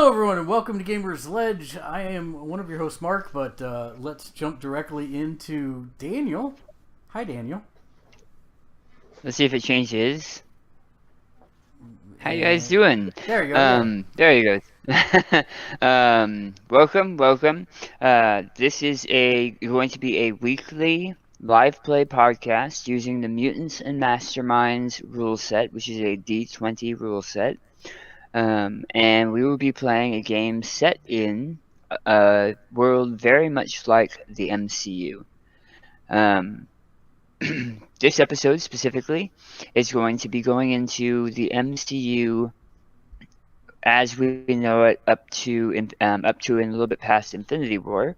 Hello, everyone, and welcome to Gamer's Ledge. I am one of your hosts, Mark, but let's jump directly into Daniel. Hi, Daniel. Let's see if it changes. How you guys And doing? there you go. There you go. Welcome. This is going to be a weekly live play podcast using the Mutants and Masterminds rule set, which is a D20 rule set. And we will be playing a game set in a world very much like the MCU. This episode specifically is going to be going into the MCU as we know it up to and a little bit past Infinity War,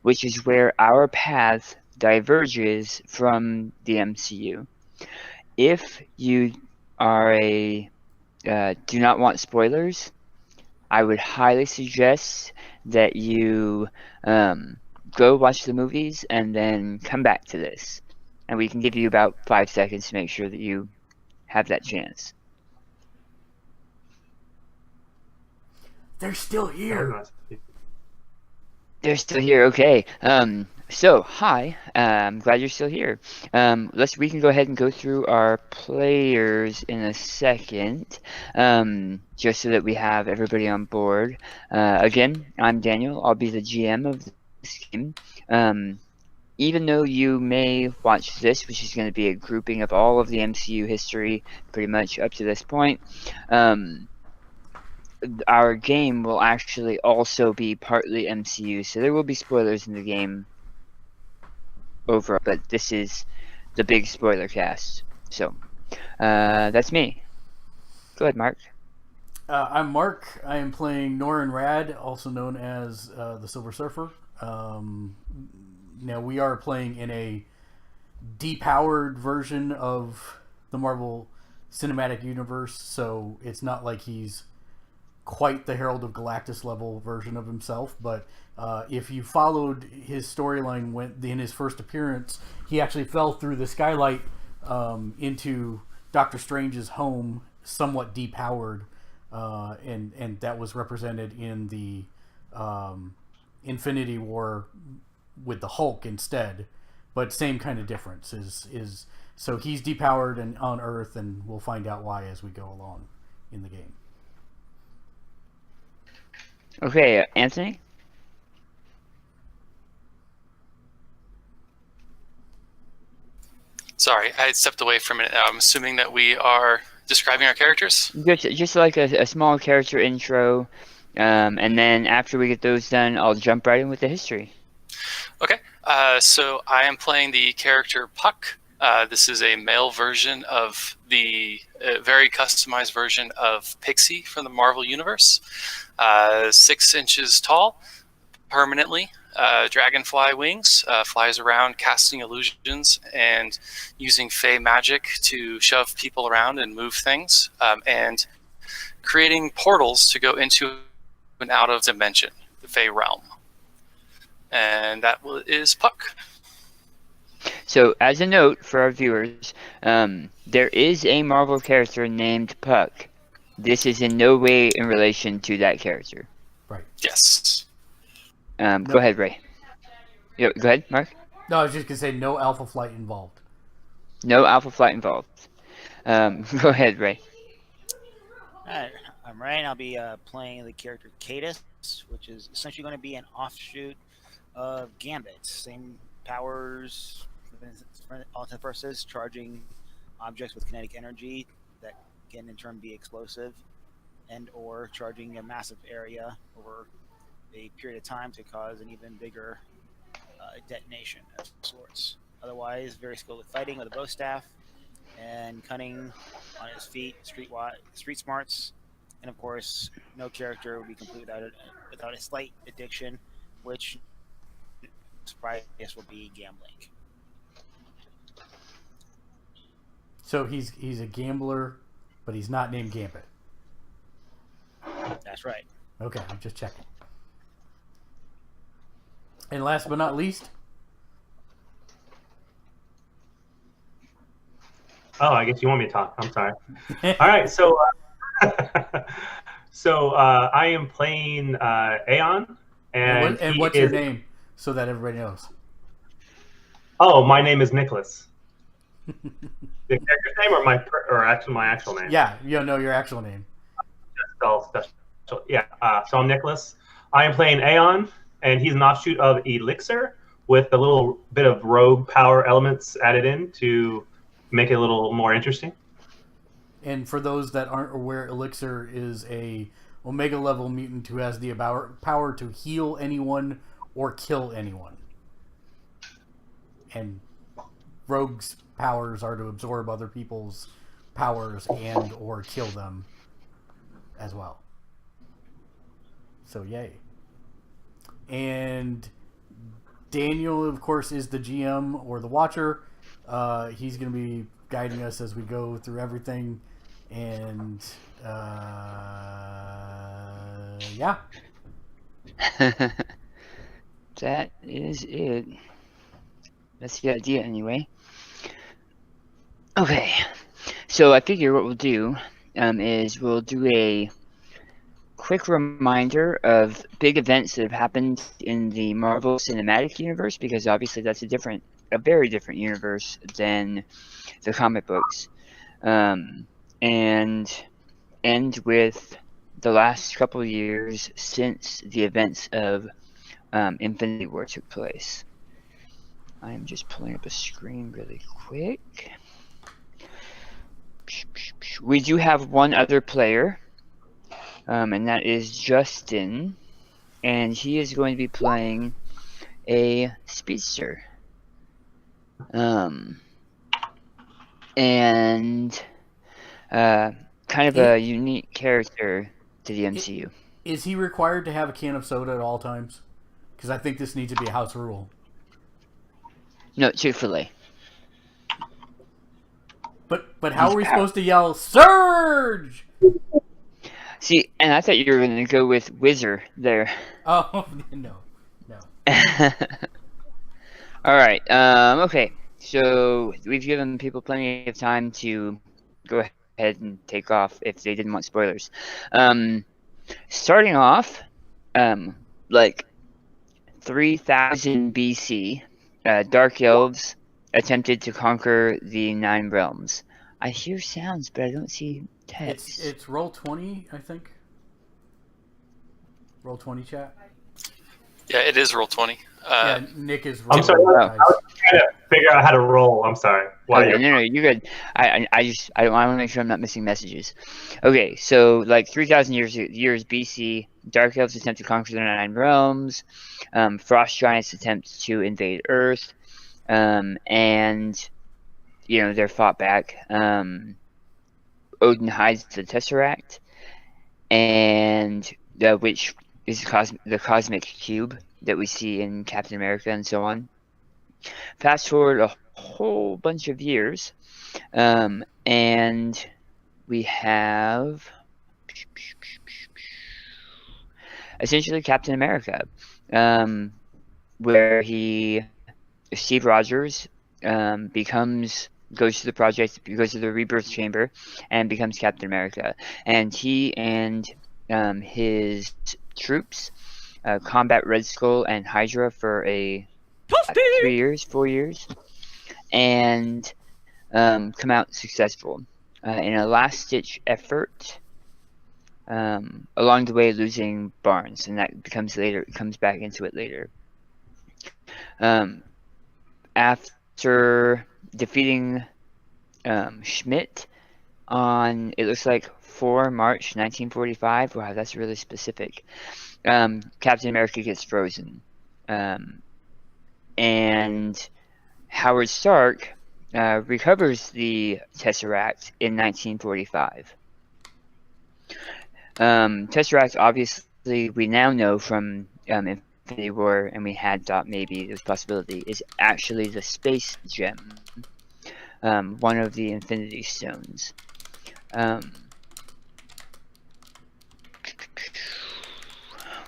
which is where our path diverges from the MCU. If you are do not want spoilers, I would highly suggest that you go watch the movies and then come back to this. And we can give you about 5 seconds to make sure that you have that chance. They're still here. They're still here, okay. So, hi, I'm glad you're still here. We can go ahead and go through our players in a second, just so that we have everybody on board. Again, I'm Daniel. I'll be the GM of this game. Even though you may watch this, which is going to be a grouping of all of the MCU history pretty much up to this point, our game will actually also be partly MCU, so there will be spoilers in the game overall, but this is the big spoiler cast. So, that's me. Go ahead, Mark. I'm Mark. I am playing Norin Rad, also known as the Silver Surfer. Now, we are playing in a depowered version of the Marvel Cinematic Universe, so it's not like he's quite the Herald of Galactus level version of himself, but if you followed his storyline in his first appearance, he actually fell through the skylight into Doctor Strange's home, somewhat depowered, and that was represented in the Infinity War with the Hulk instead, but same kind of difference is so he's depowered and on Earth, and we'll find out why as we go along in the game. Okay, Anthony? Sorry, I stepped away for a minute. I'm assuming that we are describing our characters? Just like a small character intro, and then after we get those done, I'll jump right in with the history. Okay, so I am playing the character Puck. This is a male version of the very customized version of Pixie from the Marvel Universe. 6 inches tall, permanently, dragonfly wings, flies around casting illusions and using fey magic to shove people around and move things, and creating portals to go into and out of dimension, the fey realm. And that is Puck. So, as a note for our viewers, there is a Marvel character named Puck. This is in no way in relation to that character. Right. Yes. Go ahead, Ray. Go ahead, Mark. No, I was just going to say no Alpha Flight involved. No Alpha Flight involved. Go ahead, Ray. Alright, I'm Ray, and I'll be playing the character Cadus, which is essentially going to be an offshoot of Gambit. Same powers, for all intents and purposes, charging objects with kinetic energy that can in turn be explosive, and or charging a massive area over a period of time to cause an even bigger detonation of sorts. Otherwise, very skilled at fighting with a bow staff and cunning on his feet, street smarts, and of course, no character would be complete without a slight addiction, which, surprise, will be gambling. So he's a gambler, but he's not named Gambit. That's right. Okay, I'm just checking. And last but not least, Oh, I guess you want me to talk. I'm sorry. All right, so So I am playing Aeon, and And he what's is. your name so that everybody knows? Oh, my name is Nicholas. The character's name or my actual name? Yeah, you don't know your actual name. Special. Yeah. So I'm Nicholas. I am playing Aeon, and he's an offshoot of Elixir with a little bit of rogue power elements added in to make it a little more interesting. And for those that aren't aware, Elixir is a Omega level mutant who has the power to heal anyone or kill anyone. And Rogue's powers are to absorb other people's powers and or kill them as well. So yay. And Daniel, of course, is the GM or the Watcher. He's going to be guiding us as we go through everything. And yeah. That is it. That's the idea anyway. Okay, so I figure what we'll do is we'll do a quick reminder of big events that have happened in the Marvel Cinematic Universe, because obviously that's a very different universe than the comic books, and end with the last couple of years since the events of Infinity War took place. I'm just pulling up a screen really quick. We do have one other player, and that is Justin, and he is going to be playing a speedster, and kind of a unique character to the MCU. Is he required to have a can of soda at all times? Because I think this needs to be a house rule. No, Chick-fil-A. But how are we supposed to yell Surge? See, and I thought you were going to go with Whizzer there. Oh no. All right. Okay. So we've given people plenty of time to go ahead and take off if they didn't want spoilers. Starting off, like 3000 BC, Dark Elves attempted to conquer the 9 realms. I hear sounds, but I don't see text. It's Roll20, I think. Roll20 chat. Yeah, it is Roll20. Yeah, Nick is. I'm sorry. I was trying to figure out how to roll. I'm sorry. No, you're good. I want to make sure I'm not missing messages. Okay, so like 3,000 years BC, Dark Elves attempt to conquer the 9 realms. Frost Giants attempt to invade Earth, and they're fought back. Odin hides the Tesseract, and which is the cosmic cube that we see in Captain America and so on. Fast forward a whole bunch of years, and we have essentially Captain America, where Steve Rogers goes to the project, goes to the Rebirth Chamber, and becomes Captain America. And he and his troops combat Red Skull and Hydra for 4 years, and come out successful in a last-ditch effort. Along the way, losing Barnes, and that comes back into it later. After defeating Schmidt on, it looks like 4 March 1945. Wow, that's really specific. Captain America gets frozen. And Howard Stark recovers the Tesseract in 1945. Tesseract, obviously, we now know from Infinity War, and we had thought maybe this possibility, is actually the space gem, one of the Infinity Stones.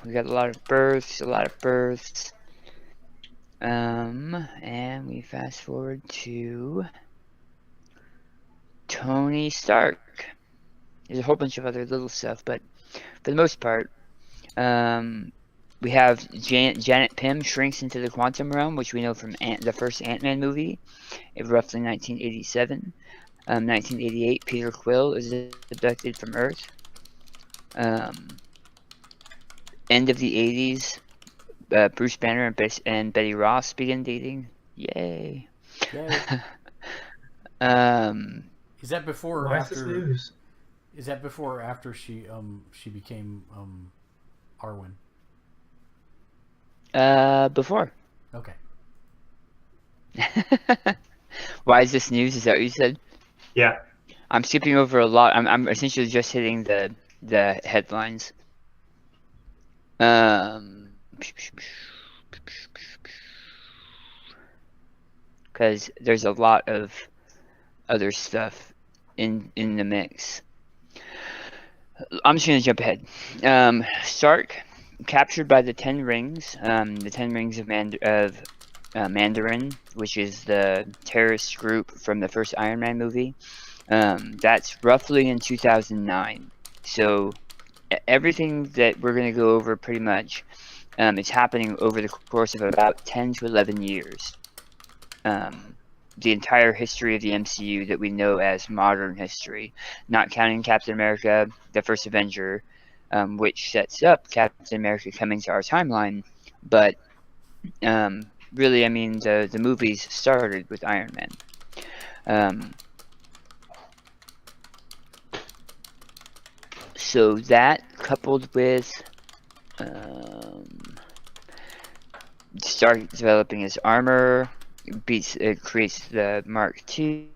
We got a lot of births, and we fast forward to Tony Stark. There's a whole bunch of other little stuff, but for the most part, we have Janet Pym shrinks into the quantum realm, which we know from the first Ant-Man movie, roughly 1987. 1988, Peter Quill is abducted from Earth. End of the 80s, Bruce Banner and Betty Ross begin dating. Yay! Yay. Is that before or Why is this after? news? Is that before or after she became Arwen? Before. Okay. Why is this news? Is that what you said? Yeah. I'm skipping over a lot. I'm essentially just hitting the headlines. Because there's a lot of other stuff in the mix. I'm just gonna jump ahead. Stark, captured by the Ten Rings. The Ten Rings of Mandarin, which is the terrorist group from the first Iron Man movie. That's roughly in 2009. So everything that we're going to go over pretty much is happening over the course of about 10 to 11 years. The entire history of the MCU that we know as modern history, not counting Captain America, the first Avenger, which sets up Captain America coming to our timeline. But really, I mean, the movies started with Iron Man. So that, coupled with Stark developing his armor, creates the Mark II,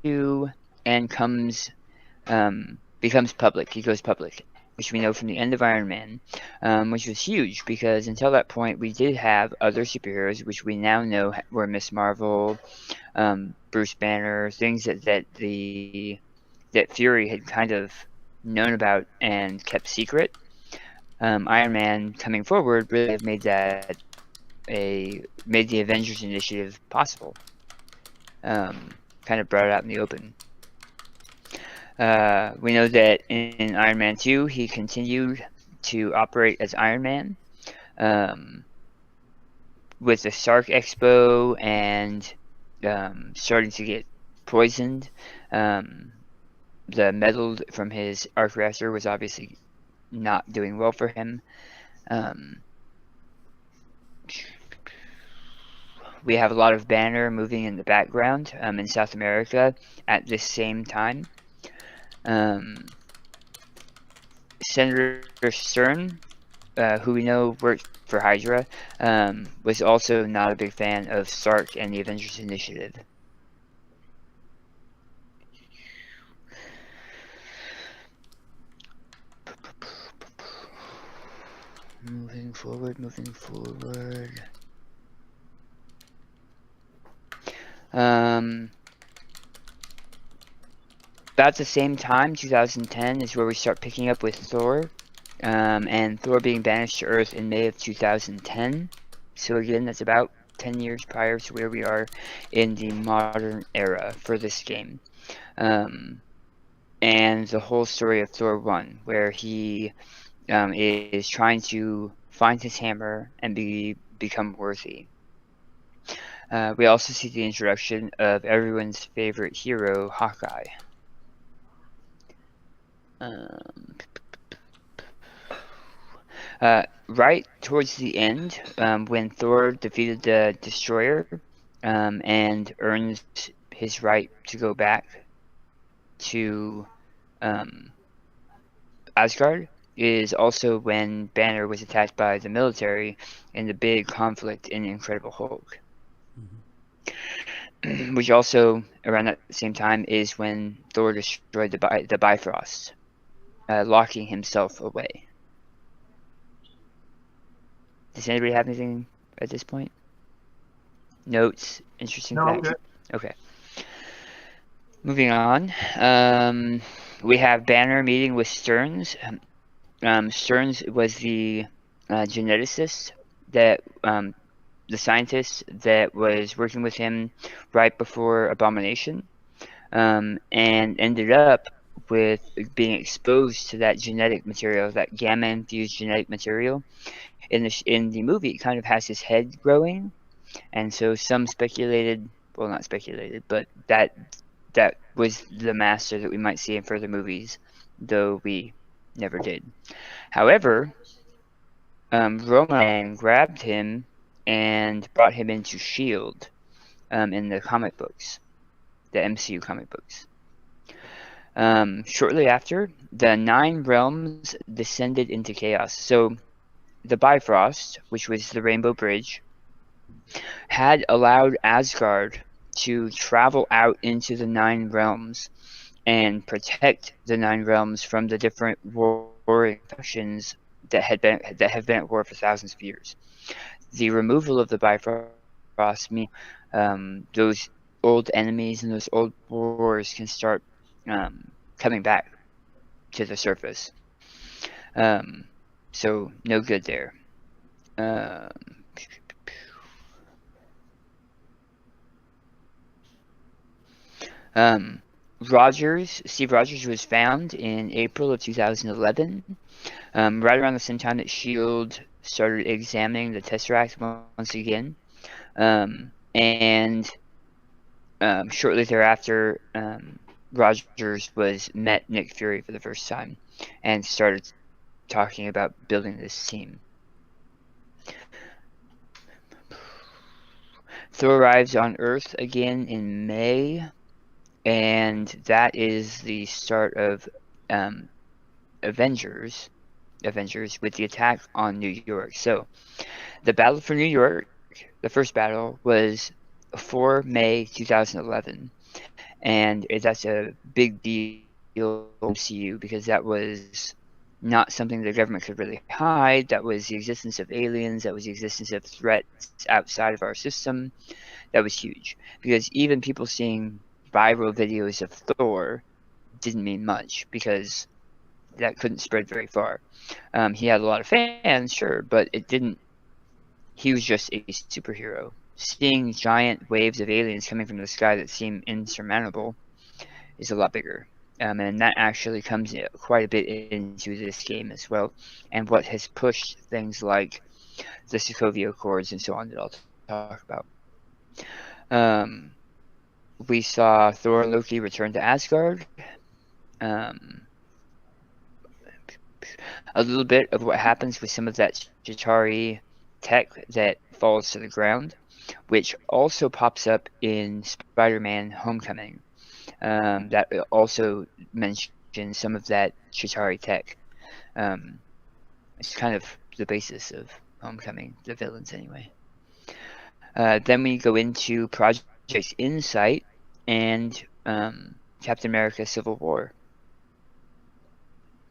and becomes public. He goes public, which we know from the end of Iron Man, which was huge because until that point we did have other superheroes, which we now know were Miss Marvel, Bruce Banner, things that Fury had kind of known about and kept secret. Iron Man coming forward really have made the Avengers Initiative possible. Kind of brought it out in the open. We know that in Iron Man 2 he continued to operate as Iron Man, with the Stark Expo and starting to get poisoned. The metal from his arc reactor was obviously not doing well for him. We have a lot of Banner moving in the background in South America at this same time. Senator Stern, who we know worked for Hydra, was also not a big fan of Stark and the Avengers Initiative. Moving forward. About the same time, 2010 is where we start picking up with Thor, and Thor being banished to Earth in May of 2010. So again, that's about 10 years prior to where we are in the modern era for this game. And the whole story of Thor 1, where he is trying to find his hammer and become worthy. We also see the introduction of everyone's favorite hero, Hawkeye. Right towards the end, when Thor defeated the Destroyer and earns his right to go back to Asgard, is also when Banner was attacked by the military in the big conflict in Incredible Hulk. Mm-hmm. Which also, around that same time, is when Thor destroyed the Bifrost, locking himself away. Does anybody have anything at this point? Notes? Interesting facts? Good. Okay. Moving on. We have Banner meeting with Stearns. Stearns was the geneticist that the scientist that was working with him right before Abomination, and ended up with being exposed to that genetic material, that gamma-infused genetic material. In the movie, it kind of has his head growing, and so some speculated, well, not speculated, but that was the master that we might see in further movies, though we never did. However, Roman grabbed him and brought him into S.H.I.E.L.D. In the comic books, the MCU comic books. Shortly after, the 9 realms descended into chaos. So the Bifrost, which was the Rainbow Bridge, had allowed Asgard to travel out into the 9 realms and protect the 9 realms from the different warring factions that have been at war for thousands of years. The removal of the Bifrost means those old enemies and those old wars can start coming back to the surface. So no good there. Steve Rogers was found in April of 2011, right around the same time that S.H.I.E.L.D. started examining the Tesseract once again. And shortly thereafter, Rogers met Nick Fury for the first time and started talking about building this team. Thor arrives on Earth again in May, and that is the start of Avengers with the attack on New York. So the battle for New York, the first battle, was 4 May 2011, and that's a big deal in MCU because that was not something the government could really hide. That was the existence of aliens, that was the existence of threats outside of our system. That was huge, because even people seeing viral videos of Thor didn't mean much, because that couldn't spread very far. He had a lot of fans, sure, but it didn't. He was just a superhero. Seeing giant waves of aliens coming from the sky that seem insurmountable is a lot bigger. And that actually comes quite a bit into this game as well, and what has pushed things like the Sokovia Accords and so on that I'll talk about. We saw Thor and Loki return to Asgard. A little bit of what happens with some of that Chitauri tech that falls to the ground, which also pops up in Spider-Man Homecoming. That also mentions some of that Chitauri tech. It's kind of the basis of Homecoming, the villains anyway. Then we go into Project Insight and Captain America Civil War,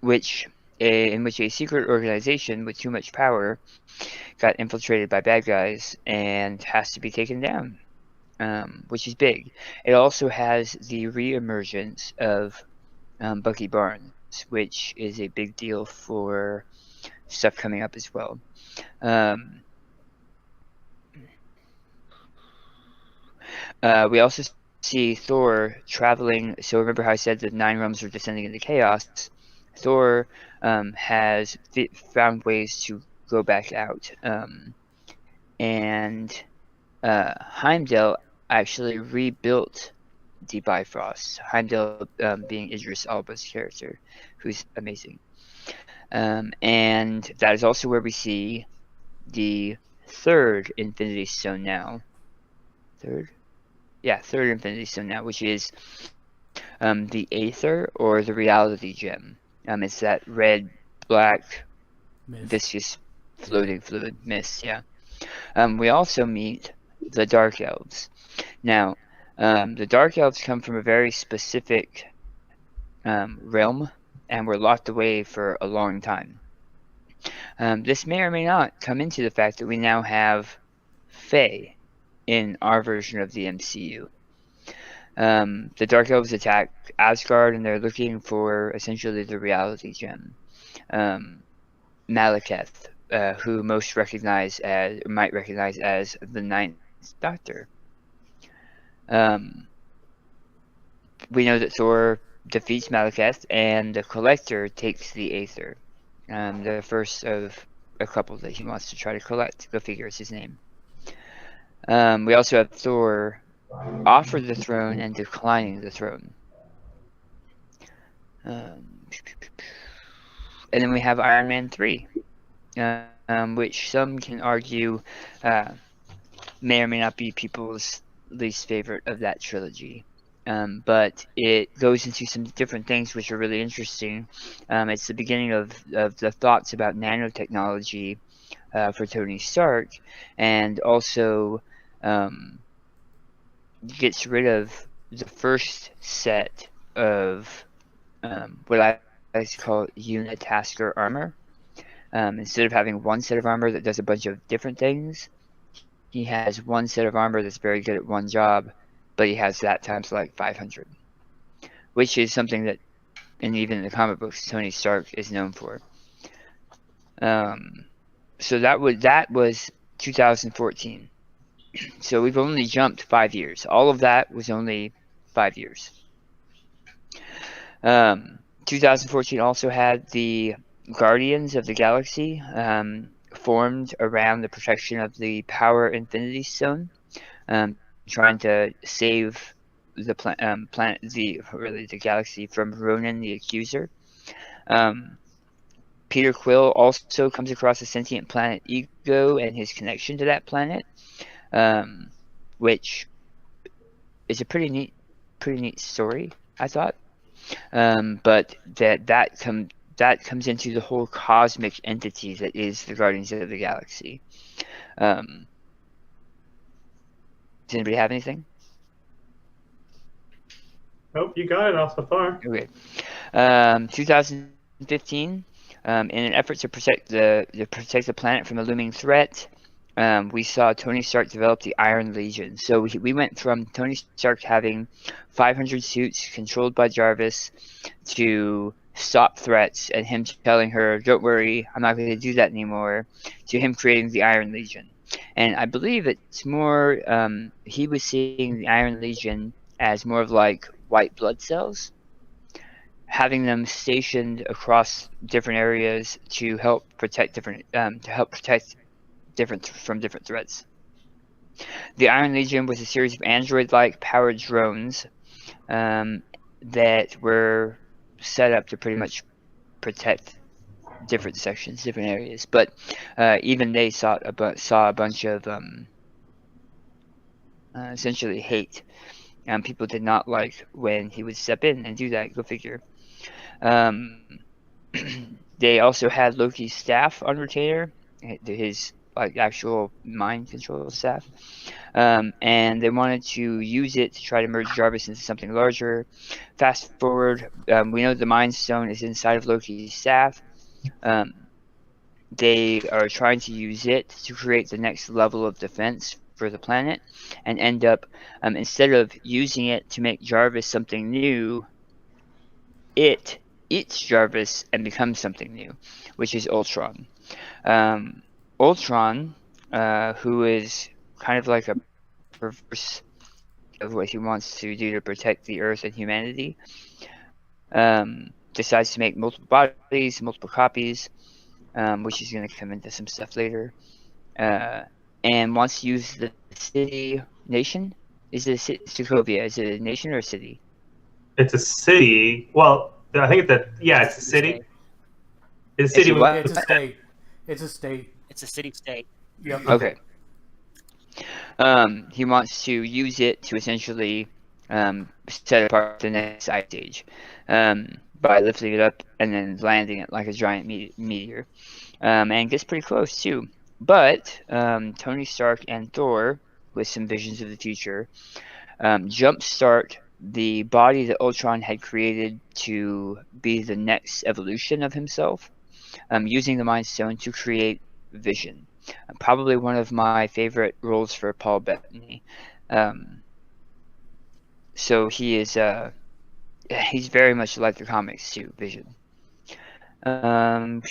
in which a secret organization with too much power got infiltrated by bad guys and has to be taken down, which is big. It also has the re-emergence of Bucky Barnes, which is a big deal for stuff coming up as well. We also see Thor traveling. So remember how I said the 9 realms are descending into chaos? Thor has found ways to go back out. And Heimdall actually rebuilt the Bifrost. Heimdall being Idris Elba's character, who's amazing. And that is also where we see the third Infinity Stone now. Third Infinity Stone now, which is the Aether, or the Reality Gem. It's that red, black, viscous, floating fluid mist, yeah. We also meet the Dark Elves. Now, the Dark Elves come from a very specific realm, and were locked away for a long time. This may or may not come into the fact that we now have Fae in our version of the MCU. The Dark Elves attack Asgard, and they're looking for essentially the Reality Gem. Malekith, who most might recognize as the Ninth Doctor. We know that Thor defeats Malekith, and the Collector takes the Aether. The first of a couple that he wants to try to collect. Go figure, it's his name. We also have Thor offer the throne and declining the throne. And then we have Iron Man 3, which some can argue may or may not be people's least favorite of that trilogy. But it goes into some different things which are really interesting. It's the beginning of the thoughts about nanotechnology for Tony Stark, and also gets rid of the first set of what I like to call unitasker armor. Instead of having one set of armor that does a bunch of different things, he has one set of armor that's very good at one job, but he has that times like 500, which is something that, and even in the comic books, Tony Stark is known for. So that was 2014. So we've only jumped 5 years. All of that was only 5 years. 2014 also had the Guardians of the Galaxy, formed around the protection of the Power Infinity Stone, trying to save the planet, the galaxy from Ronan the Accuser. Peter Quill also comes across the sentient planet Ego and his connection to that planet, which is a pretty neat story, I thought. But that comes into the whole cosmic entity that is the Guardians of the Galaxy. Does anybody have anything? Nope, you got it all so far. Okay. 2015, in an effort to protect the planet from a looming threat, we saw Tony Stark develop the Iron Legion. So we went from Tony Stark having 500 suits controlled by Jarvis to stop threats, and him telling her, "Don't worry, I'm not going to do that anymore," to him creating the Iron Legion. And I believe it's more, he was seeing the Iron Legion as more of like white blood cells, having them stationed across different areas to help protect different from different threats. The Iron Legion was a series of android-like powered drones that were set up to pretty much protect different sections, different areas. But even they saw a bunch of essentially hate. People did not like when he would step in and do that. Go figure. They also had Loki's staff on retainer, his like actual mind control staff, and they wanted to use it to try to merge Jarvis into something larger. Fast forward, we know the Mind Stone is inside of Loki's staff. They are trying to use it to create the next level of defense for the planet, and end up, instead of using it to make Jarvis something new, it eats Jarvis and becomes something new, which is Ultron. Ultron, who is kind of like a perverse of what he wants to do to protect the Earth and humanity, decides to make multiple bodies, multiple copies, which is going to come into some stuff later, and wants to use the nation. Is it Sokovia? Is it a nation or a city? It's a city. Well, I think it's a city. It's a city. It's a state. It's a state. It's a city-state. Yep. Okay. He wants to use it to essentially set apart the next ice age by lifting it up and then landing it like a giant meteor. And gets pretty close too. But Tony Stark and Thor, with some visions of the future, jumpstart the body that Ultron had created to be the next evolution of himself, using the Mind Stone to create Vision. Probably one of my favorite roles for Paul Bettany. So he is he's very much like the comics too, Vision. The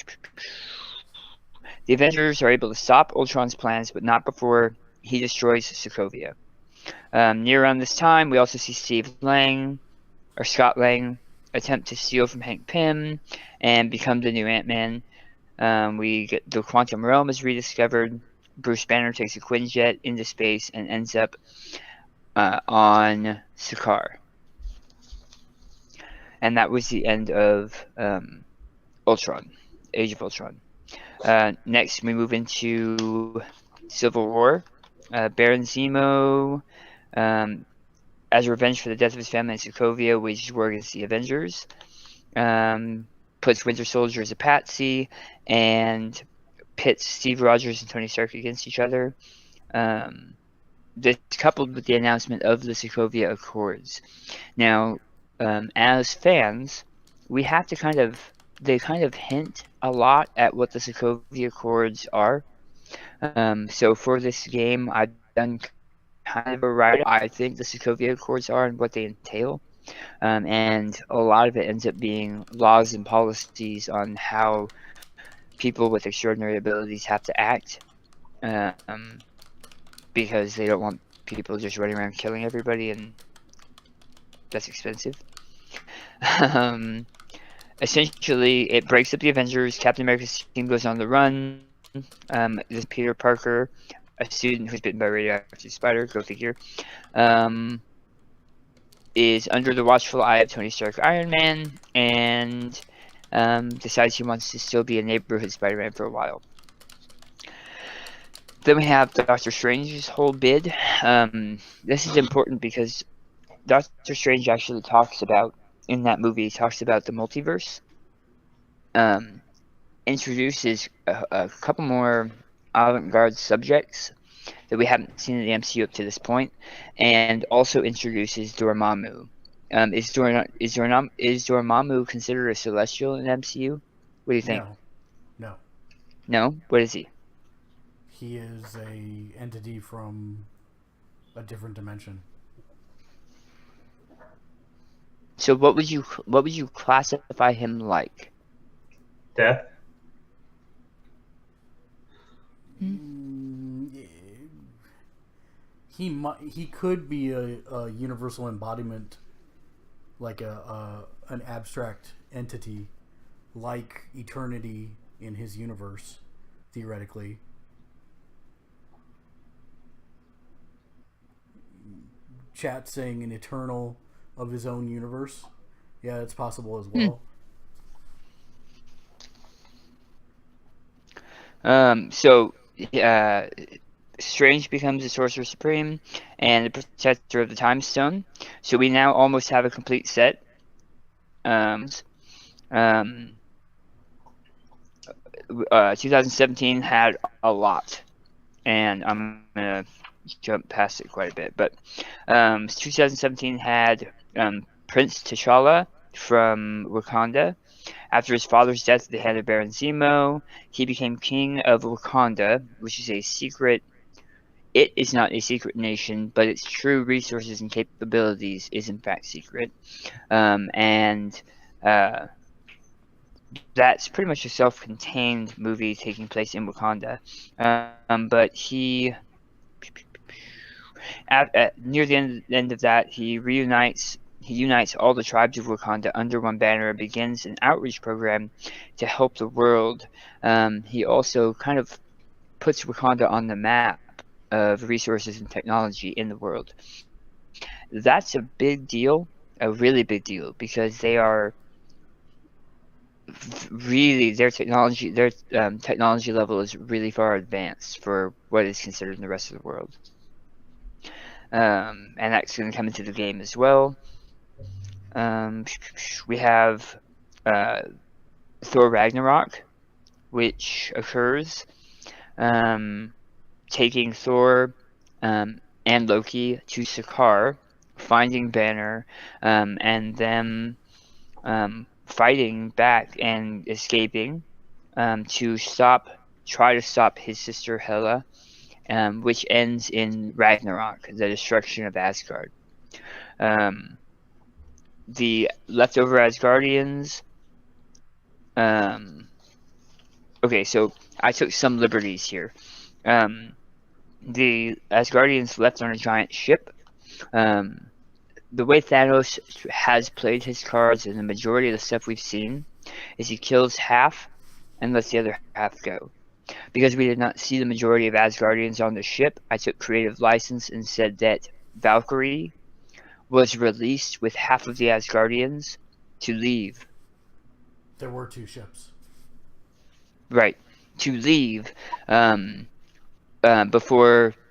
Avengers are able to stop Ultron's plans, but not before he destroys Sokovia. Near around this time, we also see Scott Lang attempt to steal from Hank Pym and become the new Ant-Man. We get the quantum realm is rediscovered. Bruce Banner takes a Quinjet into space and ends up on Sakaar. And that was the end of Ultron, Age of Ultron. Next, we move into Civil War. Baron Zemo, as revenge for the death of his family in Sokovia, wages war against the Avengers. Puts Winter Soldier as a patsy and pits Steve Rogers and Tony Stark against each other. This coupled with the announcement of the Sokovia Accords. Now, as fans, we have to they kind of hint a lot at what the Sokovia Accords are. So for this game, I've done kind of a write-up. I think the Sokovia Accords are and what they entail. And a lot of it ends up being laws and policies on how people with extraordinary abilities have to act. Because they don't want people just running around killing everybody, and that's expensive. Essentially, it breaks up the Avengers. Captain America's team goes on the run. This Peter Parker, a student who's bitten by a radioactive spider, go figure, is under the watchful eye of Tony Stark Iron Man, and decides he wants to still be a neighborhood Spider-Man for a while. Then we have Doctor Strange's whole bid. This is important because Doctor Strange actually talks about, in that movie, talks about the multiverse. Introduces a couple more avant-garde subjects that we haven't seen in the MCU up to this point, and also introduces Dormammu. Is Dormammu considered a Celestial in the MCU? What do you think? No. No? What is he? He is a entity from a different dimension. So what would you classify him like? Death. He could be a universal embodiment, like an abstract entity, like Eternity in his universe, theoretically. Chat saying an Eternal of his own universe. Yeah, it's possible as well. Strange becomes the Sorcerer Supreme and the Protector of the Time Stone. So we now almost have a complete set. 2017 had a lot, and I'm gonna jump past it quite a bit. But 2017 had Prince T'Challa from Wakanda. After his father's death at the hand of Baron Zemo, he became king of Wakanda, which is a secret. It is not a secret nation, but its true resources and capabilities is in fact secret. That's pretty much a self-contained movie taking place in Wakanda. But he, near the end of that, he unites all the tribes of Wakanda under one banner and begins an outreach program to help the world. He also kind of puts Wakanda on the map of resources and technology in the world. That's a big deal, a really big deal, because they are really, their technology level is really far advanced for what is considered in the rest of the world. And that's going to come into the game as well. We have Thor Ragnarok, which occurs, taking Thor and Loki to Sakaar, finding Banner, and them fighting back and escaping to try to stop his sister Hela, which ends in Ragnarok, the destruction of Asgard. The leftover Asgardians. Okay, so I took some liberties here. The Asgardians left on a giant ship. the way Thanos has played his cards in the majority of the stuff we've seen is he kills half and lets the other half go. Because we did not see the majority of Asgardians on the ship, I took creative license and said that Valkyrie was released with half of the Asgardians to leave. There were 2 ships. Right. To leave before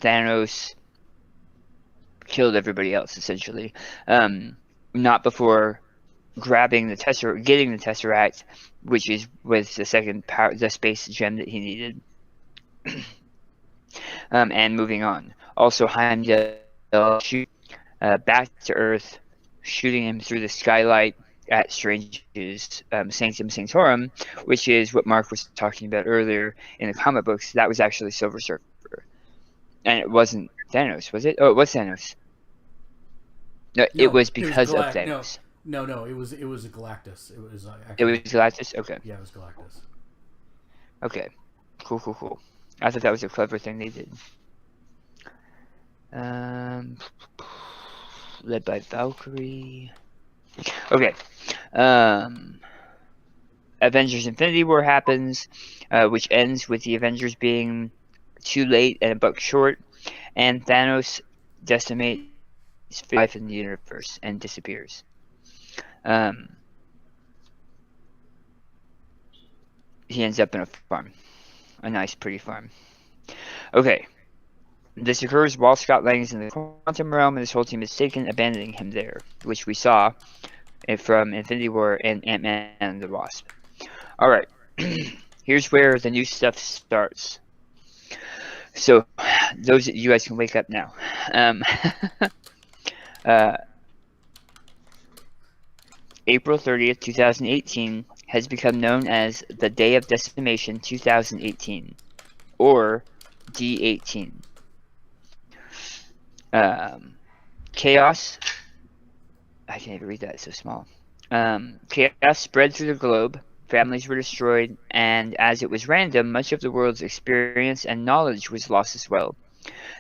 Thanos killed everybody else, essentially. Not before getting the Tesseract, which was the second power, the space gem that he needed. And moving on. Also, Heimdall shoot back to Earth, shooting him through the skylight at Strange's Sanctum Sanctorum, which is what Mark was talking about earlier in the comic books. That was actually Silver Surfer. And it wasn't Thanos, was it? Oh, it was Thanos. No, it was because of Thanos. No, it was Galactus. It was it was Galactus? Okay. Yeah, it was Galactus. Okay. Cool. I thought that was a clever thing they did. Led by Valkyrie. Okay. Avengers Infinity War happens, which ends with the Avengers being too late and a buck short, and Thanos decimates life in the universe and disappears. He ends up in a farm. A nice, pretty farm. Okay. This occurs while Scott Lang is in the quantum realm, and this whole team is taken, abandoning him there, which we saw from Infinity War and Ant-Man and the Wasp. Alright. Here's where the new stuff starts. So, you guys can wake up now. April 30th, 2018 has become known as the Day of Decimation 2018, or D18. Chaos. I can't even read that, it's so small. Chaos spread through the globe, families were destroyed, and as it was random, much of the world's experience and knowledge was lost as well.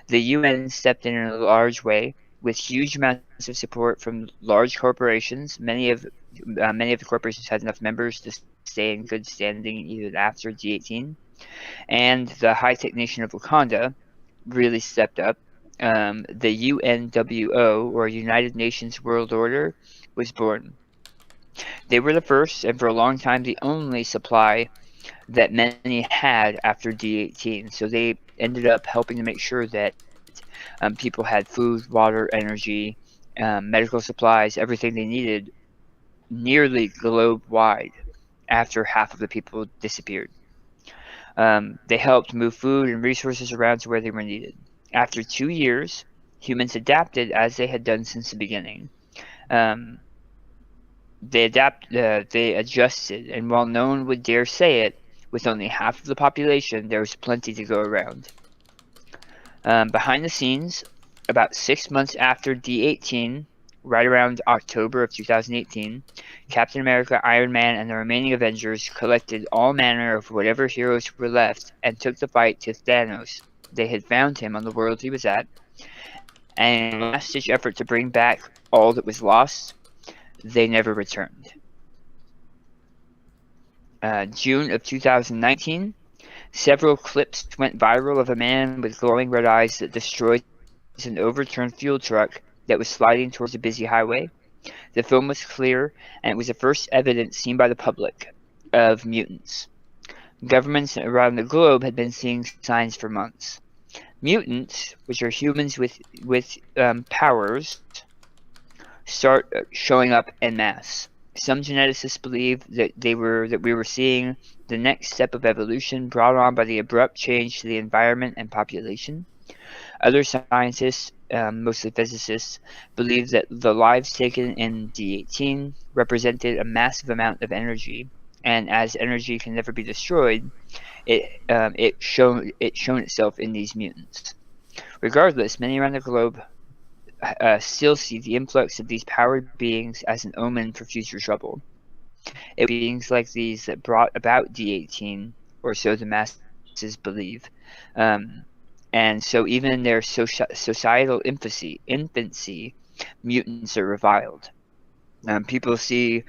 The UN stepped in a large way, with huge amounts of support from large corporations. Many of the corporations had enough members to stay in good standing even after D18. And the high-tech nation of Wakanda really stepped up. The UNWO, or United Nations World Order, was born. They were the first, and for a long time, the only supply that many had after D18. So they ended up helping to make sure that people had food, water, energy, medical supplies, everything they needed, nearly globe-wide after half of the people disappeared. They helped move food and resources around to where they were needed. After 2 years, humans adapted as they had done since the beginning. They adjusted, and while no one would dare say it, with only half of the population, there was plenty to go around. Behind the scenes, about 6 months after D18, right around October of 2018, Captain America, Iron Man, and the remaining Avengers collected all manner of whatever heroes were left and took the fight to Thanos. They had found him on the world he was at, and in a last-ditch effort to bring back all that was lost, they never returned. June of 2019, several clips went viral of a man with glowing red eyes that destroyed an overturned fuel truck that was sliding towards a busy highway. The film was clear, and it was the first evidence seen by the public of mutants. Governments around the globe had been seeing signs for months. Mutants, which are humans with powers, start showing up en masse. Some geneticists believe that we were seeing the next step of evolution brought on by the abrupt change to the environment and population. Other scientists, mostly physicists, believe that the lives taken in D18 represented a massive amount of energy, and as energy can never be destroyed, it shown itself in these mutants. Regardless, many around the globe still see the influx of these powered beings as an omen for future trouble. It was beings like these that brought about D18, or so the masses believe. And so even in their societal infancy, mutants are reviled. People see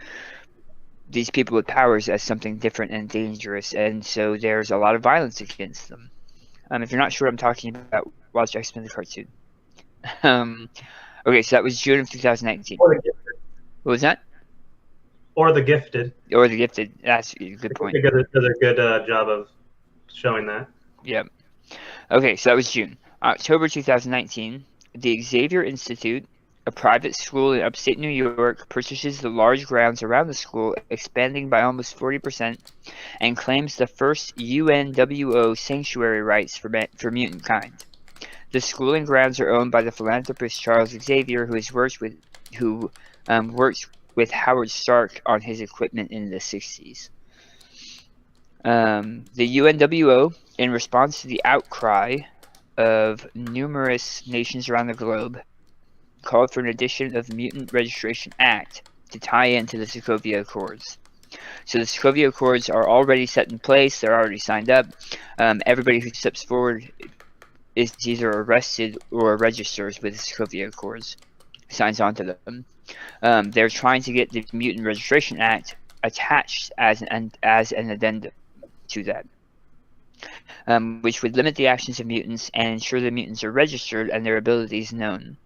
these people with powers as something different and dangerous, and so there's a lot of violence against them. If you're not sure what I'm talking about, watch X-Men the cartoon. Okay, so that was June of 2019. Or the Gifted. What was that? Or the Gifted. Or the Gifted. That's a good point. They does a good job of showing that. Yep. Okay, so that was June. October 2019, the Xavier Institute, a private school in upstate New York, purchases the large grounds around the school, expanding by almost 40%, and claims the first UNWO sanctuary rights for mutant kind. The school and grounds are owned by the philanthropist Charles Xavier, who worked with Howard Stark on his equipment in the 60s. The UNWO, in response to the outcry of numerous nations around the globe, called for an addition of the Mutant Registration Act to tie into the Sokovia Accords. So the Sokovia Accords are already set in place. They're already signed up. Everybody who steps forward is either arrested or registers with the Sokovia Accords, signs on to them. They're trying to get the Mutant Registration Act attached as an addendum to that, which would limit the actions of mutants and ensure the mutants are registered and their abilities known.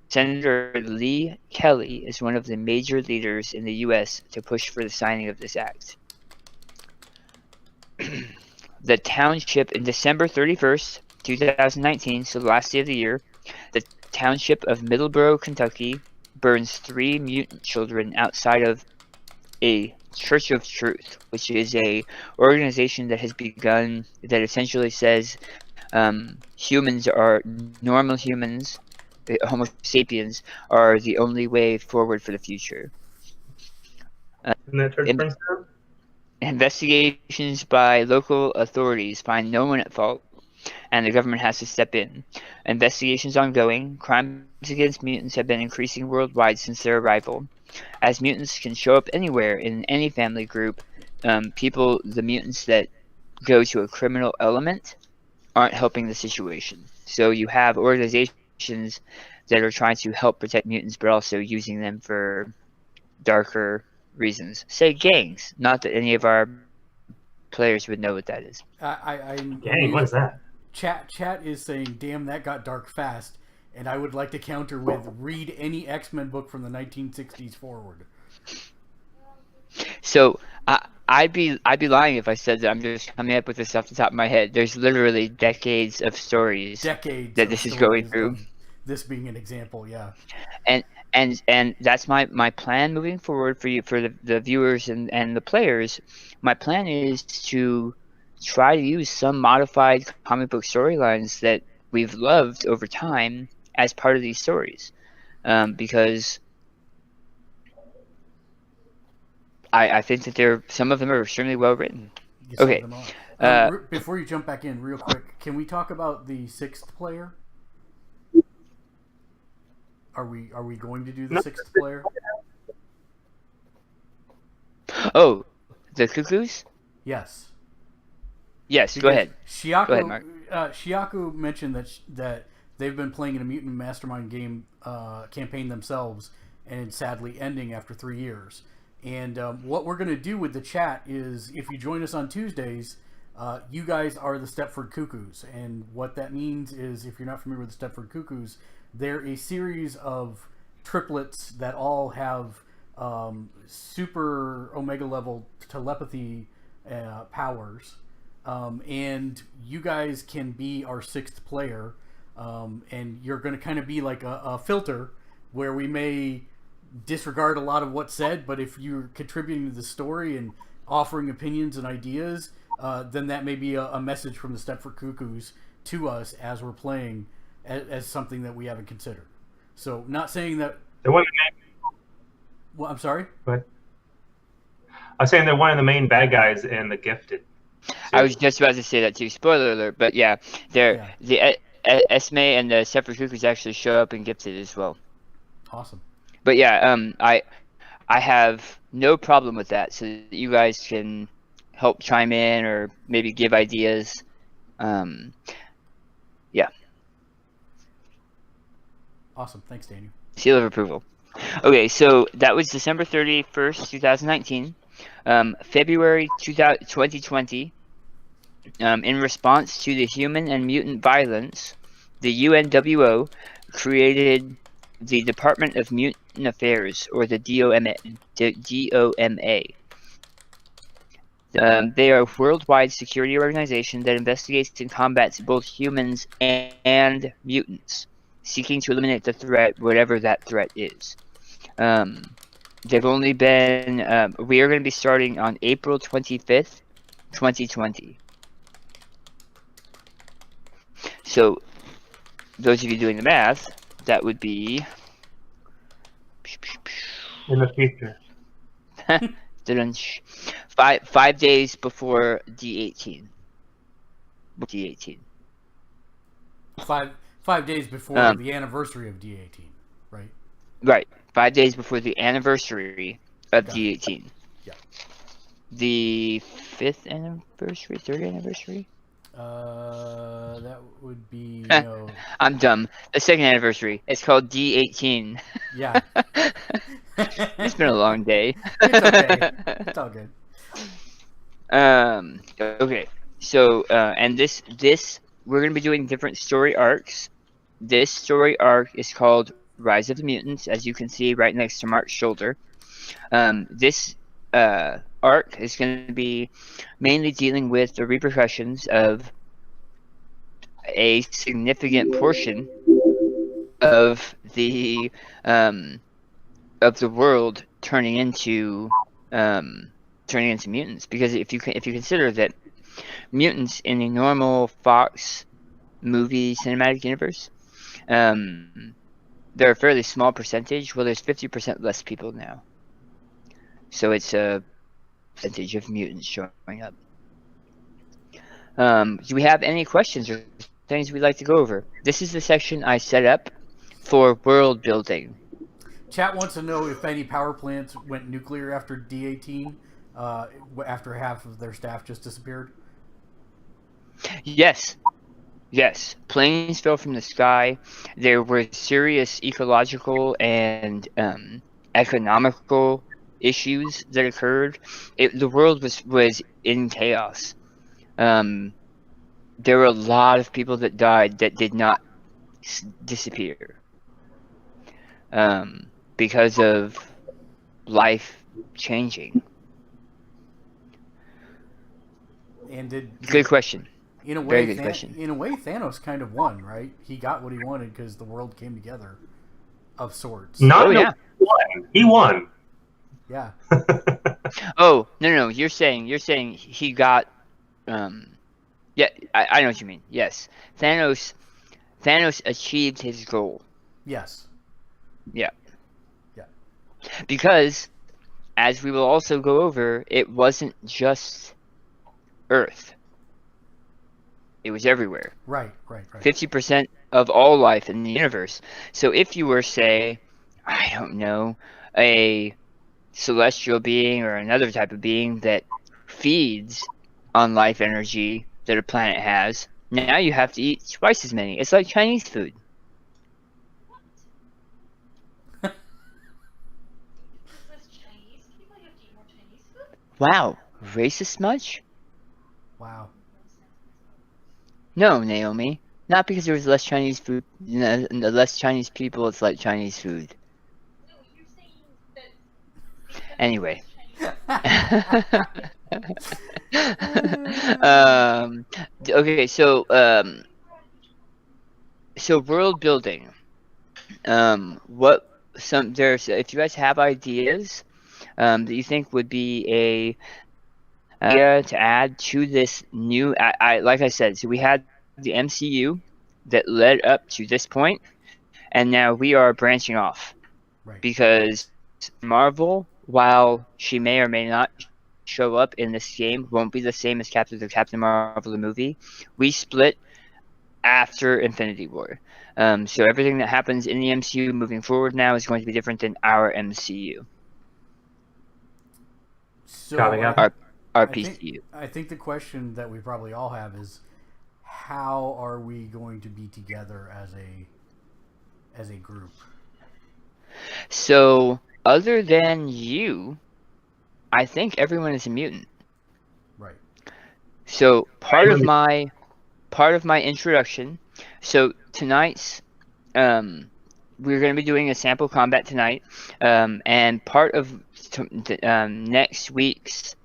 Senator Lee Kelly is one of the major leaders in the U.S. to push for the signing of this act. The township, in December 31st, 2019, so the last day of the year, the township of Middleborough, Kentucky, burns 3 mutant children outside of a Church of Truth, which is a organization that has begun, that essentially says humans are normal humans, Homo sapiens, are the only way forward for the future. Isn't that church burns down? Investigations by local authorities find no one at fault, and the government has to step in. Investigations ongoing. Crimes against mutants have been increasing worldwide since their arrival. As mutants can show up anywhere in any family group, the mutants that go to a criminal element aren't helping the situation. So you have organizations that are trying to help protect mutants, but also using them for darker reasons. Say gangs. Not that any of our players would know what that is. Dang, what is that? Chat is saying, "Damn, that got dark fast." And I would like to counter with, read any X-Men book from the 1960s forward. So I'd be lying if I said that I'm just coming up with this off the top of my head. There's literally decades of stories that this is going through. This being an example, yeah. And that's my plan moving forward for you, for the viewers and the players. My plan is to try to use some modified comic book storylines that we've loved over time as part of these stories, because I think that some of them are extremely well written. Okay. Before you jump back in, real quick, can we talk about the 6th player? Are we going to do the 6th player? Oh, the Cuckoos? Yes. Yes, go ahead. Shiaku, Go ahead, Mark. Shiaku mentioned that they've been playing in a Mutant Mastermind game campaign themselves, and sadly ending after 3 years. And what we're going to do with the chat is, if you join us on Tuesdays, you guys are the Stepford Cuckoos. And what that means is, if you're not familiar with the Stepford Cuckoos, they're a series of triplets that all have super Omega level telepathy powers. And you guys can be our 6th player. And you're going to kind of be like a filter where we may disregard a lot of what's said, but if you're contributing to the story and offering opinions and ideas, then that may be a message from the Stepford Cuckoos to us as we're playing, as something that we haven't considered. So, not saying that... Well, I'm sorry? But I was saying they're one of the main bad guys in The Gifted. I was just about to say that too. Spoiler alert, but yeah, the Esme and the Stepford Cuckoos actually show up in Gifted as well. Awesome. But yeah, I have no problem with that, so that you guys can help chime in or maybe give ideas. Yeah. Awesome. Thanks, Daniel. Seal of approval. Okay, so that was December 31st, 2019. February 2020, in response to the human and mutant violence, the UNWO created the Department of Mutant Affairs, or the DOMA. They are a worldwide security organization that investigates and combats both humans and mutants, seeking to eliminate the threat, whatever that threat is. They've only been. We are going to be starting on April 25th, 2020. So, those of you doing the math, that would be In the future. 5 days before D18. D18. 5 days before the anniversary of D18, right? Right. 5 days before the anniversary of D18. Yeah. The 5th anniversary? 3rd anniversary? That would be no. I'm dumb. The 2nd anniversary. It's called D18. Yeah. It's been a long day. It's okay. It's all good. Okay. So, and this we're gonna be doing different story arcs. This story arc is called Rise of the Mutants, as you can see right next to Mark's shoulder. This arc is going to be mainly dealing with the repercussions of a significant portion of the world turning into mutants. Because if you consider that mutants in a normal Fox movie cinematic universe, they're a fairly small percentage. Well, there's 50% less people now, so it's a percentage of mutants showing up. Do we have any questions or things we'd like to go over? This is the section I set up for world building. Chat wants to know if any power plants went nuclear after D18, after half of their staff just disappeared. Yes. Planes fell from the sky. There were serious ecological and economical issues that occurred. The world was in chaos. There were a lot of people that died that did not disappear because of life changing. And good question. In a way, very good question. In a way, Thanos kind of won, right? He got what he wanted because the world came together, of sorts. He won. Yeah. Oh no! You're saying he got. Yeah, I know what you mean. Yes, Thanos achieved his goal. Yes. Yeah. Yeah. Because, as we will also go over, it wasn't just Earth. It was everywhere. Right. 50% of all life in the universe. So if you were, say, I don't know, a celestial being or another type of being that feeds on life energy that a planet has, now you have to eat twice as many. It's like Chinese food. Wow, racist much? Wow. No, Naomi. Not because there was less Chinese food, less Chinese people, it's like Chinese food. No, you're saying that... Anyway. Okay, so world building. If you guys have ideas that you think would be a idea to add to this new, like I said, so we had the MCU that led up to this point, and now we are branching off. Right. Because Marvel, while she may or may not show up in this game, won't be the same as Captain Marvel the movie. We split after Infinity War. So everything that happens in the MCU moving forward now is going to be different than our MCU. So Our PCU. I think the question that we probably all have is, how are we going to be together as as a group? So, other than you, I think everyone is a mutant. Right. So part of my introduction. So tonight's we're going to be doing a sample combat tonight, and part of next week's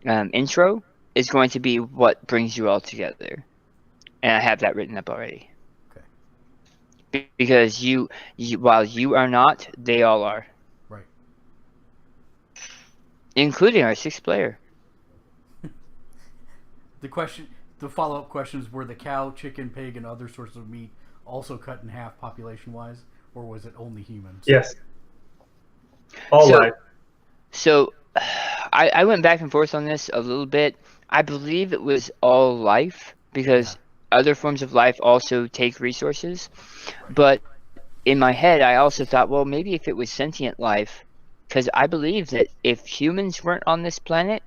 intro is going to be what brings you all together, and I have that written up already. Okay. Because you while you are not, they all are. Right. Including our 6th player. The follow-up questions: were the cow, chicken, pig, and other sources of meat also cut in half population-wise, or was it only humans? Yes. All life. So, I went back and forth on this a little bit. I believe it was all life because other forms of life also take resources. But in my head, I also thought, well, maybe if it was sentient life, because I believe that if humans weren't on this planet,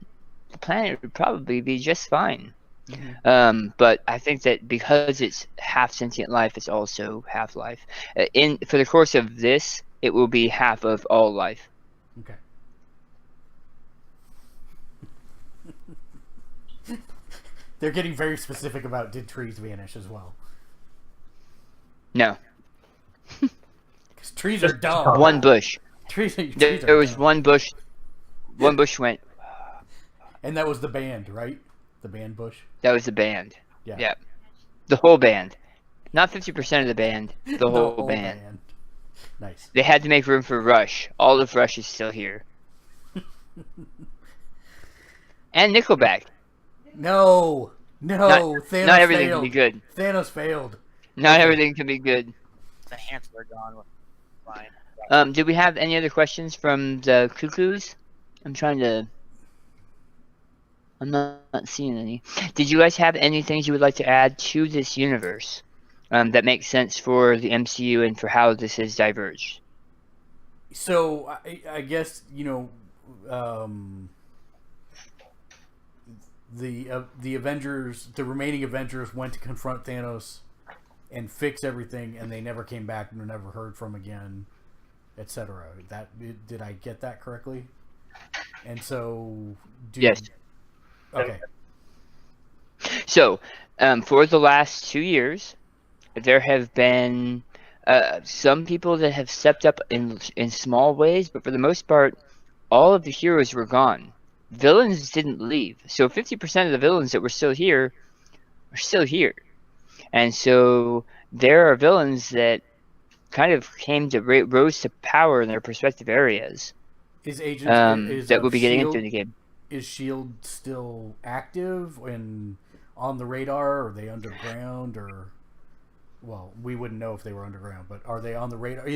the planet would probably be just fine. Mm-hmm. But I think that because it's half sentient life, it's also half life. For the course of this, it will be half of all life. Okay. They're getting very specific about did trees vanish as well. No. Because trees are dumb. One bush. Trees There was dumb. one bush. One bush went. And that was the band, right? The band bush. That was the band. Yeah. Yeah. The whole band. Not 50% of the band. The whole band. Nice. They had to make room for Rush. All of Rush is still here. And Nickelback. No. Thanos not everything failed. can be good. Thanos failed. Not everything can be good. The hands are gone. Fine. Did we have any other questions from the cuckoos? I'm not seeing any. Did you guys have any things you would like to add to this universe that makes sense for the MCU and for how this has diverged? So I guess the Avengers, the remaining Avengers, went to confront Thanos and fix everything, and they never came back and were never heard from again, etc. Did I get that correctly? And so, yes. Okay. So, for the last 2 years, there have been some people that have stepped up in small ways, but for the most part, all of the heroes were gone. Villains didn't leave. So 50% of the villains that were still here are still here. And so there are villains that kind of rose to power in their respective areas. Is Agents that we'll be getting into in the game. Is S.H.I.E.L.D. still active and on the radar? Are they underground? Or, well, we wouldn't know if they were underground, but are they on the radar?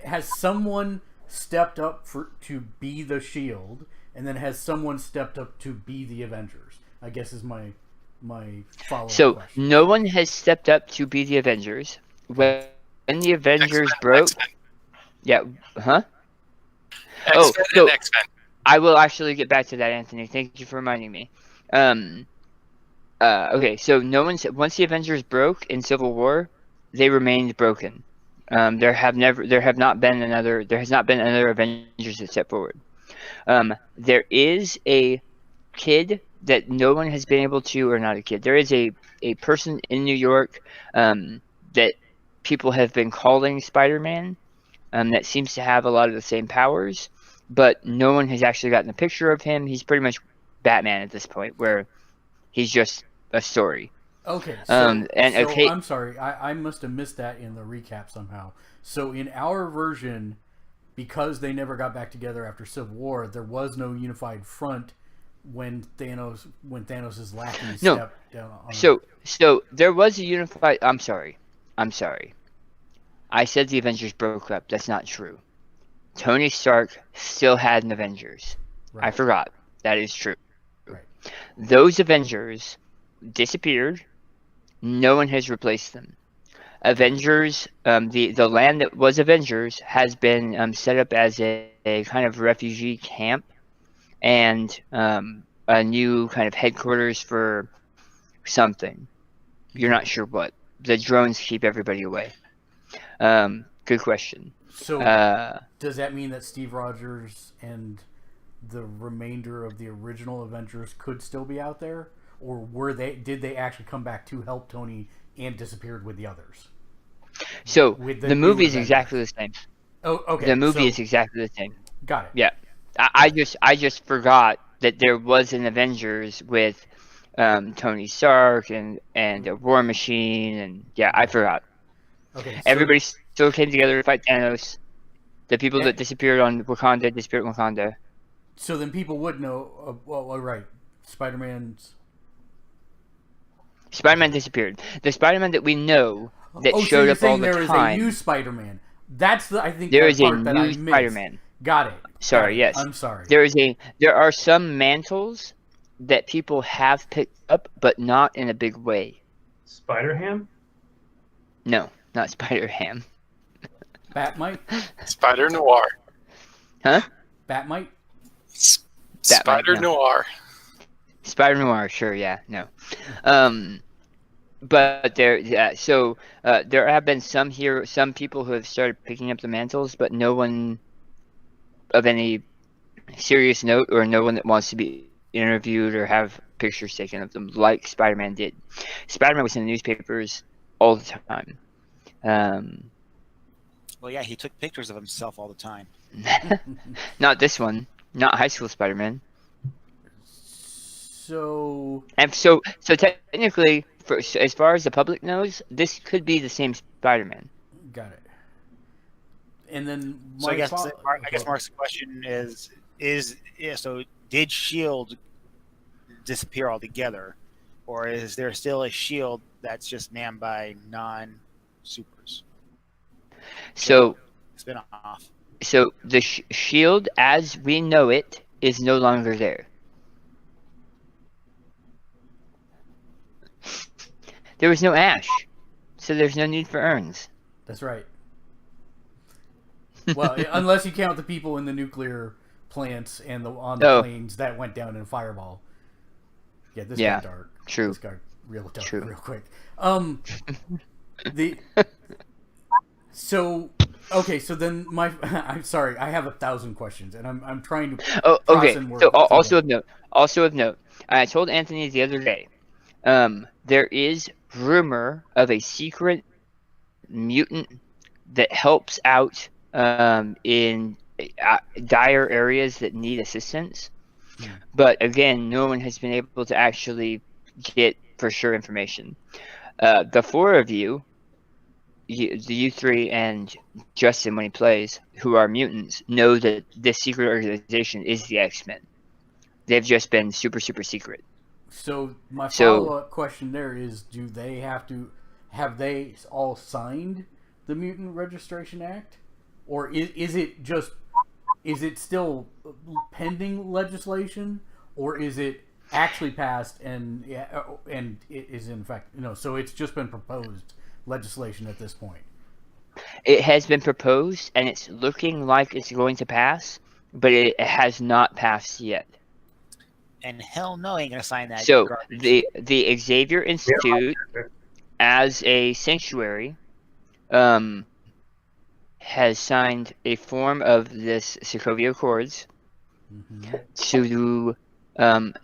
Has someone stepped up to be the S.H.I.E.L.D., and then has someone stepped up to be the Avengers? I guess is my follow-up question. No one has stepped up to be the Avengers. When the Avengers broke... X-Men. Yeah, huh? X-Men and X-Men. I will actually get back to that, Anthony. Thank you for reminding me. Okay, so once the Avengers broke in Civil War, they remained broken. There has not been another Avengers that stepped forward. There is a kid that no one has been able to, or not a kid. There is a person in New York that people have been calling Spider-Man. That seems to have a lot of the same powers, but no one has actually gotten a picture of him. He's pretty much Batman at this point, where he's just a story. Okay, I'm sorry. I must have missed that in the recap somehow. So in our version, because they never got back together after Civil War, there was no unified front when Thanos' lackey stepped down on So there was a unified... I'm sorry. I said the Avengers broke up. That's not true. Tony Stark still had an Avengers. Right. I forgot. That is true. Right. Those Avengers disappeared. No one has replaced them. Avengers, the land that was Avengers has been set up as a kind of refugee camp and a new kind of headquarters for something. You're not sure what. The drones keep everybody away. Good question. So does that mean that Steve Rogers and the remainder of the original Avengers could still be out there, or did they actually come back to help Tony and disappeared with the others? So With the new movie is Avengers. exactly the same. Oh, okay. The movie so, is exactly the same. Got it. Yeah, I just forgot that there was an Avengers with Tony Stark and a War Machine, and yeah, I forgot. Okay. So, Everybody still came together to fight Thanos. The people that disappeared on Wakanda disappeared on Wakanda. So then people would know. Well, right. Spider-Man disappeared. The Spider-Man that we know that showed up all the there time. Is a new Spider-Man. That's I think There that is a part that I new missed. Spider-Man. Got it. Sorry, yes. I'm sorry. There are some mantles that people have picked up, but not in a big way. Spider-Ham? No, not Spider-Ham. Batmite? Spider Noir. Huh? Batmite? Spider no. Noir. Spider Noir, sure, yeah, no. But there have been some people who have started picking up the mantles, but no one of any serious note, or no one that wants to be interviewed or have pictures taken of them like Spider-Man did. Spider-Man was in the newspapers all the time. Well, yeah, he took pictures of himself all the time. Not this one. Not High School Spider-Man. So technically, as far as the public knows, this could be the same Spider-Man. Got it. And then So I guess Mark's question so did Shield disappear altogether, or is there still a Shield that's just manned by non-supers? So Spin off. So the Shield, as we know it, is no longer there. There was no Ash, so there's no need for urns. That's right. Well, unless you count the people in the nuclear plants and on the planes that went down in a fireball. Yeah, this got dark. True. This got real dark True. real quick. So then I'm sorry, I have 1,000 questions, and I'm trying to. Okay. So also of note, I told Anthony the other day, there is rumor of a secret mutant that helps out in dire areas that need assistance. But again, no one has been able to actually get for sure information. The four of you, you three and Justin, when he plays, who are mutants, know that this secret organization is the X-Men. They've just been super, super secret. So my follow-up question there is: have they all signed the Mutant Registration Act, or is it still pending legislation, or is it actually passed and it is in fact so it's just been proposed legislation at this point? It has been proposed, and it's looking like it's going to pass, but it has not passed yet. And hell no, ain't gonna sign that. So garbage. the Xavier Institute, as a sanctuary, has signed a form of this Sokovia Accords to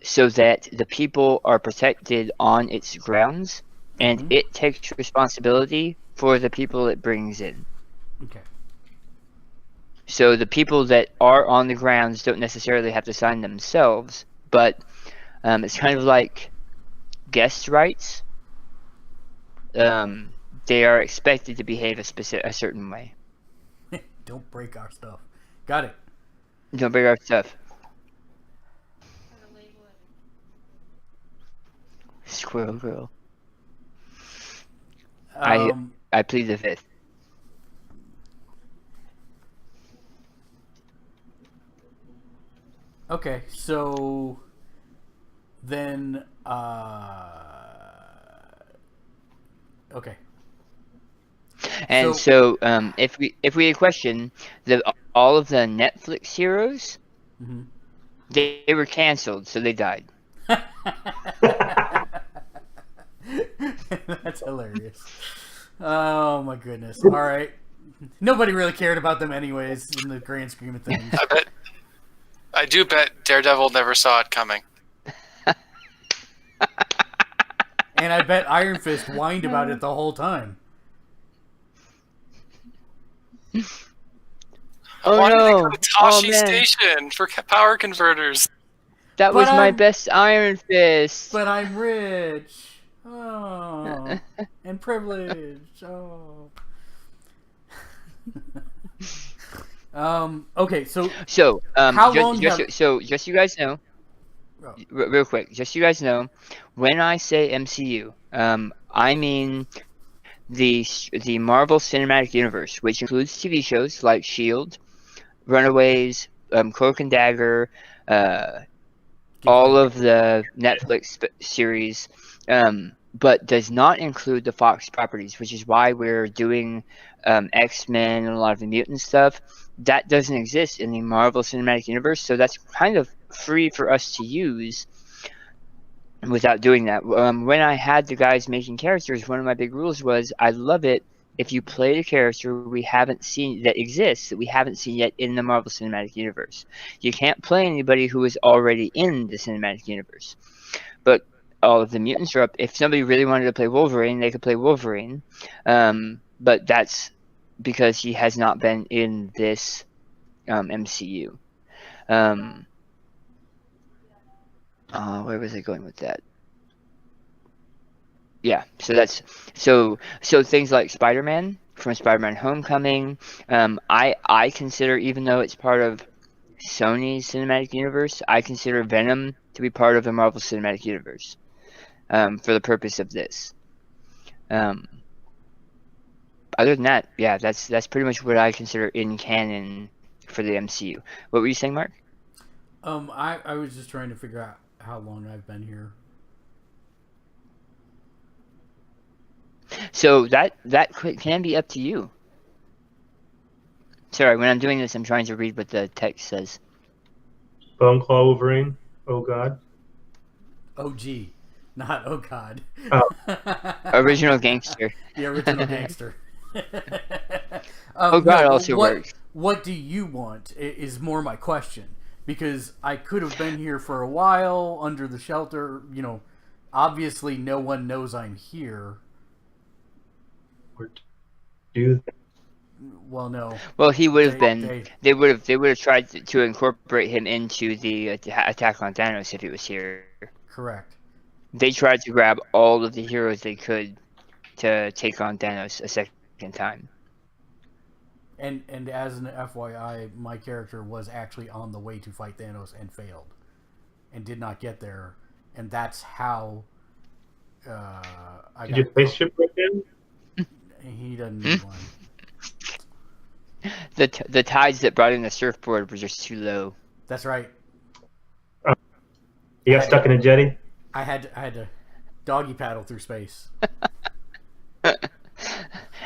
so that the people are protected on its grounds, and it takes responsibility for the people it brings in. Okay. So the people that are on the grounds don't necessarily have to sign themselves, but it's kind of like guest rights. They are expected to behave a certain way. Don't break our stuff. Got it. Don't break our stuff. Squirrel Girl. I plead the fifth. Okay, so then okay. And so if we had a question, all of the Netflix heroes, they were canceled, so they died. That's hilarious. Oh my goodness! All right, nobody really cared about them anyways in the grand scheme of things. I do bet Daredevil never saw it coming. And I bet Iron Fist whined about it the whole time. Why did they go no! to Tashi man. Station for power converters? That But was my I'm- best Iron Fist. But I'm rich. Oh, and privileged. Oh. Okay, so So, How just, long just, have- so just so you guys know, Oh. real quick, just so you guys know, when I say MCU, I mean the Marvel Cinematic Universe, which includes TV shows like Shield, Runaways, Cloak and Dagger, all of the Netflix series, but does not include the Fox properties, which is why we're doing X-Men and a lot of the mutant stuff. That doesn't exist in the Marvel Cinematic Universe, so that's kind of free for us to use without doing that. When I had the guys making characters, one of my big rules was I love it if you play a character we haven't seen that exists, that we haven't seen yet in the Marvel Cinematic Universe. You can't play anybody who is already in the Cinematic Universe. But all of the mutants are up. If somebody really wanted to play Wolverine, they could play Wolverine. But that's because he has not been in this MCU. Where was I going with that? Yeah, so that's so things like Spider-Man from Spider-Man Homecoming. I consider, even though it's part of Sony's cinematic universe, I consider Venom to be part of the Marvel Cinematic Universe for the purpose of this. Other than that, yeah, that's pretty much what I consider in canon for the MCU. What were you saying, Mark? I was just trying to figure out how long I've been here. So that can be up to you. Sorry, when I'm doing this, I'm trying to read what the text says. Bone Claw Wolverine. Oh God. Oh gee, not oh god. Oh. Original gangster. The original gangster. Oh God, also what, works. What do you want? Is more my question, because I could have been here for a while under the shelter. You know, obviously no one knows I'm here. Or do Well, no. Well, he would have They- been. they- They would have tried to incorporate him into the attack on Thanos if he was here. Correct. They tried to grab all of the heroes they could to take on Thanos a second time. And as an FYI, my character was actually on the way to fight Thanos and failed, and did not get there, and that's how I did your got. spaceship break in? He doesn't need one. The tides that brought in the surfboard were just too low. That's right. You got stuck in a jetty? I had to doggy paddle through space.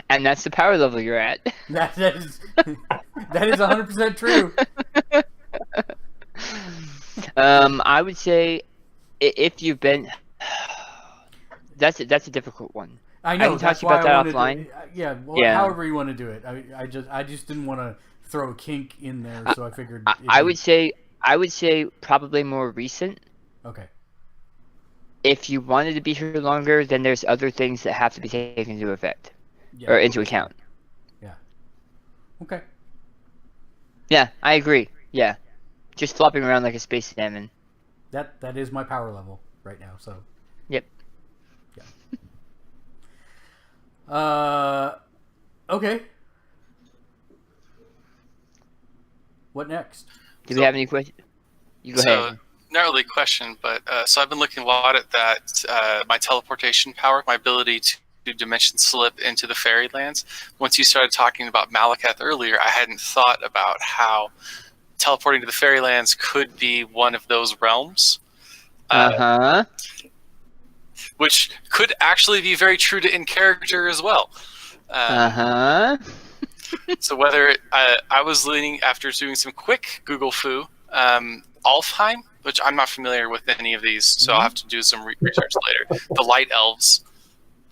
And that's the power level you're at. That is 100% true. I would say if you've been, that's a difficult one. I know. can talk That's to you about why I that wanted offline. yeah. Well, Yeah. however you want to do it. I just didn't want to throw a kink in there, so I figured. I would say probably more recent. Okay. If you wanted to be here longer, then there's other things that have to be taken into effect Yeah. or into account. Okay. Yeah, I agree. Yeah, just flopping around like a space salmon. That is my power level right now. So. Yep. Yeah. Okay. What next? Do we have any questions? You go ahead. Not really a question, but so I've been looking a lot at that, my teleportation power, my ability to dimension slip into the fairylands. Once you started talking about Malekith earlier, I hadn't thought about how teleporting to the fairylands could be one of those realms. Which could actually be very true to in character as well. So whether I was leaning after doing some quick Google foo, Alfheim, which I'm not familiar with any of these, so I'll have to do some research later. The Light Elves,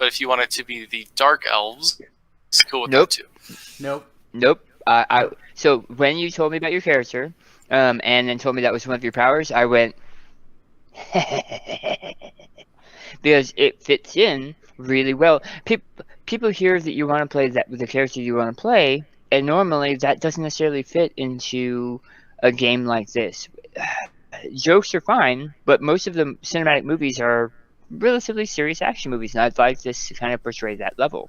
But if you want it to be the Dark Elves, it's cool with Nope. that too. Nope. So when you told me about your character, and then told me that was one of your powers, I went because it fits in really well. People hear that you want to play that with the character you want to play, and normally that doesn't necessarily fit into a game like this. Jokes are fine, but most of the cinematic movies are relatively serious action movies, and I'd like this to kind of portray that level.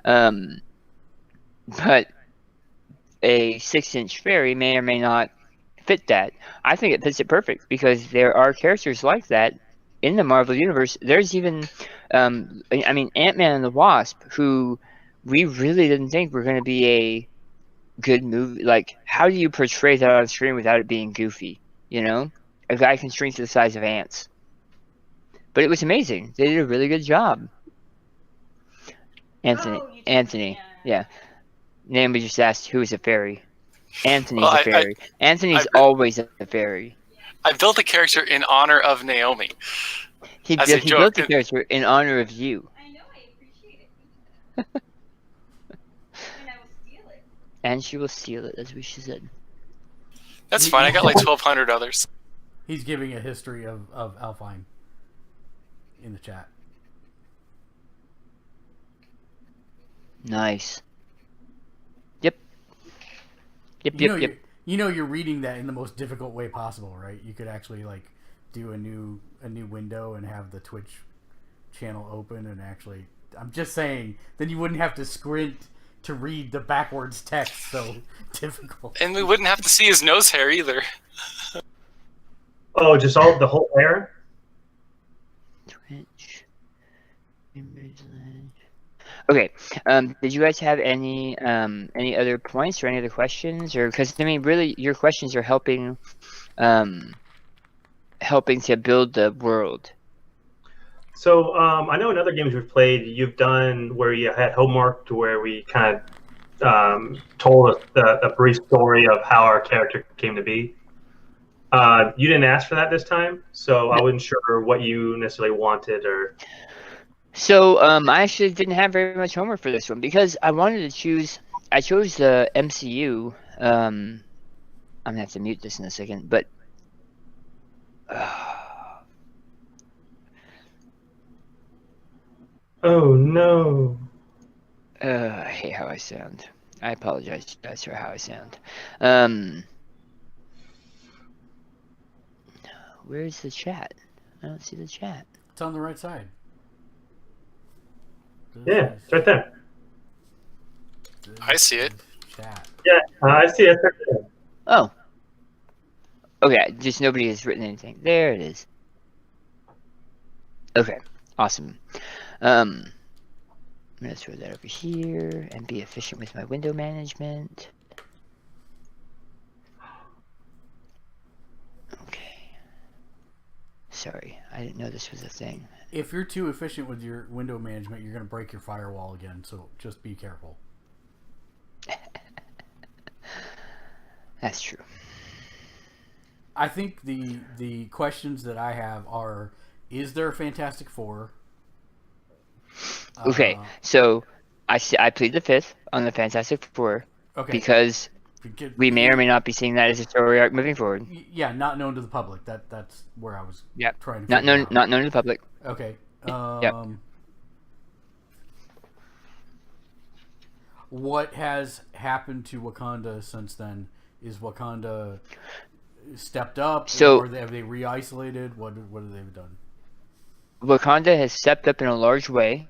But a 6-inch fairy may or may not fit that. I think it fits it perfect because there are characters like that in the Marvel Universe. There's even, Ant-Man and the Wasp, who we really didn't think were going to be a good movie. Like, how do you portray that on screen without it being goofy? You know? A guy can shrink to the size of ants. But it was amazing. They did a really good job. Anthony. Yeah. Naomi just asked who is a fairy. Anthony's a fairy. Anthony's always a fairy. I built a character in honor of Naomi. He built the character in honor of you. I know, I appreciate it. And I will steal it. And she will steal it, as we said. That's fine. I got like 1,200 others. He's giving a history of Alfine in the chat. Nice. Yep. You know you're reading that in the most difficult way possible, right? You could actually like do a new window and have the Twitch channel open and actually. I'm just saying, then you wouldn't have to squint to read the backwards text. So difficult. And we wouldn't have to see his nose hair either. Oh, just the whole hair? Twitch. Okay. Did you guys have any other points or any other questions? Or because really, your questions are helping to build the world. So I know in other games we've played, you've done where you had homework to where we kind of told us a brief story of how our character came to be. You didn't ask for that this time, so I wasn't sure what you necessarily wanted or. So I actually didn't have very much homework for this one because I wanted to choose. I chose the MCU. I'm gonna have to mute this in a second, but. Oh no. I hate how I sound. I apologize guys for how I sound. Where's the chat? I don't see the chat. It's on the right side. Yeah, it's right there. I see it. Chat. Yeah, I see it. Right there. Oh. Okay, just nobody has written anything. There it is. Okay, awesome. I'm gonna throw that over here and be efficient with my window management. Okay. Sorry, I didn't know this was a thing. If you're too efficient with your window management, you're going to break your firewall again, so just be careful. That's true. I think the questions that I have are, is there a Fantastic Four? Okay, so I plead the fifth on the Fantastic Four because we may or may not be seeing that as a story arc moving forward. Yeah, not known to the public. That's where I was trying to not known to the public. Okay. What has happened to Wakanda since then? Is Wakanda stepped up? So, or have they re-isolated? What have they done? Wakanda has stepped up in a large way.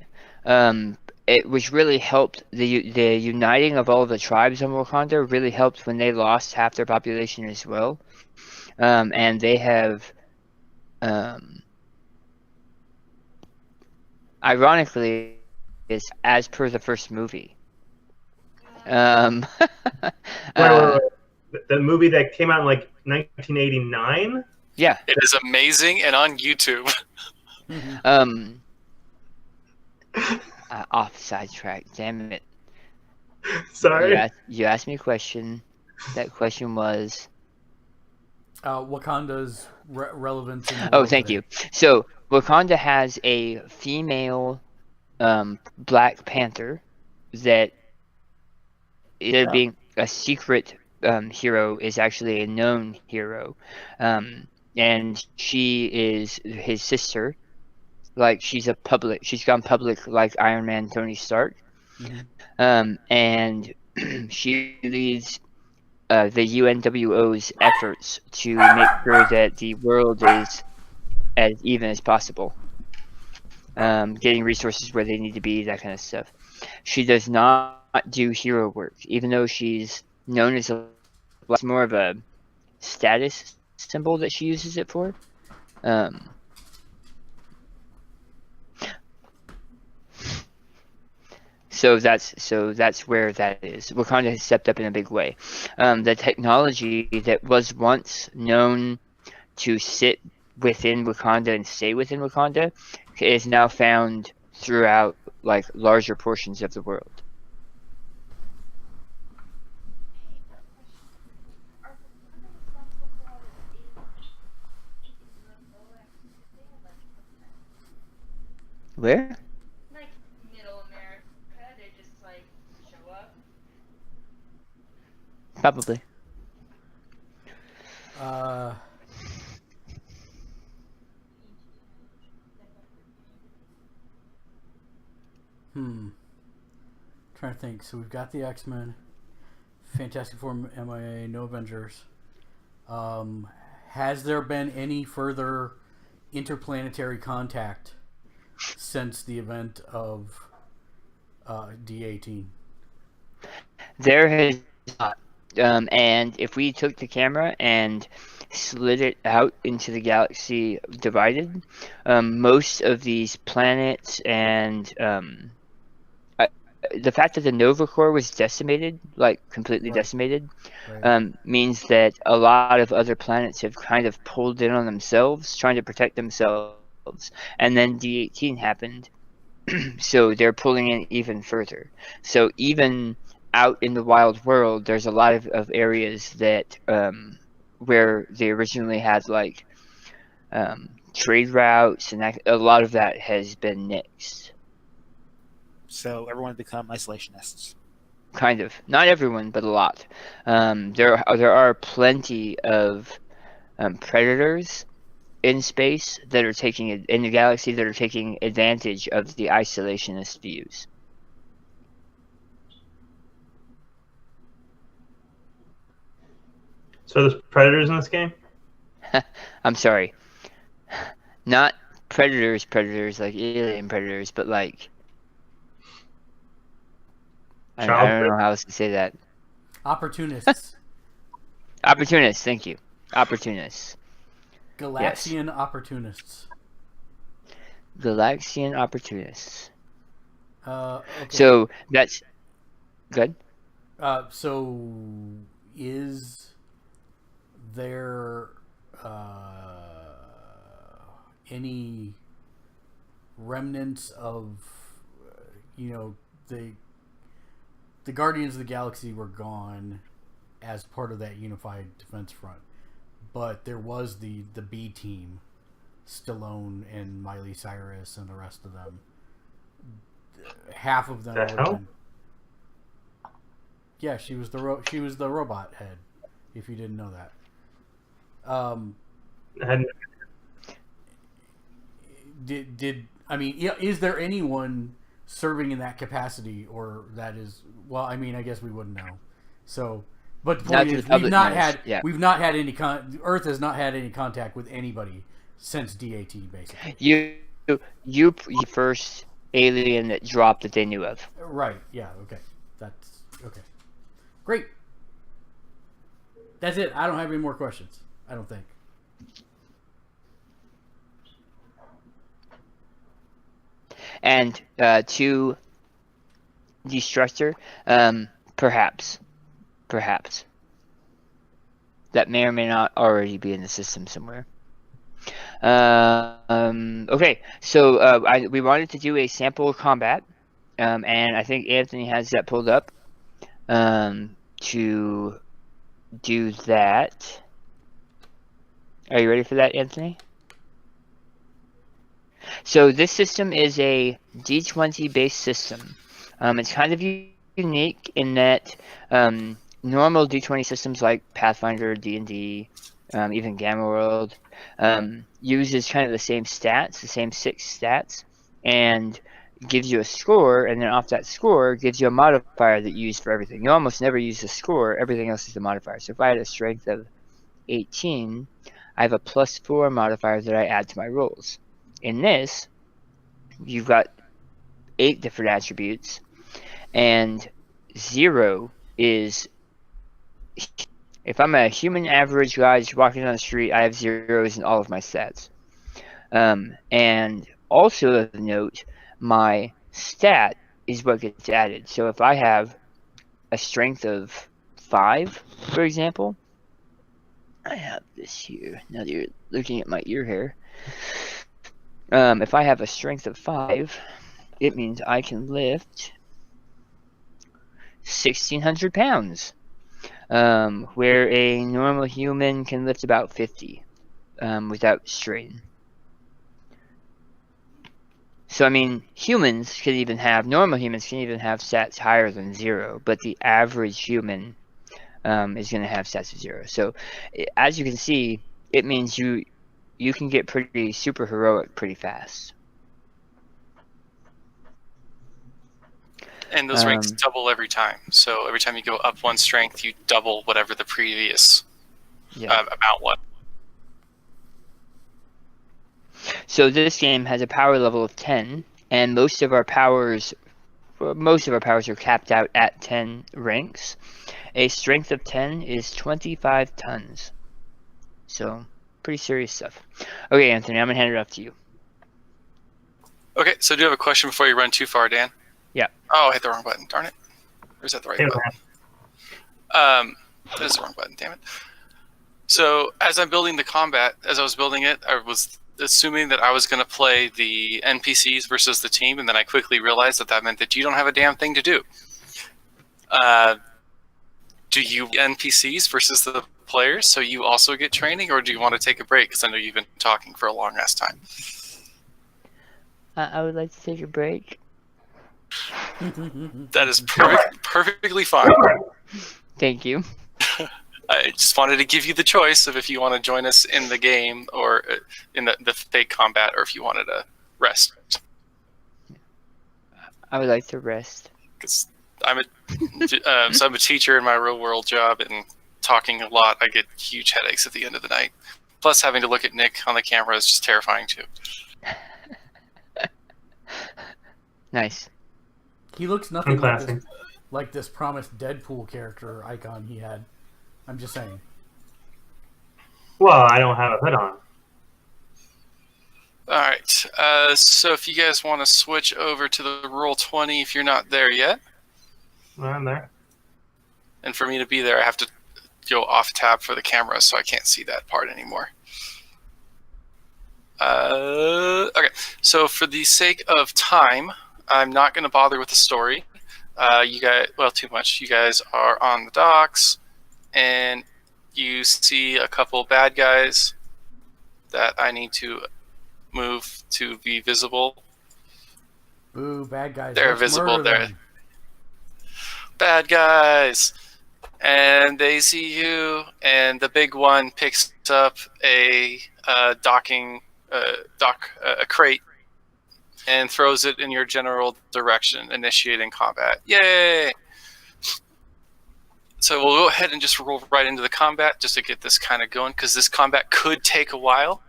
Which really helped the uniting of all the tribes in Wakanda really helped when they lost half their population as well. And they have, ironically, is as per the first movie. Wait. The movie that came out in like 1989? Yeah. It is amazing and on YouTube. Off sidetrack, damn it. Sorry. You asked me a question. That question was Wakanda's relevance in the Oh, world thank today. you. So Wakanda has a female Black Panther that instead of being a secret hero is actually a known hero, and she is his sister. Like she's gone public like Iron Man, Tony Stark, and she leads the UNWO's efforts to make sure that the world is as even as possible. Getting resources where they need to be, that kind of stuff. She does not do hero work, even though she's known as it's more of a status symbol that she uses it for. So that's where that is. Wakanda has stepped up in a big way. The technology that was once known to sit within Wakanda and stay within Wakanda is now found throughout like larger portions of the world. Are Wakanda responsible for all this UFO activity? Where? Like Middle America, they just like show up. Probably. Trying to think. So we've got the X-Men, Fantastic Four, MIA, no Avengers. Has there been any further interplanetary contact since the event of D18? There has not. And if we took the camera and slid it out into the galaxy divided, most of these planets and the fact that the Nova Corps was decimated, like completely decimated, means that a lot of other planets have kind of pulled in on themselves, trying to protect themselves. And then D18 happened, so they're pulling in even further. So even out in the wild world, there's a lot of areas that where they originally had like trade routes, and a lot of that has been nixed. So everyone become isolationists. Kind of, not everyone, but a lot. There are plenty of predators in space that are taking in the galaxy that are taking advantage of the isolationist views. So there's predators in this game? I'm sorry. Not predators like alien predators, but like I don't know how else to say that. Opportunists. Opportunists, thank you. Opportunists. Galaxian opportunists. Galaxian opportunists. Okay. So that's good. So is there any remnants of the Guardians of the Galaxy were gone as part of that unified defense front, but there was the B team, Stallone and Miley Cyrus and the rest of them. Half of them. Yeah, she was the robot head. If you didn't know that. Is there anyone serving in that capacity, or that is? Well, I mean, I guess we wouldn't know. So, but the point is, we've not had any Earth has not had any contact with anybody since D18, basically. You first alien that dropped that they knew of. Right. Yeah. Okay. That's okay. Great. That's it. I don't have any more questions. I don't think. And to Destructor, perhaps. That may or may not already be in the system somewhere. Okay, so we wanted to do a sample combat, and I think Anthony has that pulled up to do that. Are you ready for that, Anthony? So this system is a D20 based system. It's kind of unique in that normal D20 systems like Pathfinder, D&D, even Gamma World uses kind of the same stats, the same 6 stats, and gives you a score, and then off that score gives you a modifier that you use for everything. You almost never use the score, everything else is the modifier. So if I had a strength of 18, I have a +4 modifier that I add to my rolls. In this, you've got 8 different attributes, and 0 is, if I'm a human average guy just walking down the street, I have 0s in all of my stats. And also of note, my stat is what gets added. So if I have a strength of 5, for example, I have this here. Now that you're looking at my ear hair. If I have a strength of 5, it means I can lift 1,600 pounds, where a normal human can lift about 50 without strain. So, I mean, normal humans can even have stats higher than 0, but the average human is going to have stats of 0. So, as you can see, it means you can get pretty super heroic pretty fast. And those ranks double every time. So every time you go up 1 strength, you double whatever the previous amount was. So this game has a power level of 10, and most of our powers are capped out at 10 ranks. A strength of 10 is 25 tons. So, pretty serious stuff. Okay, Anthony, I'm going to hand it off to you. Okay, so do you have a question before you run too far, Dan? Yeah. Oh, I hit the wrong button. Darn it. Or is that the right button? That is the wrong button, damn it. So, as I'm building the combat, as I was building it, I was assuming that I was going to play the NPCs versus the team, and then I quickly realized that meant that you don't have a damn thing to do. Do you NPCs versus the players so you also get training, or do you want to take a break? Because I know you've been talking for a long ass time. I would like to take a break. That is perfectly fine. Thank you. I just wanted to give you the choice of if you want to join us in the game or in the fake combat, or if you wanted to rest. I would like to rest. Because I'm a teacher in my real world job, and talking a lot, I get huge headaches at the end of the night. Plus, having to look at Nick on the camera is just terrifying too. Nice. He looks nothing like this promised Deadpool character icon he had. I'm just saying. Well, I don't have a hood on. All right. So if you guys want to switch over to the Roll20 if you're not there yet. I'm there. And for me to be there, I have to go off tab for the camera, so I can't see that part anymore. Okay. So for the sake of time, I'm not going to bother with the story. You guys, well, too much. You guys are on the docks, and you see a couple bad guys that I need to move to be visible. Boo, bad guys. They're visible there. Bad guys. And they see you, and the big one picks up a crate and throws it in your general direction, initiating combat. Yay! So we'll go ahead and just roll right into the combat just to get this kind of going, because this combat could take a while.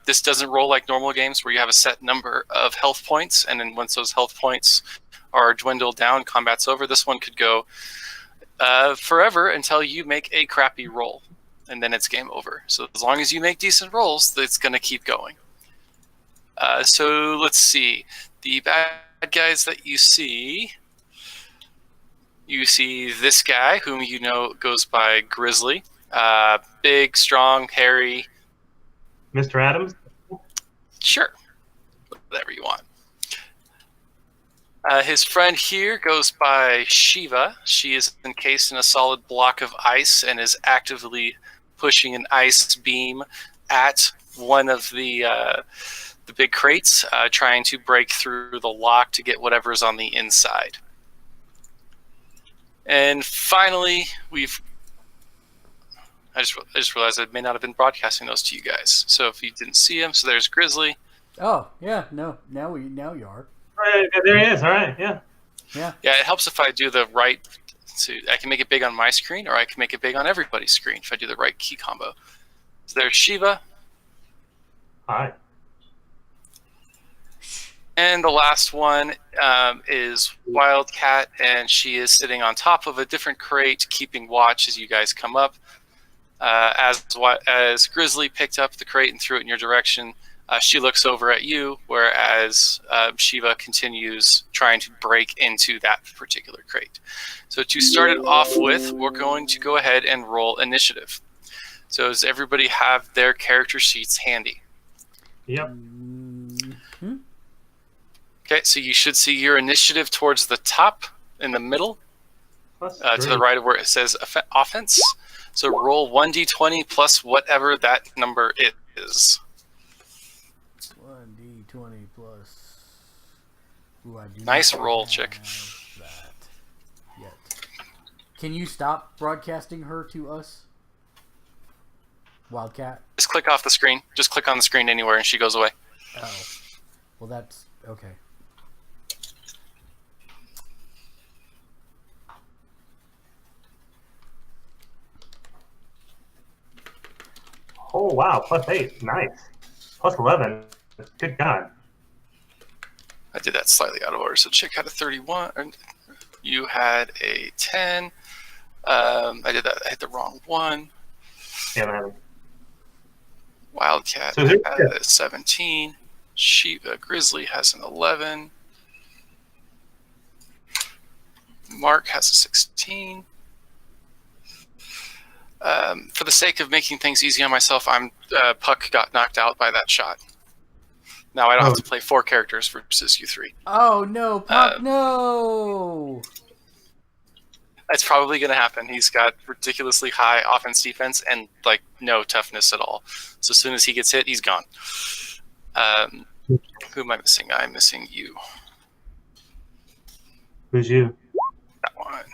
This doesn't roll like normal games where you have a set number of health points, and then once those health points are dwindled down, combat's over. This one could go forever until you make a crappy roll, and then it's game over. So as long as you make decent rolls, it's going to keep going. So let's see. The bad guys that you see this guy, whom you know goes by Grizzly. Big, strong, hairy. Mr. Adams? Sure. Whatever you want. His friend here goes by Shiva. She is encased in a solid block of ice and is actively pushing an ice beam at one of the the big crates, trying to break through the lock to get whatever's on the inside. And finally, I just realized I may not have been broadcasting those to you guys. So if you didn't see him, so there's Grizzly. Oh yeah, no, now you are. Right, there he is. All right, yeah. Yeah. Yeah, it helps if I do the right. So I can make it big on my screen, or I can make it big on everybody's screen if I do the right key combo. So there's Shiva. Hi. And the last one is Wildcat, and she is sitting on top of a different crate, keeping watch as you guys come up. As Grizzly picked up the crate and threw it in your direction, she looks over at you, whereas Shiva continues trying to break into that particular crate. So to start it off with, we're going to go ahead and roll initiative. So does everybody have their character sheets handy? Yep. Mm-hmm. Okay, so you should see your initiative towards the top in the middle, to the right of where it says offense. So roll 1d20 plus whatever that number is. 1d20 plus. Ooh, I do Nice not roll, have chick. That yet. Can you stop broadcasting her to us? Wildcat? Just click off the screen. Just click on the screen anywhere and she goes away. Oh. Well, that's okay. Oh wow, +8, nice. +11, good God. I did that slightly out of order. So chick had a 31. You had a 10. I did that. I hit the wrong one. Yeah, man. Wildcat So who- had a 17. Grizzly has an 11. Mark has a 16. For the sake of making things easy on myself, Puck got knocked out by that shot. Now I don't have to play 4 characters versus you 3. Oh no, Puck, no! That's probably going to happen. He's got ridiculously high offense defense and like no toughness at all. So as soon as he gets hit, he's gone. Who am I missing? I'm missing you. Who's you? That one.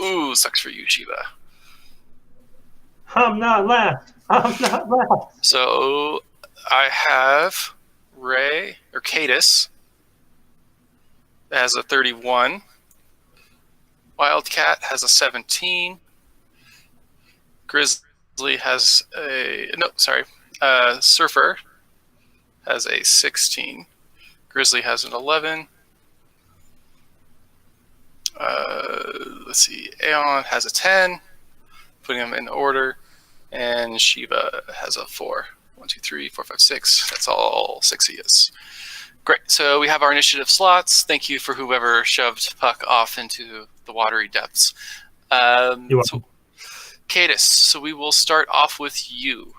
Ooh, sucks for you, Shiva. I'm not left. I'm not left. So I have Ray or Cadus has a 31. Wildcat has a 17. Grizzly has a Surfer has a 16. Grizzly has an 11. Let's see. Aeon has a 10. Putting them in order. And Shiva has a 4. 1, 2, 3, 4, 5, 6. That's all 6 he is. Great. So we have our initiative slots. Thank you for whoever shoved Puck off into the watery depths. You're welcome. Cadus, so we will start off with you.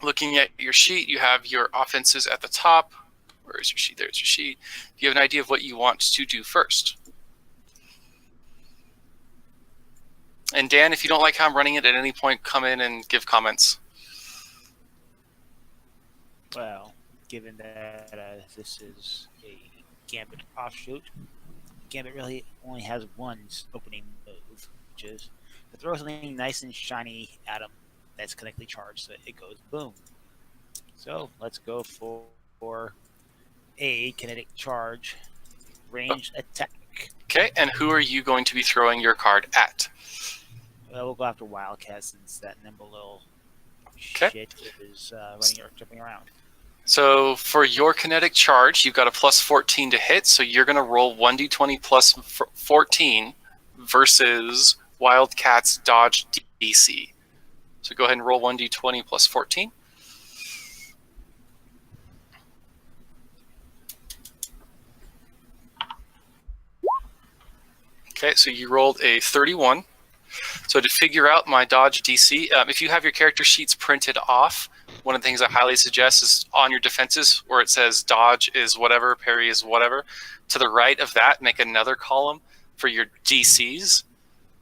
Looking at your sheet, you have your offenses at the top. Where is your sheet? There's your sheet. Do you have an idea of what you want to do first? And Dan, if you don't like how I'm running it, at any point come in and give comments. Well, given that this is a Gambit offshoot, Gambit really only has one opening move, which is to throw something nice and shiny at him that's kinetically charged, so it goes boom. So let's go for a kinetic charge ranged attack. Okay, and who are you going to be throwing your card at? We'll go after Wildcat since that nimble little Okay. shit is jumping around. So for your kinetic charge, you've got a plus 14 to hit, so you're going to roll 1d20 plus 14 versus Wildcat's dodge DC. So go ahead and roll 1d20 plus 14. Okay, so you rolled a 31. So to figure out my dodge DC, if you have your character sheets printed off, one of the things I highly suggest is on your defenses where it says dodge is whatever, parry is whatever. To the right of that, make another column for your DCs.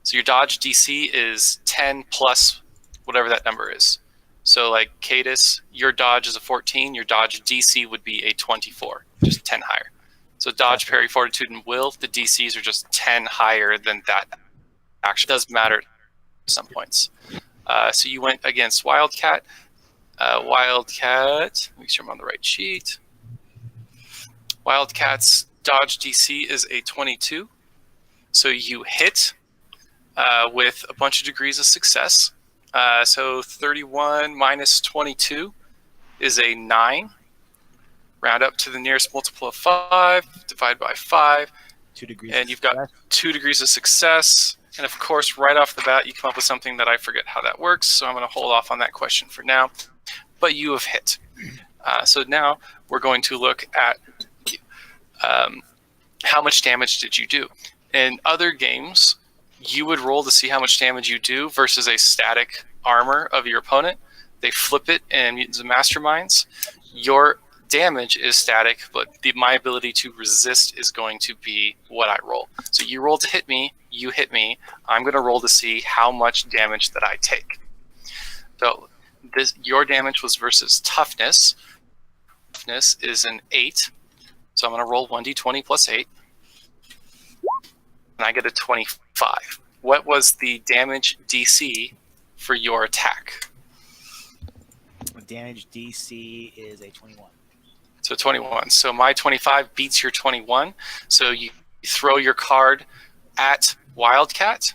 So your dodge DC is 10 plus whatever that number is. So like Cadus, your dodge is a 14, your dodge DC would be a 24, just 10 higher. So dodge, parry, fortitude, and will, the DCs are just 10 higher than that. Actually, does matter at some points. So you went against Wildcat. Wildcat, make sure I'm on the right sheet. Wildcat's dodge DC is a 22. So you hit with a bunch of degrees of success. So 31 minus 22 is a 9. Round up to the nearest multiple of 5, divide by 5. 2 degrees. And you've got 2 degrees of success. And of course, right off the bat, you come up with something that I forget how that works. So I'm going to hold off on that question for now. But you have hit. So now we're going to look at how much damage did you do. In other games, you would roll to see how much damage you do versus a static armor of your opponent. They flip it in Mutants and Masterminds. Your damage is static, but my ability to resist is going to be what I roll. So you roll to hit me, you hit me. I'm going to roll to see how much damage that I take. So your damage was versus toughness. Toughness is an 8. So I'm going to roll 1d20 plus 8. And I get a 25. What was the damage DC for your attack? Damage DC is a 21. So 21. So my 25 beats your 21. So you throw your card at Wildcat.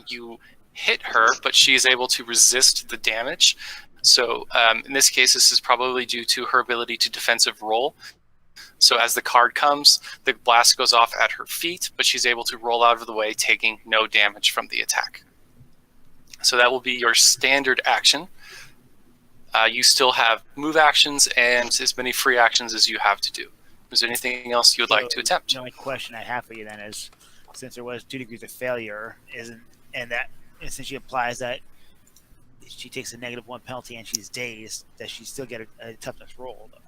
You hit her, but she is able to resist the damage. So in this case, this is probably due to her ability to defensive roll. So as the card comes, the blast goes off at her feet, but she's able to roll out of the way, taking no damage from the attack. So that will be your standard action. You still have move actions and as many free actions as you have to do. Is there anything else you would like to attempt? The only question I have for you then is, since there was 2 degrees of failure, since she applies that she takes a -1 penalty and she's dazed, does she still get a toughness roll though?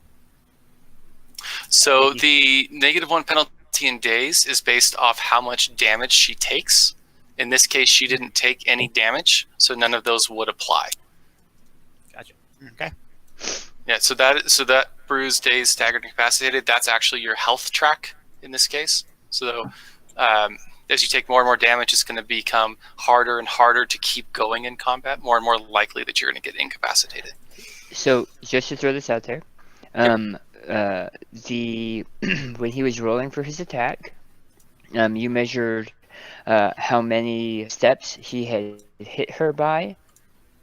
So the -1 penalty in daze is based off how much damage she takes. In this case, she didn't take any damage, so none of those would apply. Gotcha. Okay. Yeah, so that bruised, dazed, staggered, incapacitated, that's actually your health track in this case. So as you take more and more damage, it's going to become harder and harder to keep going in combat, more and more likely that you're going to get incapacitated. So just to throw this out there, when he was rolling for his attack, you measured how many steps he had hit her by.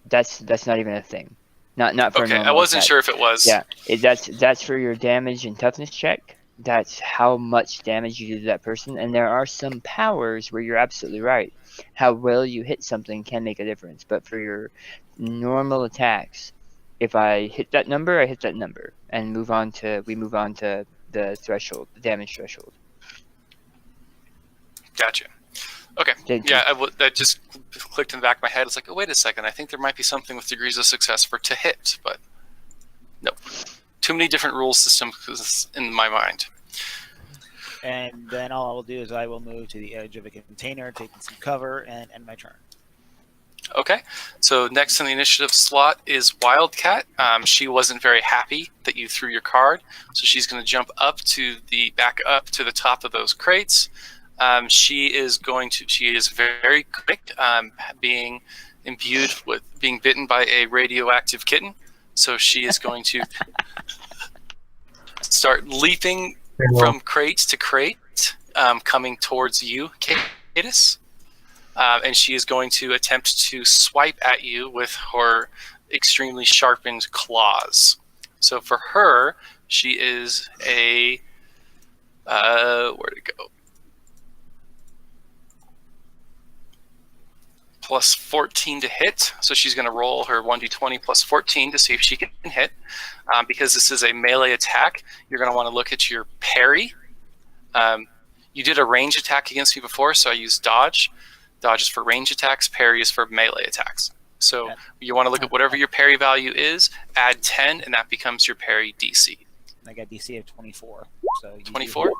That's not even a thing. Not for a normal I wasn't attack. sure if it was. Yeah, that's for your damage and toughness check. That's how much damage you do to that person. And there are some powers where you're absolutely right. How well you hit something can make a difference. But for your normal attacks, if I hit that number, I hit that number, and we move on to the threshold, the damage threshold. Gotcha. Okay. That just clicked in the back of my head. It's like, oh, wait a second. I think there might be something with degrees of success for to hit, but nope. Too many different rule systems in my mind. And then all I will do is I will move to the edge of a container, taking some cover, and end my turn. Okay. So next on the initiative slot is Wildcat. She wasn't very happy that you threw your card, so she's going to jump back up to the top of those crates. She is very quick, being imbued with being bitten by a radioactive kitten. So she is going to start leaping from crate to crate, coming towards you, Cadus. And she is going to attempt to swipe at you with her extremely sharpened claws. So for her, she is a where'd it go? Plus 14 to hit. So she's going to roll her 1d20 plus 14 to see if she can hit. Because this is a melee attack, you're going to want to look at your parry. You did a range attack against me before, so I used dodge. Dodge is for range attacks, parry is for melee attacks. So you want to look at whatever your parry value is, add 10, and that becomes your parry DC. I got DC of 24. So 24?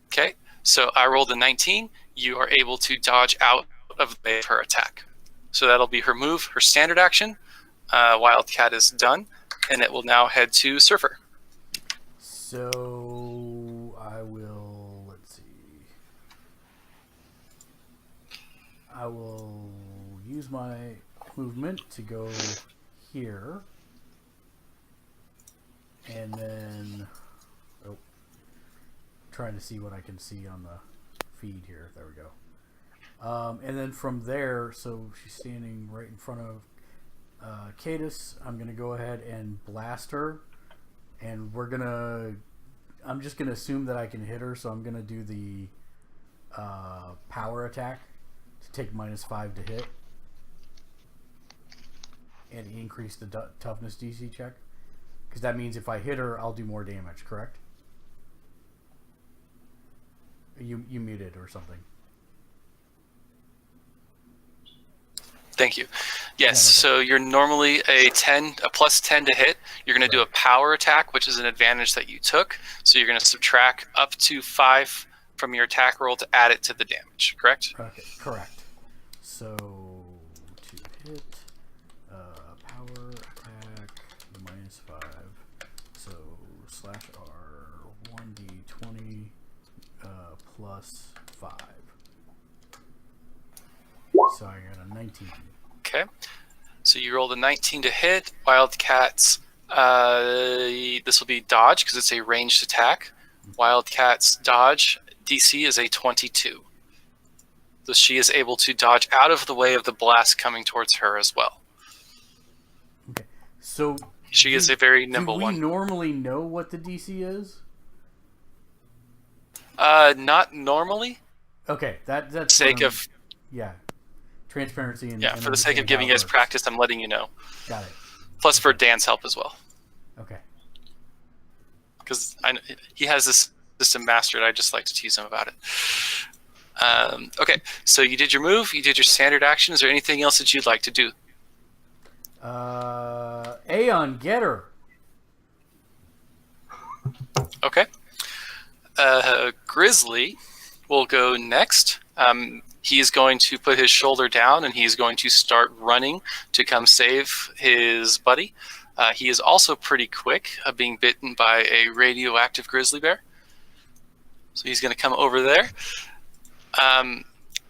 Okay, so I rolled a 19. You are able to dodge out of the way of her attack. So that'll be her move, her standard action. Wildcat is done, and it will now head to Surfer. So I will, let's see. I will use my movement to go here. And then, trying to see what I can see on the feed here. There we go. And then from there, so she's standing right in front of Cadus. I'm going to go ahead and blast her. And I'm just going to assume that I can hit her, so I'm going to do the power attack to take -5 to hit. And increase the toughness DC check. Because that means if I hit her, I'll do more damage, correct? You muted or something. Thank you. Yes, so you're normally a +10 to hit. You're going to do a power attack, which is an advantage that you took. So you're going to subtract up to 5 from your attack roll to add it to the damage, correct? Okay, correct. So to hit, power attack, the -5. So /R 1d20 +5. So I got a 19. Okay. So you rolled a 19 to hit. Wildcat's, this will be dodge because it's a ranged attack. Wildcat's dodge DC is a 22. So she is able to dodge out of the way of the blast coming towards her as well. Okay. So she is a very nimble one. Do we normally know what the DC is? Not normally. Okay, that's sake of transparency and for the sake of giving you guys practice, I'm letting you know. Got it. Plus for Dan's help as well. Okay. Because he has this system mastered. I just like to tease him about it. Okay, so you did your move. You did your standard action. Is there anything else that you'd like to do? Aeon, get her. Okay. Grizzly will go next. He is going to put his shoulder down and he's going to start running to come save his buddy. He is also pretty quick, being bitten by a radioactive grizzly bear. So he's going to come over there.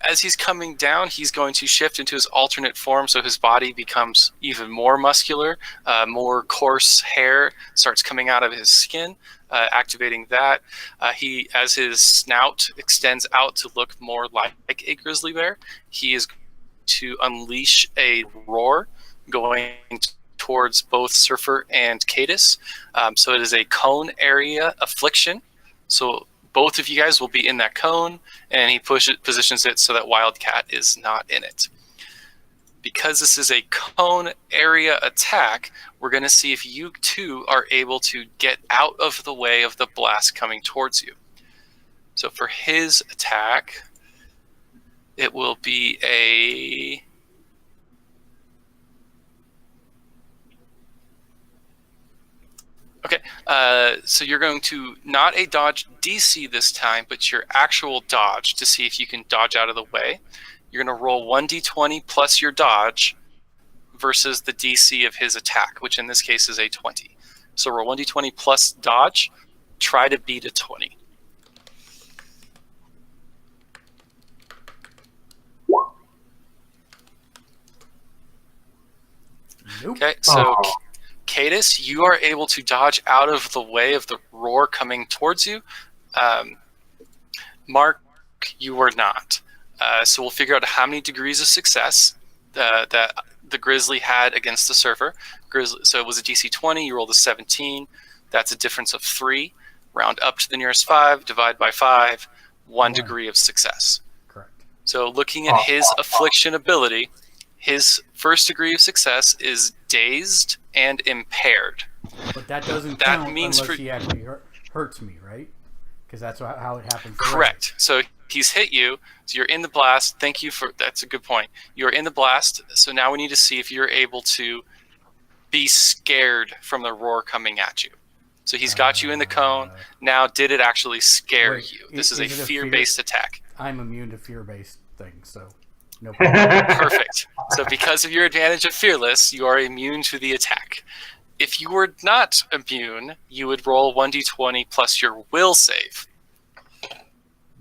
As he's coming down, he's going to shift into his alternate form, so his body becomes even more muscular, more coarse hair starts coming out of his skin, activating that. As his snout extends out to look more like a grizzly bear, he is to unleash a roar going towards both Surfer and Cadus. So it is a cone area affliction. So both of you guys will be in that cone, and he positions it so that Wildcat is not in it. Because this is a cone area attack, we're going to see if you two are able to get out of the way of the blast coming towards you. So for his attack, it will be a... Okay, so you're going to, not a dodge DC this time, but your actual dodge to see if you can dodge out of the way. You're going to roll 1d20 plus your dodge versus the DC of his attack, which in this case is a 20. So roll 1d20 plus dodge, try to beat a 20. Nope. Okay, so... Cadus, you are able to dodge out of the way of the roar coming towards you. Mark, you are not. So we'll figure out how many degrees of success that the Grizzly had against the Surfer. So it was a DC 20, you rolled a 17. That's a difference of 3. Round up to the nearest 5, divide by 5, 1 degree of success. Correct. So looking at his affliction ability, his first degree of success is dazed and impaired. But that doesn't count unless he actually hurts me, right? Because that's how it happens. Correct. So he's hit you. So you're in the blast. Thank you for that's a good point. You're in the blast. So now we need to see if you're able to be scared from the roar coming at you. So he's got you in the cone. Now, did it actually scare you? This is a fear-based attack. I'm immune to fear-based things, so. No problem. Perfect. So because of your advantage of fearless, you are immune to the attack. If you were not immune, you would roll 1d20 plus your will save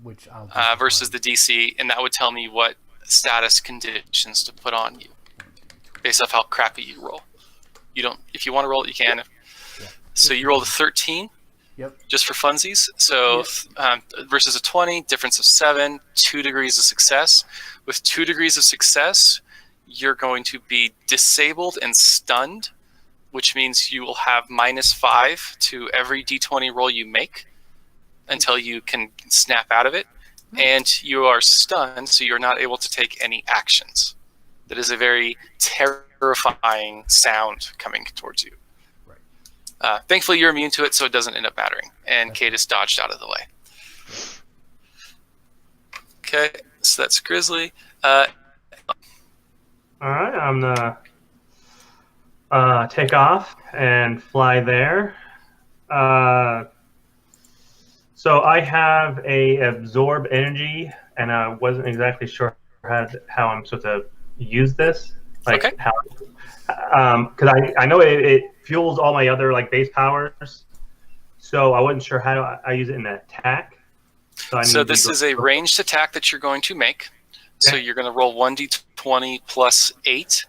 Which I'll versus the DC, and that would tell me what status conditions to put on you based off how crappy you roll. You don't. If you want to roll it, you can. Yeah. So you rolled a 13. Yep. Just for funsies. So versus a 20, difference of 7, 2 degrees of success. With 2 degrees of success, you're going to be disabled and stunned, which means you will have -5 to every d20 roll you make until you can snap out of it. And you are stunned, so you're not able to take any actions. That is a very terrifying sound coming towards you. Thankfully, you're immune to it, so it doesn't end up mattering. And Cadus dodged out of the way. Okay, so that's Grizzly. All right, I'm gonna take off and fly there. So I have a absorb energy, and I wasn't exactly sure how I'm supposed to use this. Like Okay. how, because I know it fuels all my other like base powers, so I wasn't sure how I use it in an attack. So this is a ranged attack that you're going to make. So Okay. you're going to roll 1d20 plus 8,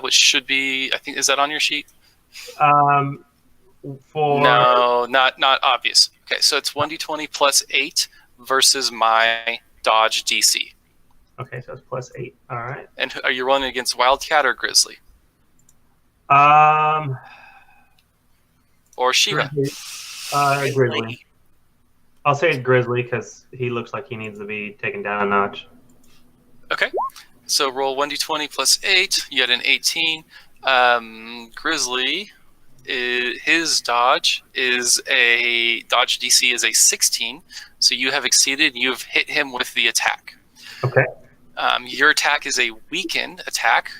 which should be, I think, is that on your sheet? For No, not obvious. Okay, so it's 1d20 plus 8 versus my dodge DC. Okay, so it's +8. All right. And are you rolling against Wildcat or Grizzly? Or Shiva? Grizzly. I'll say it's Grizzly because he looks like he needs to be taken down a notch. Okay, so roll 1d20 plus 8. You had an 18. Grizzly, his dodge DC is a 16. So you have exceeded. You have hit him with the attack. Okay. Your attack is a weakened attack,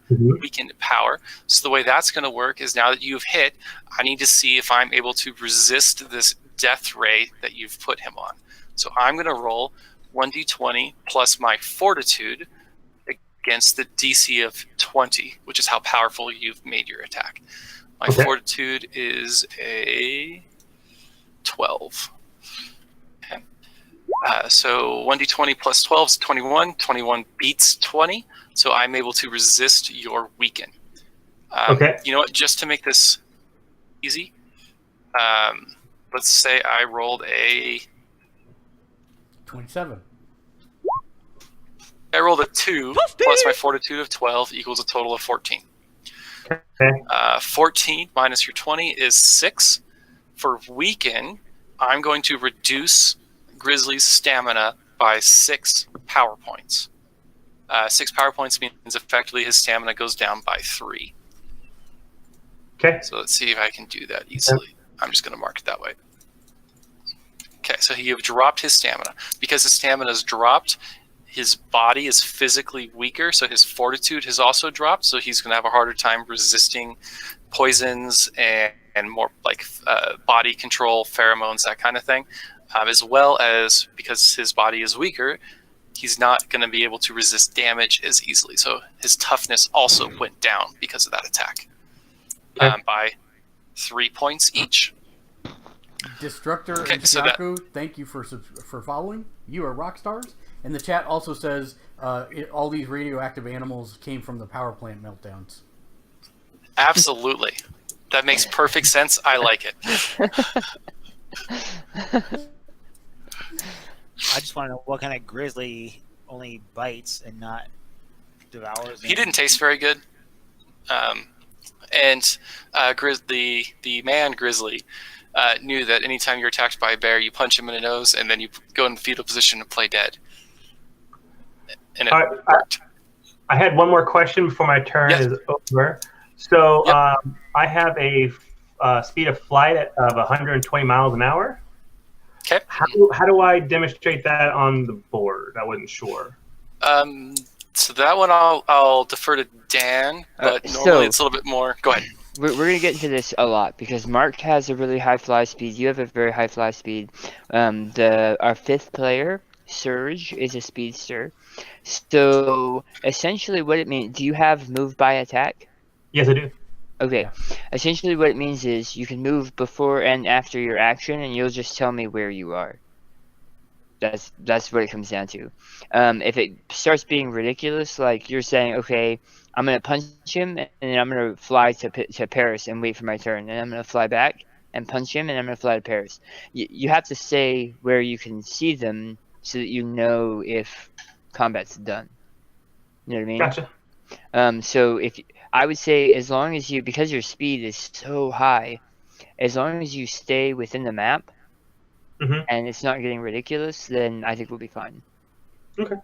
weakened power. So the way that's going to work is now that you've hit, I need to see if I'm able to resist this death ray that you've put him on. So I'm going to roll 1d20 plus my fortitude against the DC of 20, which is how powerful you've made your attack. My fortitude is a 12. Okay. So 1d20 plus 12 is 21. 21 beats 20, so I'm able to resist your weaken. Okay. You know what? Just to make this easy, let's say I rolled a 27. I rolled a 2 plus my fortitude of 12 equals a total of 14. Okay. 14 minus your 20 is 6. For weaken, I'm going to reduce Grizzly's stamina by 6 power points. 6 power points means effectively his stamina goes down by 3. Okay. So let's see if I can do that easily. I'm just going to mark it that way. Okay, so you have dropped his stamina. Because his stamina is dropped, his body is physically weaker, so his fortitude has also dropped, so he's going to have a harder time resisting poisons and more like body control, pheromones, that kind of thing. As well as, because his body is weaker, he's not going to be able to resist damage as easily. So his toughness also went down because of that attack by 3 points each. Destructor Okay, and so Shikaku, thank you for following. You are rock stars. And the chat also says all these radioactive animals came from the power plant meltdowns. Absolutely. That makes perfect sense. I like it. I just want to know what kind of grizzly only bites and not devours. He didn't taste very good. And the man Grizzly knew that anytime you're attacked by a bear, you punch him in the nose and then you go in the fetal position and play dead. And it worked. I had one more question before my turn is over. So I have a speed of flight of 120 miles an hour. Okay. How do I demonstrate that on the board? I wasn't sure. So that one I'll defer to Dan, but normally it's a little bit more. Go ahead. We're going to get into this a lot because Mark has a really high fly speed. You have a very high fly speed. Our fifth player Surge is a speedster. So essentially what it means, do you have move by attack? Yes, I do. Okay. Yeah. Essentially what it means is you can move before and after your action, and you'll just tell me where you are. That's what it comes down to. If it starts being ridiculous, like you're saying, okay, I'm gonna punch him and then I'm gonna fly to Paris and wait for my turn, and I'm gonna fly back and punch him and I'm gonna fly to Paris. You have to say where you can see them so that you know if combat's done. You know what I mean? Gotcha. So I would say as long as you, because your speed is so high, as long as you stay within the map Hmm. and it's not getting ridiculous, then I think we'll be fine. Okay.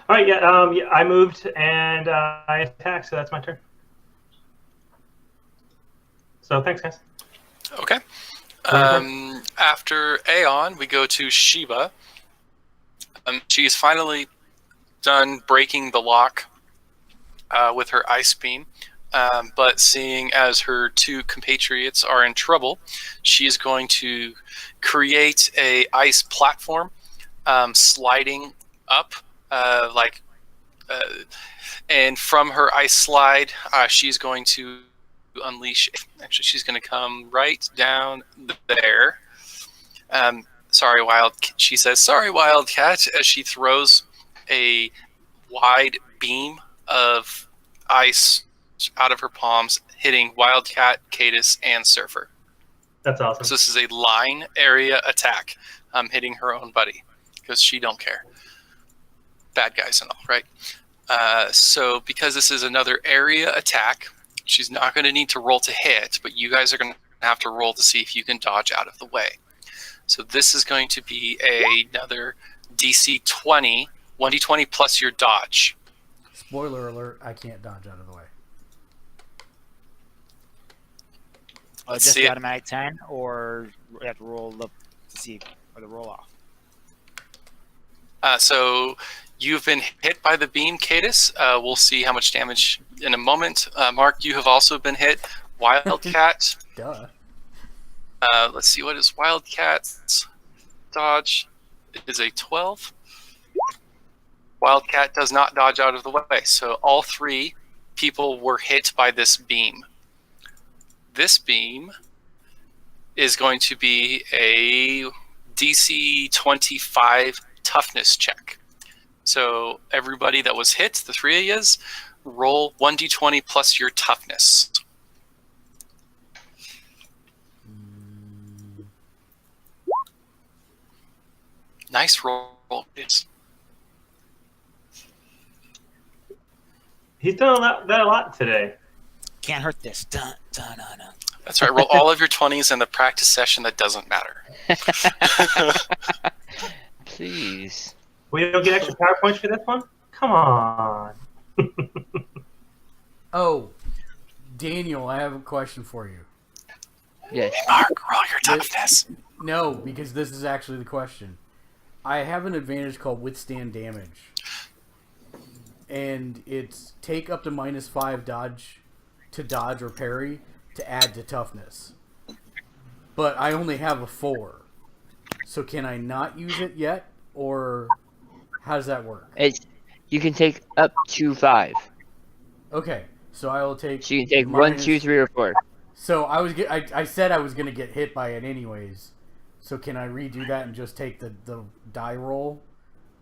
All right. Yeah. Yeah. I moved and I attacked, so that's my turn. So thanks, guys. Okay. Wonderful. After Aeon, we go to Sheba. She's finally done breaking the lock with her ice beam. But seeing as her two compatriots are in trouble, she is going to create a ice platform sliding up, and from her ice slide, she's going to unleash. Actually, she's going to come right down there. Sorry, She says, "Sorry, Wildcat," as she throws a wide beam of ice out of her palms, hitting Wildcat, Cadus, and Surfer. That's awesome. So this is a line area attack, hitting her own buddy, because she don't care. Bad guys and all, right? So because this is another area attack, she's not going to need to roll to hit, but you guys are going to have to roll to see if you can dodge out of the way. So this is going to be another DC 20, 1d20 plus your dodge. Spoiler alert, I can't dodge out of the way. Let's Just see the it. automatic 10, or you have to roll up to see, or the roll off. So you've been hit by the beam, Cadus. We'll see how much damage in a moment. Mark, you have also been hit. Wildcat. Duh. Let's see, what is Wildcat's dodge? It is a 12. Wildcat does not dodge out of the way. So all three people were hit by this beam. This beam is going to be a DC 25 toughness check. So everybody that was hit, the three of yous, roll 1d20 plus your toughness. Nice roll. He's done that a lot today. Can't hurt this. Dun, dun, dun, dun. That's right. Roll all of your 20s in the practice session that doesn't matter. Please. We don't get extra power points for this one? Come on. Oh, Daniel, I have a question for you. Yes. Mark, roll your toughness. No, because this is actually the question. I have an advantage called Withstand Damage. And it's take up to -5 dodge to dodge or parry to add to toughness. But I only have a 4. So can I not use it yet? Or how does that work? You can take up to 5. Okay, so I will take... So you can take 1, 2, 3, or 4. So I said I was going to get hit by it anyways. So can I redo that and just take the die roll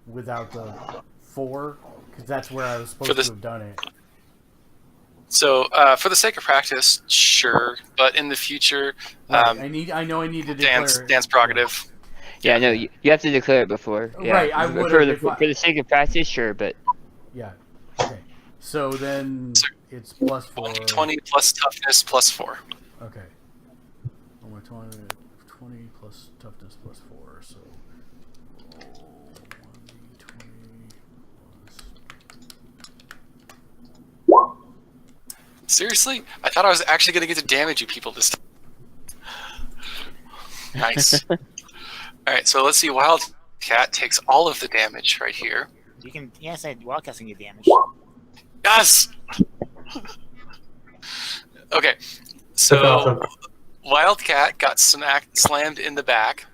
without the 4? Because that's where I was supposed to have done it. So for the sake of practice, sure. But in the future, Right, I know I need to declare it. Dan's prerogative. Yeah, no, you have to declare it before. Yeah. Right, I would for the sake of practice, sure, but Yeah. Okay. So then it's plus 4. 1d20 plus toughness plus 4. Okay. Oh, my 20 plus toughness plus 4. So 1d20 plus... Seriously? I thought I was actually going to get to damage you people this time. Nice. All right, so let's see. Wildcat takes all of the damage right here. You can, yes, Wildcats can get damage. Yes! Okay, That's so awesome. Wildcat got slammed in the back.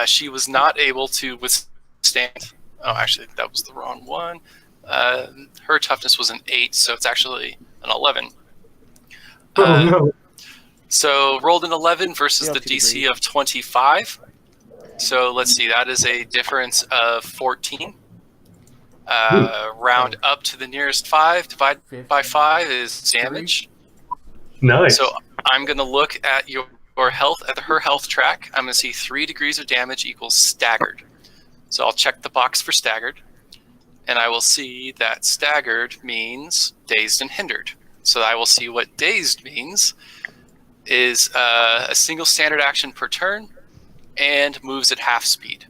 She was not able to withstand. Oh, actually, that was the wrong one. Her toughness was an 8, so it's actually an 11. Oh no. So rolled an 11 versus Yeah, the 2 DC degrees. of 25. So let's see, that is a difference of 14. Round up to the nearest 5, divided by 5 is damage. Nice. So I'm going to look at your health, at her health track. I'm going to see 3 degrees of damage equals staggered. So I'll check the box for staggered. And I will see that staggered means dazed and hindered. So I will see what dazed means is a single standard action per turn and moves at half speed.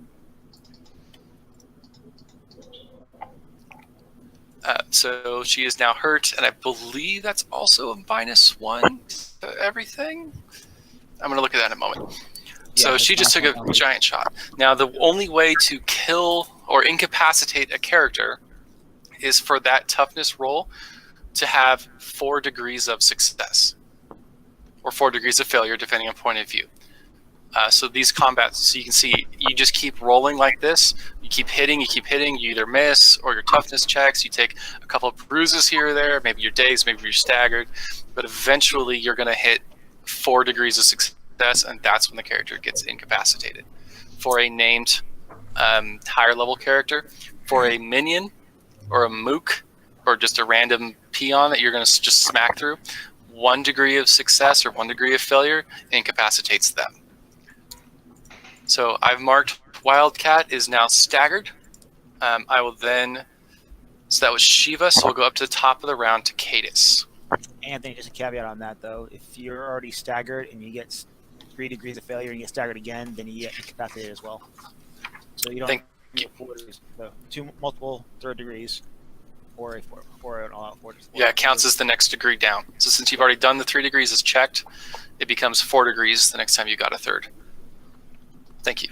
So she is now hurt, and I believe that's also a -1 to everything. I'm going to look at that in a moment. So Yeah, she it's just took a -1. giant shot. Now, the only way to kill or incapacitate a character is for that toughness roll to have 4 degrees of success or 4 degrees of failure, depending on point of view. So these combats, so you can see, you just keep rolling like this. You keep hitting, you either miss or your toughness checks. You take a couple of bruises here or there. Maybe you're dazed, maybe you're staggered. But eventually you're going to hit 4 degrees of success, and that's when the character gets incapacitated. For a named higher level character, for a minion or a mook or just a random peon that you're going to just smack through, 1 degree of success or 1 degree of failure incapacitates them. So I've marked Wildcat is now staggered. I will then, so that was Shiva, so we'll go up to the top of the round to Cadis. Anthony, just a caveat on that though. If you're already staggered and you get 3 degrees of failure and you get staggered again, then you get incapacitated as well. So you don't get 4 degrees. So 2 multiple 3rd degrees or an all-out 4 degrees. Yeah, it counts as the next degree down. So since you've already done the 3 degrees as checked, it becomes 4 degrees the next time you got a 3rd. Thank you.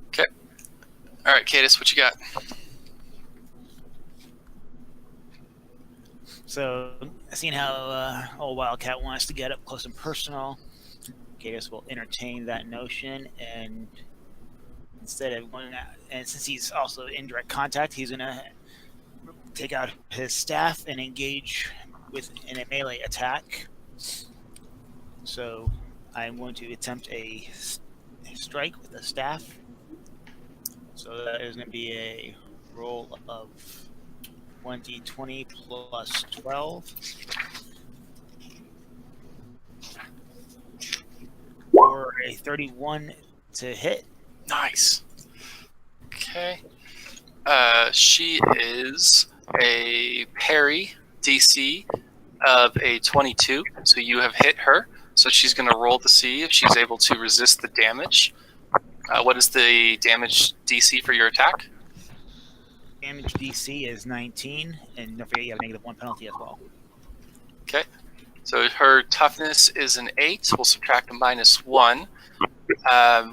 Okay. All right, Cadis, what you got? So, seeing how old Wildcat wants to get up close and personal, Cadis will entertain that notion, and instead of going out, and since he's also in direct contact, he's gonna take out his staff and engage in a melee attack. So, I'm going to attempt a strike with the staff. So that is going to be a roll of 1d20 plus 12. For a 31 to hit. Nice. Okay. She is a parry DC of a 22, so you have hit her. So she's going to roll to see if she's able to resist the damage. What is the damage DC for your attack? Damage DC is 19, and don't forget you have a -1 penalty as well. Okay. So her toughness is an 8. We'll subtract a -1,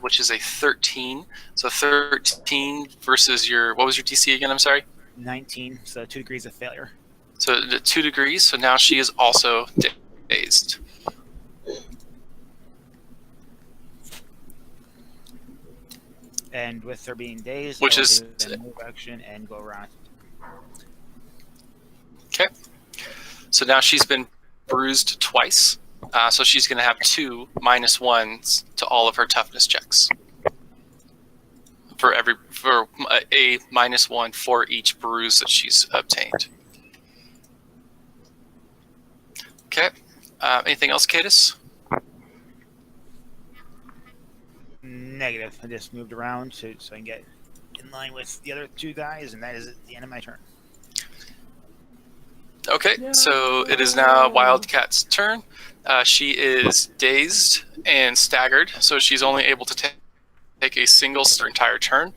which is a 13. So 13 versus your, what was your DC again? I'm sorry? 19, so 2 degrees of failure. So 2 degrees, so now she is also dazed. And with her being dazed, Which I will is- do a move action and go around. Okay. So now she's been bruised twice. So she's going to have 2 -1s to all of her toughness checks. For a -1 for each bruise that she's obtained. Okay. Anything else, Cadis? Negative. I just moved around so I can get in line with the other 2 guys, and that is the end of my turn. Okay, so it is now Wildcat's turn. She is dazed and staggered, so she's only able to take a single her entire turn.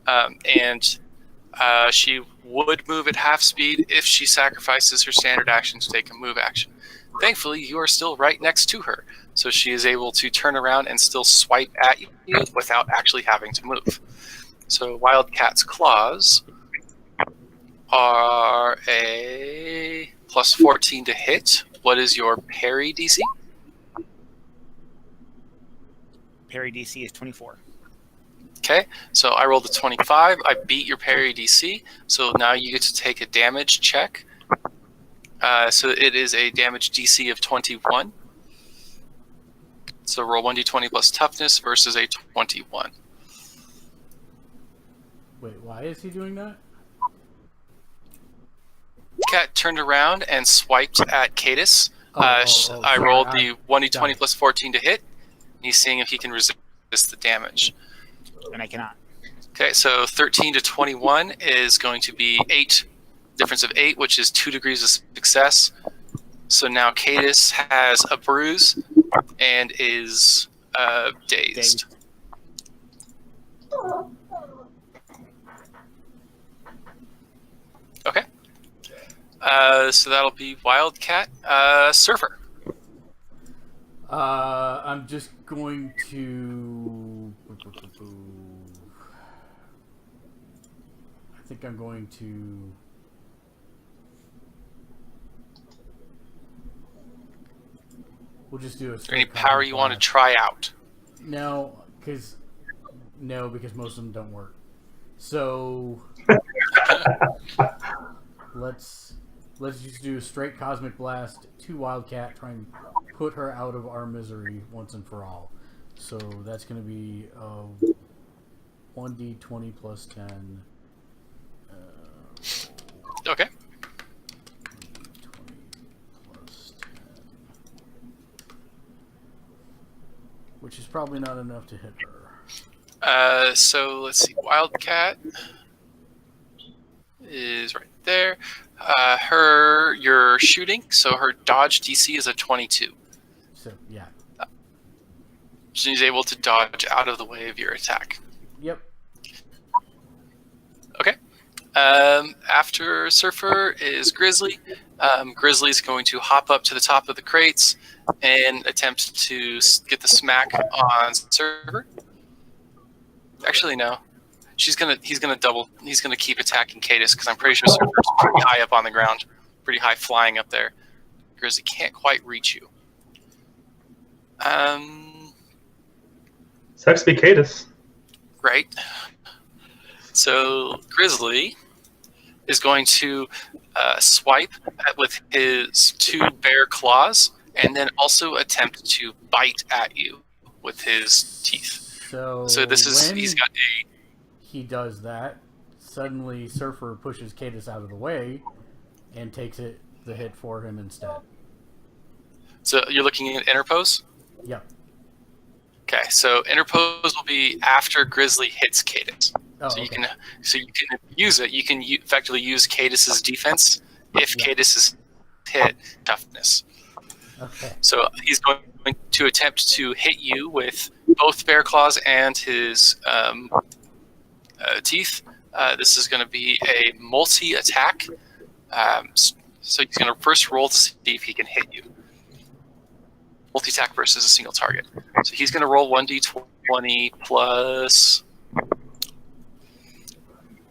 And she would move at half speed if she sacrifices her standard action to take a move action. Thankfully, you are still right next to her, so she is able to turn around and still swipe at you without actually having to move. So Wildcat's claws are a plus 14 to hit. What is your parry DC? parry DC is 24. Okay, so I rolled a 25. I beat your parry DC, so now you get to take a damage check. So it is a damage DC of 21. So roll 1d20 plus toughness versus a 21. Wait, why is he doing that? Cat turned around and swiped at Cadus. I I rolled the 1d20 plus 14 to hit. He's seeing if he can resist the damage. And I cannot. Okay, so 13 to 21 is going to be 8, difference of 8, which is 2 degrees of success. So now Cadus has a bruise and is dazed. Okay. So that'll be Wildcat. Surfer. I'm just going to. I think I'm going to. We'll just do a. Is there any power you want to try out? No, because most of them don't work. So let's just do a straight cosmic blast to Wildcat, try and put her out of our misery once and for all. So that's going to be 1d20 plus 10. Okay. 1d20 plus 10. Which is probably not enough to hit her. So let's see. Wildcat is right there. You're shooting, so her dodge DC is a 22. So, yeah. She's able to dodge out of the way of your attack. Yep. Okay. After Surfer is Grizzly. Grizzly's going to hop up to the top of the crates and attempt to get the smack on Surfer. Actually, no. He's gonna keep attacking Cadus because I'm pretty sure Surfer's pretty high up on the ground, pretty high flying up there. Grizzly can't quite reach you. Sucks to be Cadus. Right. So Grizzly is going to swipe with his 2 bare claws and then also attempt to bite at you with his teeth. So this is he does that. Suddenly, Surfer pushes Cadus out of the way and takes the hit for him instead. So you're looking at interpose? Yep. Okay, so interpose will be after Grizzly hits Cadus. Oh, so you okay. can use it. You can effectively use Cadus's defense if Cadus is hit toughness. Okay. So he's going to attempt to hit you with both bear claws and his teeth. This is going to be a multi-attack. So he's going to first roll to see if he can hit you. Multi-attack versus a single target. So he's going to roll 1d20 plus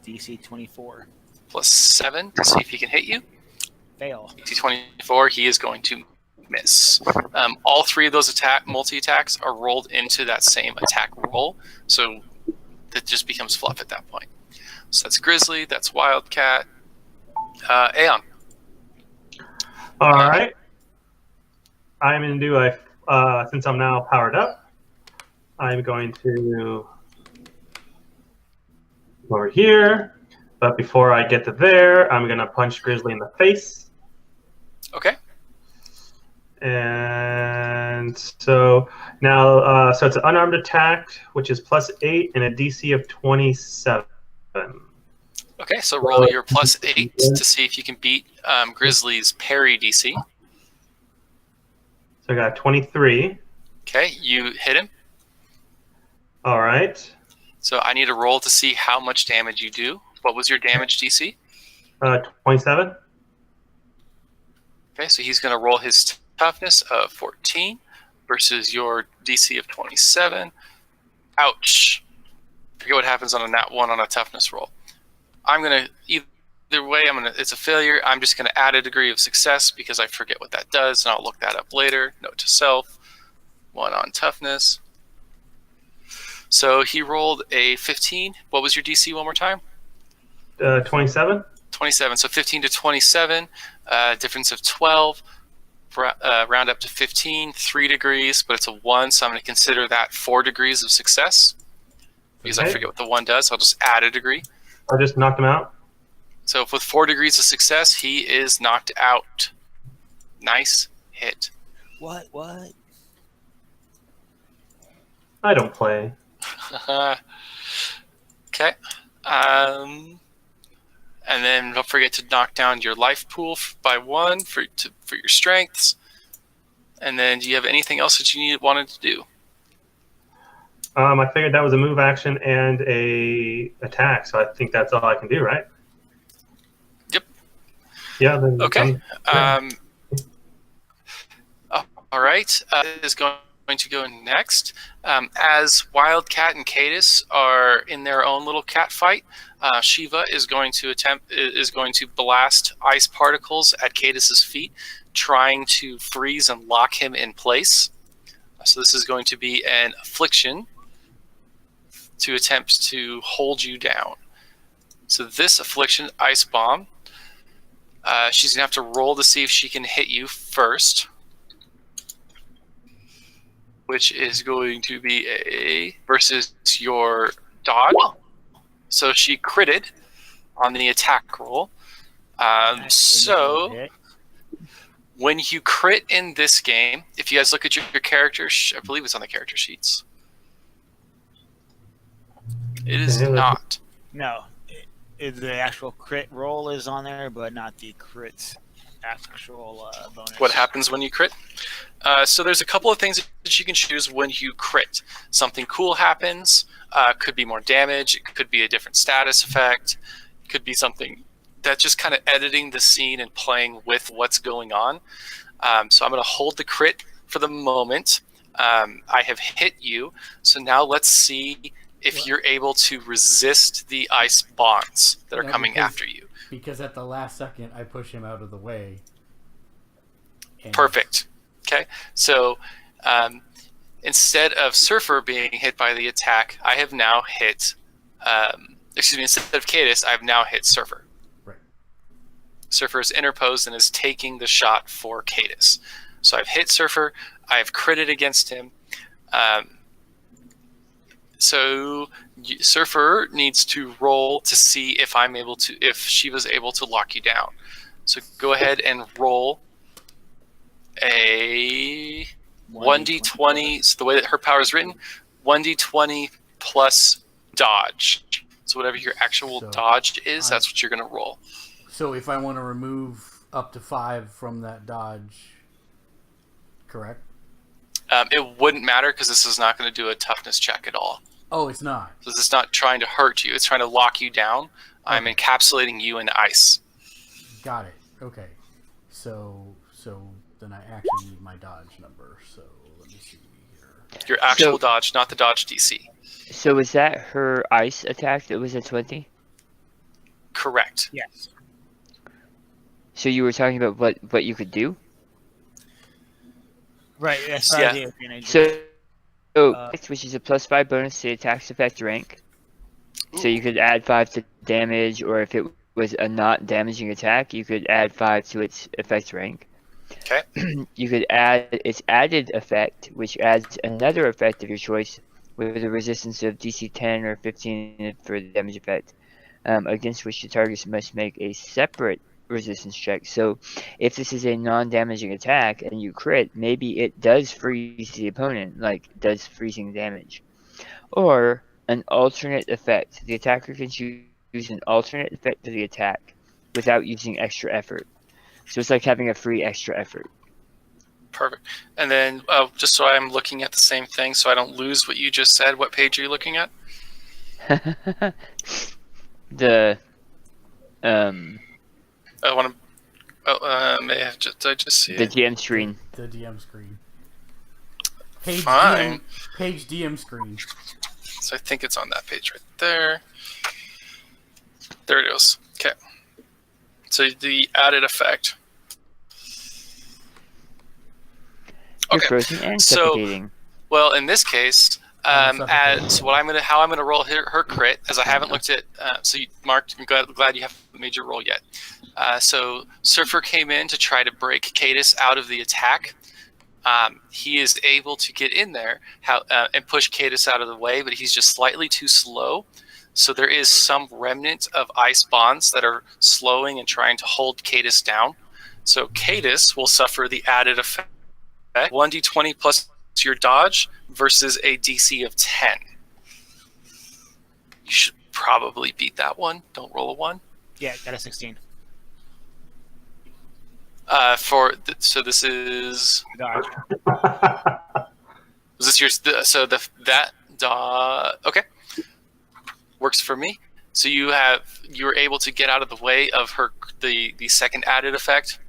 DC 24. plus 7 to see if he can hit you. Fail. DC 24, he is going to miss. All 3 of those multi-attacks are rolled into that same attack roll, so that just becomes fluff at that point. So that's Grizzly, that's Wildcat. Aeon. All right. I'm going to do since I'm now powered up, I'm going to go over here. But before I get to there, I'm going to punch Grizzly in the face. Okay. And so now, so it's an unarmed attack, which is plus 8 and a DC of 27. Okay, so roll your plus 8 to see if you can beat Grizzly's parry DC. So I got 23. Okay, you hit him. All right. So I need a roll to see how much damage you do. What was your damage DC? 27. Okay, so he's going to roll his toughness of 14 versus your DC of 27. Ouch. Forget what happens on a nat 1 on a toughness roll. I'm going to, either way, it's a failure. I'm just going to add a degree of success because I forget what that does, and I'll look that up later. Note to self. 1 on toughness. So he rolled a 15. What was your DC one more time? 27. 27. So 15 to 27, difference of 12. Round up to 15, 3 degrees, but it's a 1, so I'm going to consider that 4 degrees of success. Because I Okay. forget what the 1 does, I'll just add a degree. I just knocked him out. So with 4 degrees of success, he is knocked out. Nice hit. What? I don't play. Okay. And then don't forget to knock down your life pool by 1 for your strengths. And then do you have anything else that you wanted to do? I figured that was a move action and a attack, so I think that's all I can do, right? Yep. Yeah. Then Okay. yeah. All right. Is going to go next. As Wildcat and Cadus are in their own little cat fight, Shiva is going to blast ice particles at Cadus's feet, trying to freeze and lock him in place. So this is going to be an affliction to attempt to hold you down. So this affliction, Ice Bomb, she's going to have to roll to see if she can hit you first, which is going to be a versus your dodge. So she critted on the attack roll. So when you crit in this game, if you guys look at your character, I believe it's on the character sheets. It is not. No, the actual crit roll is on there, but not the crit actual bonus. What happens when you crit? So there's a couple of things that you can choose when you crit. Something cool happens. Could be more damage. It could be a different status effect. It could be something that's just kind of editing the scene and playing with what's going on. So I'm going to hold the crit for the moment. I have hit you. So now let's see if you're able to resist the ice bonds that are coming after you. Because at the last second, I push him out of the way. Perfect. Okay. So instead of Surfer being hit by the attack, I have now hit... instead of Cadus, I've now hit Surfer. Right. Surfer is interposed and is taking the shot for Cadus. So I've hit Surfer. I've critted against him. So Surfer needs to roll to see if if Shiva's able to lock you down. So go ahead and roll a 1d20. So the way that her power is written, 1d20 plus dodge. So whatever your actual dodge is, that's what you're going to roll. So if I want to remove up to 5 from that dodge, correct? It wouldn't matter because this is not going to do a toughness check at all. Oh, it's not. So this is not trying to hurt you. It's trying to lock you down. I'm encapsulating you in ice. Got it. Okay. So then I actually need my dodge number. So let me see here. Your actual dodge, not the dodge DC. So was that her ice attack that was a 20? Correct. Yes. So you were talking about what you could do? Right. That's Yeah. the advantage. So, which is a +5 bonus to attack's effect rank. So you could add 5 to damage, or if it was a not damaging attack, you could add 5 to its effect rank. Okay. You could add its added effect, which adds another effect of your choice with a resistance of DC 10 or 15 for the damage effect, against which the targets must make a separate resistance check. So if this is a non-damaging attack and you crit, maybe it does freeze the opponent, like does freezing damage. Or an alternate effect. The attacker can choose an alternate effect to the attack without using extra effort. So it's like having a free extra effort. Perfect. And then just so I'm looking at the same thing so I don't lose what you just said, what page are you looking at? The I want to. May have just. I just see the it. GM screen. The DM screen. Page Fine. Page DM screen. So I think it's on that page right there. There it goes. Okay. So the added effect. You're Okay. frozen and So, suffocating. well, in this case, So how I'm gonna roll her crit, as I haven't looked at. So you marked. I'm glad you haven't made your roll yet. So Surfer came in to try to break Cadus out of the attack. He is able to get in there and push Cadus out of the way, but he's just slightly too slow. So there is some remnant of ice bonds that are slowing and trying to hold Cadus down. So Cadus will suffer the added effect 1d20 plus your dodge versus a DC of 10. You should probably beat that one. Don't roll a 1. Yeah, got a 16. So this is. Dodge. Was this your? Okay, works for me. So you were able to get out of the way of the second added effect.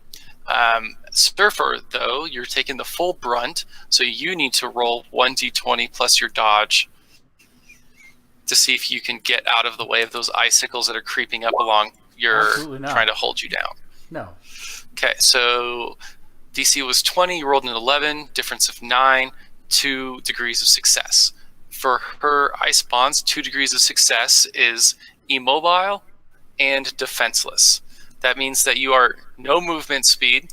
Surfer, though, you're taking the full brunt, so you need to roll 1d20 plus your dodge to see if you can get out of the way of those icicles that are creeping up along trying to hold you down. No. Okay, so DC was 20, you rolled an 11, difference of 9, 2 degrees of success. For her ice bonds, 2 degrees of success is immobile and defenseless. That means that you are no movement speed,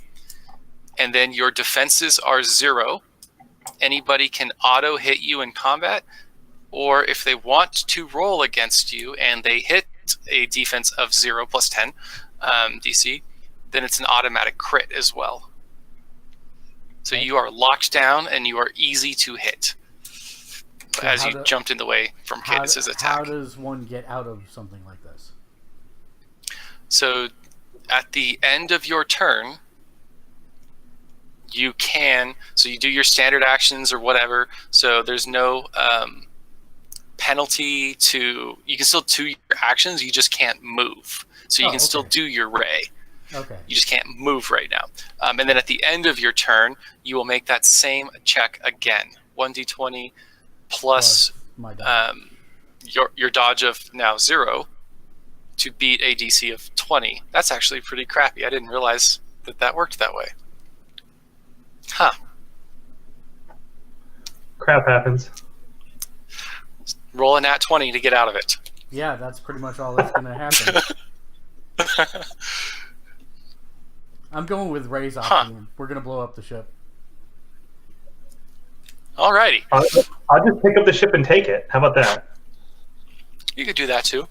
and then your defenses are 0. Anybody can auto hit you in combat, or if they want to roll against you and they hit a defense of 0 plus 10 DC, then it's an automatic crit as well. So you are locked down and you are easy to hit as you jumped in the way from Cadus's attack. How does one get out of something like this? So at the end of your turn, you do your standard actions or whatever. So there's no penalty you can still do your actions, you just can't move. So you can still do your ray. Okay. You just can't move right now. And then at the end of your turn, you will make that same check again. 1d20 plus your dodge of now 0 to beat a DC of 20. That's actually pretty crappy. I didn't realize that worked that way. Huh. Crap happens. Roll a nat 20 to get out of it. Yeah, that's pretty much all that's going to happen. I'm going with Ray's option. We're going to blow up the ship. Alrighty. I'll just pick up the ship and take it. How about that? You could do that too.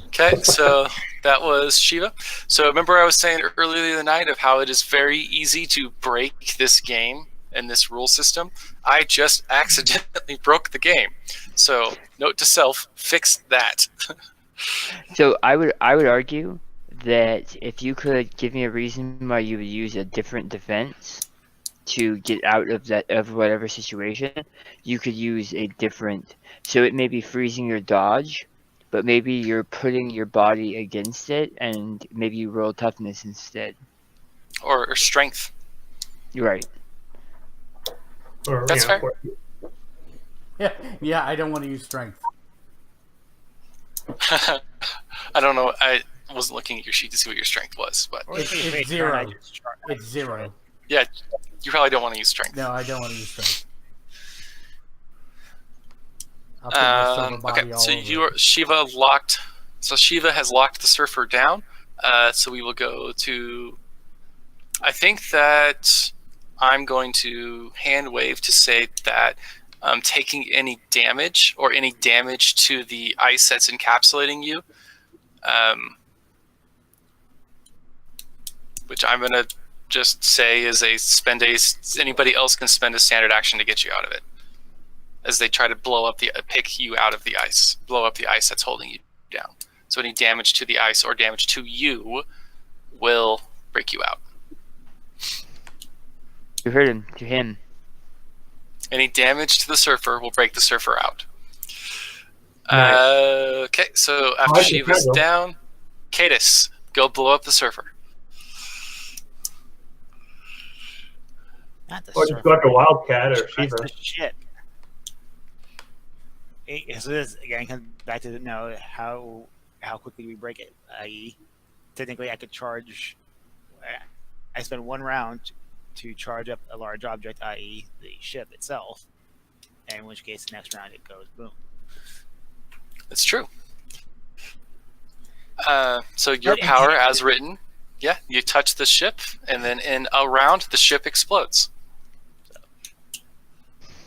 Okay, so that was Shiva. So remember I was saying earlier in the night of how it is very easy to break this game and this rule system? I just accidentally broke the game. So note to self, fix that. So I would argue that if you could give me a reason why you would use a different defense to get out of whatever situation, you could use a different. So it may be freezing your dodge, but maybe you're putting your body against it, and maybe you roll toughness instead. Or strength. You're right. That's fair. Yeah, I don't want to use strength. I don't know. I wasn't looking at your sheet to see what your strength was, but it's 0. It's 0. Yeah, you probably don't want to use strength. No, I don't want to use strength. Okay, so Shiva locked. So Shiva has locked the surfer down. So we will go to. I think that I'm going to hand wave to say that taking any damage or any damage to the ice that's encapsulating you, which I'm going to just say is anybody else can spend a standard action to get you out of it as they try to pick you out of the ice, blow up the ice that's holding you down. So any damage to the ice or damage to you will break you out. You heard him. To him. Any damage to the surfer will break the surfer out. Nice. Okay, so after Shiva's down, Cadus, go blow up the surfer. Not the Or just go after Wildcat or Shiva. the ship. So this again comes back to how quickly we break it. I.e., technically I could charge. I spend one round to charge up a large object, i.e., the ship itself, in which case the next round it goes boom. It's true. So your power, as written, yeah, you touch the ship, and then in a round, the ship explodes.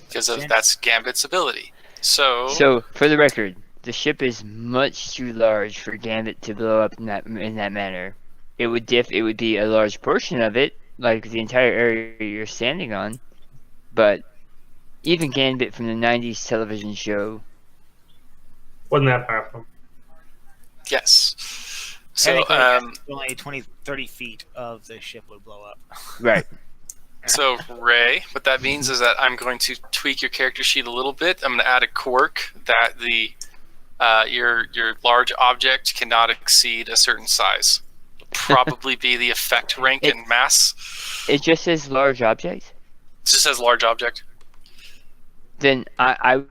Because that's Gambit's ability. So, for the record, the ship is much too large for Gambit to blow up in that manner. It would be a large portion of it, like the entire area you're standing on, but even Gambit from the 90s television show Wasn't that powerful? Yes. So, only 20, 30 feet of the ship would blow up. right. So Ray, what that means is that I'm going to tweak your character sheet a little bit. I'm going to add a quirk that the your large object cannot exceed a certain size. Probably be the effect rank and mass. It just says large object. It just says large object. Then I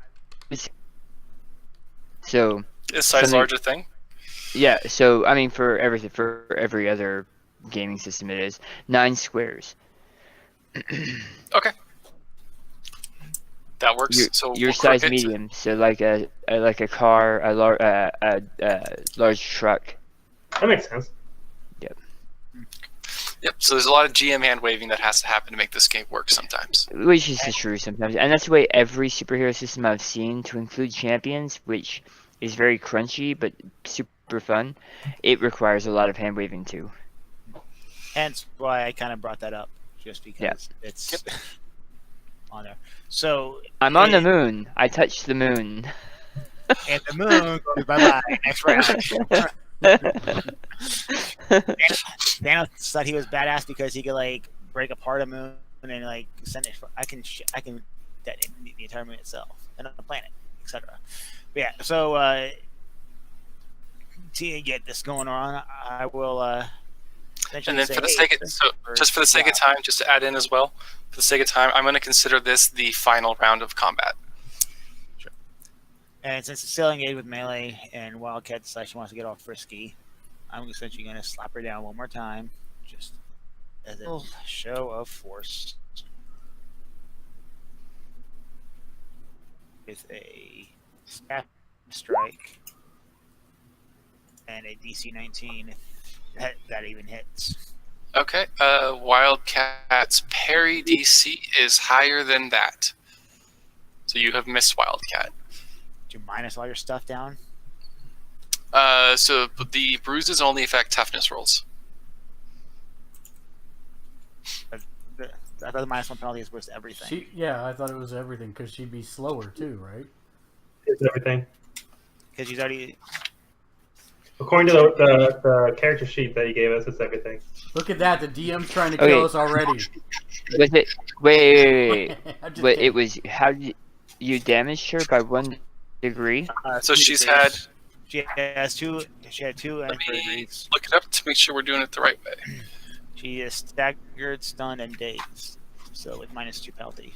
so Is size larger thing? Yeah. So I mean, for every other gaming system, it is 9 squares. Okay. That works. Your size medium, so like a car, a large truck. That makes sense. Yep. So there's a lot of GM hand waving that has to happen to make this game work sometimes. Which is true sometimes, and that's the way every superhero system I've seen, to include champions, which is very crunchy but super fun. It requires a lot of hand waving too. Hence why I kind of brought that up, just because it's on there. So I'm on the moon. I touched the moon. And the moon goes bye-bye next round. Thanos thought he was badass because he could like break apart a moon and like send it. I can detonate the entire moon itself and a planet, etc. But yeah, so to get this going on, I will. And then for the sake of time, just to add in as well, for the sake of time, I'm going to consider this the final round of combat. Sure. And since it's still engaged with melee and Wildcat decides she wants to get all frisky, I'm essentially going to slap her down one more time, just as a show of force. With a snap strike and a DC 19. That even hits. Okay. Wildcat's parry DC is higher than that. So you have missed Wildcat. Do you minus all your stuff down? So the bruises only affect toughness rolls. I thought the -1 penalty is worth everything. I thought it was everything because she'd be slower too, right? It's everything. Because she's already. According to the character sheet that you gave us, it's everything. Look at that. The DM's trying to kill us already. Was it? Wait. But it was. How did you damaged her by 1 degree? So she had 2 degrees. Look it up to make sure we're doing it the right way. She is staggered, stunned, and dazed. So with -2 penalty.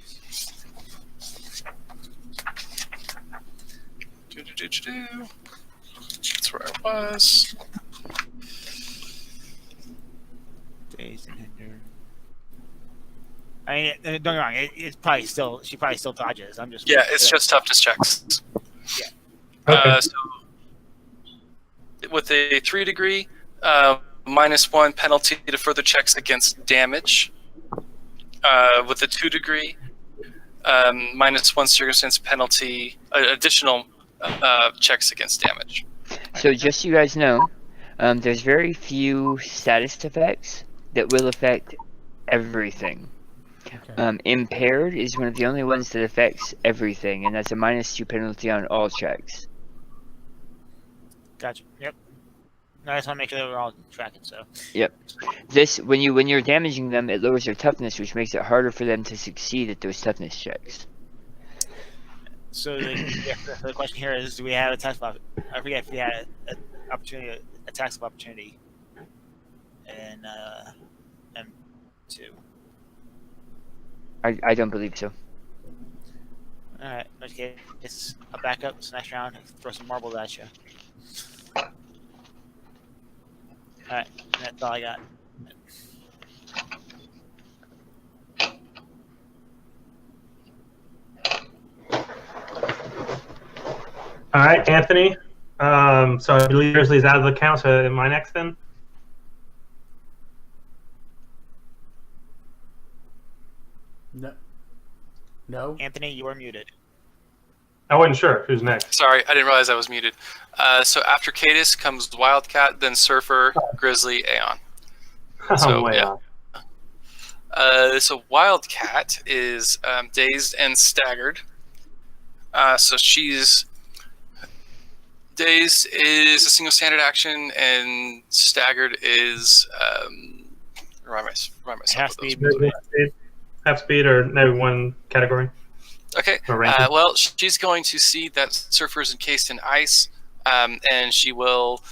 That's where I was. Dazed and hindered. I mean, don't get me wrong. It's probably still. She probably still dodges. I'm just. Yeah, it's just toughness checks. Yeah. Okay. So with a 3 degree, -1 penalty to further checks against damage. With a 2 degree, -1 circumstance penalty, additional checks against damage. So just so you guys know, there's very few status effects that will affect everything. Okay. Impaired is one of the only ones that affects everything, and that's a -2 penalty on all checks. Gotcha. Yep. No, I just want to make sure that we're all tracking. So. Yep. This when you're damaging them, it lowers their toughness, which makes it harder for them to succeed at those toughness checks. So the question here is: do we have a tax of? I forget if we had a tax of opportunity, in M2. I don't believe so. All right. Okay. It's a backup. So next round, throw some marbles at you. All right. That's all I got. All right, Anthony. So I believe Grizzly's out of the count. So am I next then? No. No. Anthony, you are muted. I wasn't sure who's next. Sorry, I didn't realize I was muted. So after Cadis comes Wildcat, then Surfer, Grizzly, Aeon. So, Way yeah. off. So Wildcat is dazed and staggered. So she's dazed is a single standard action, and staggered is remind myself Half of those. speed. Half speed or maybe one category. Okay. Or ranking. Well, she's going to see that Surfer is encased in ice, and she will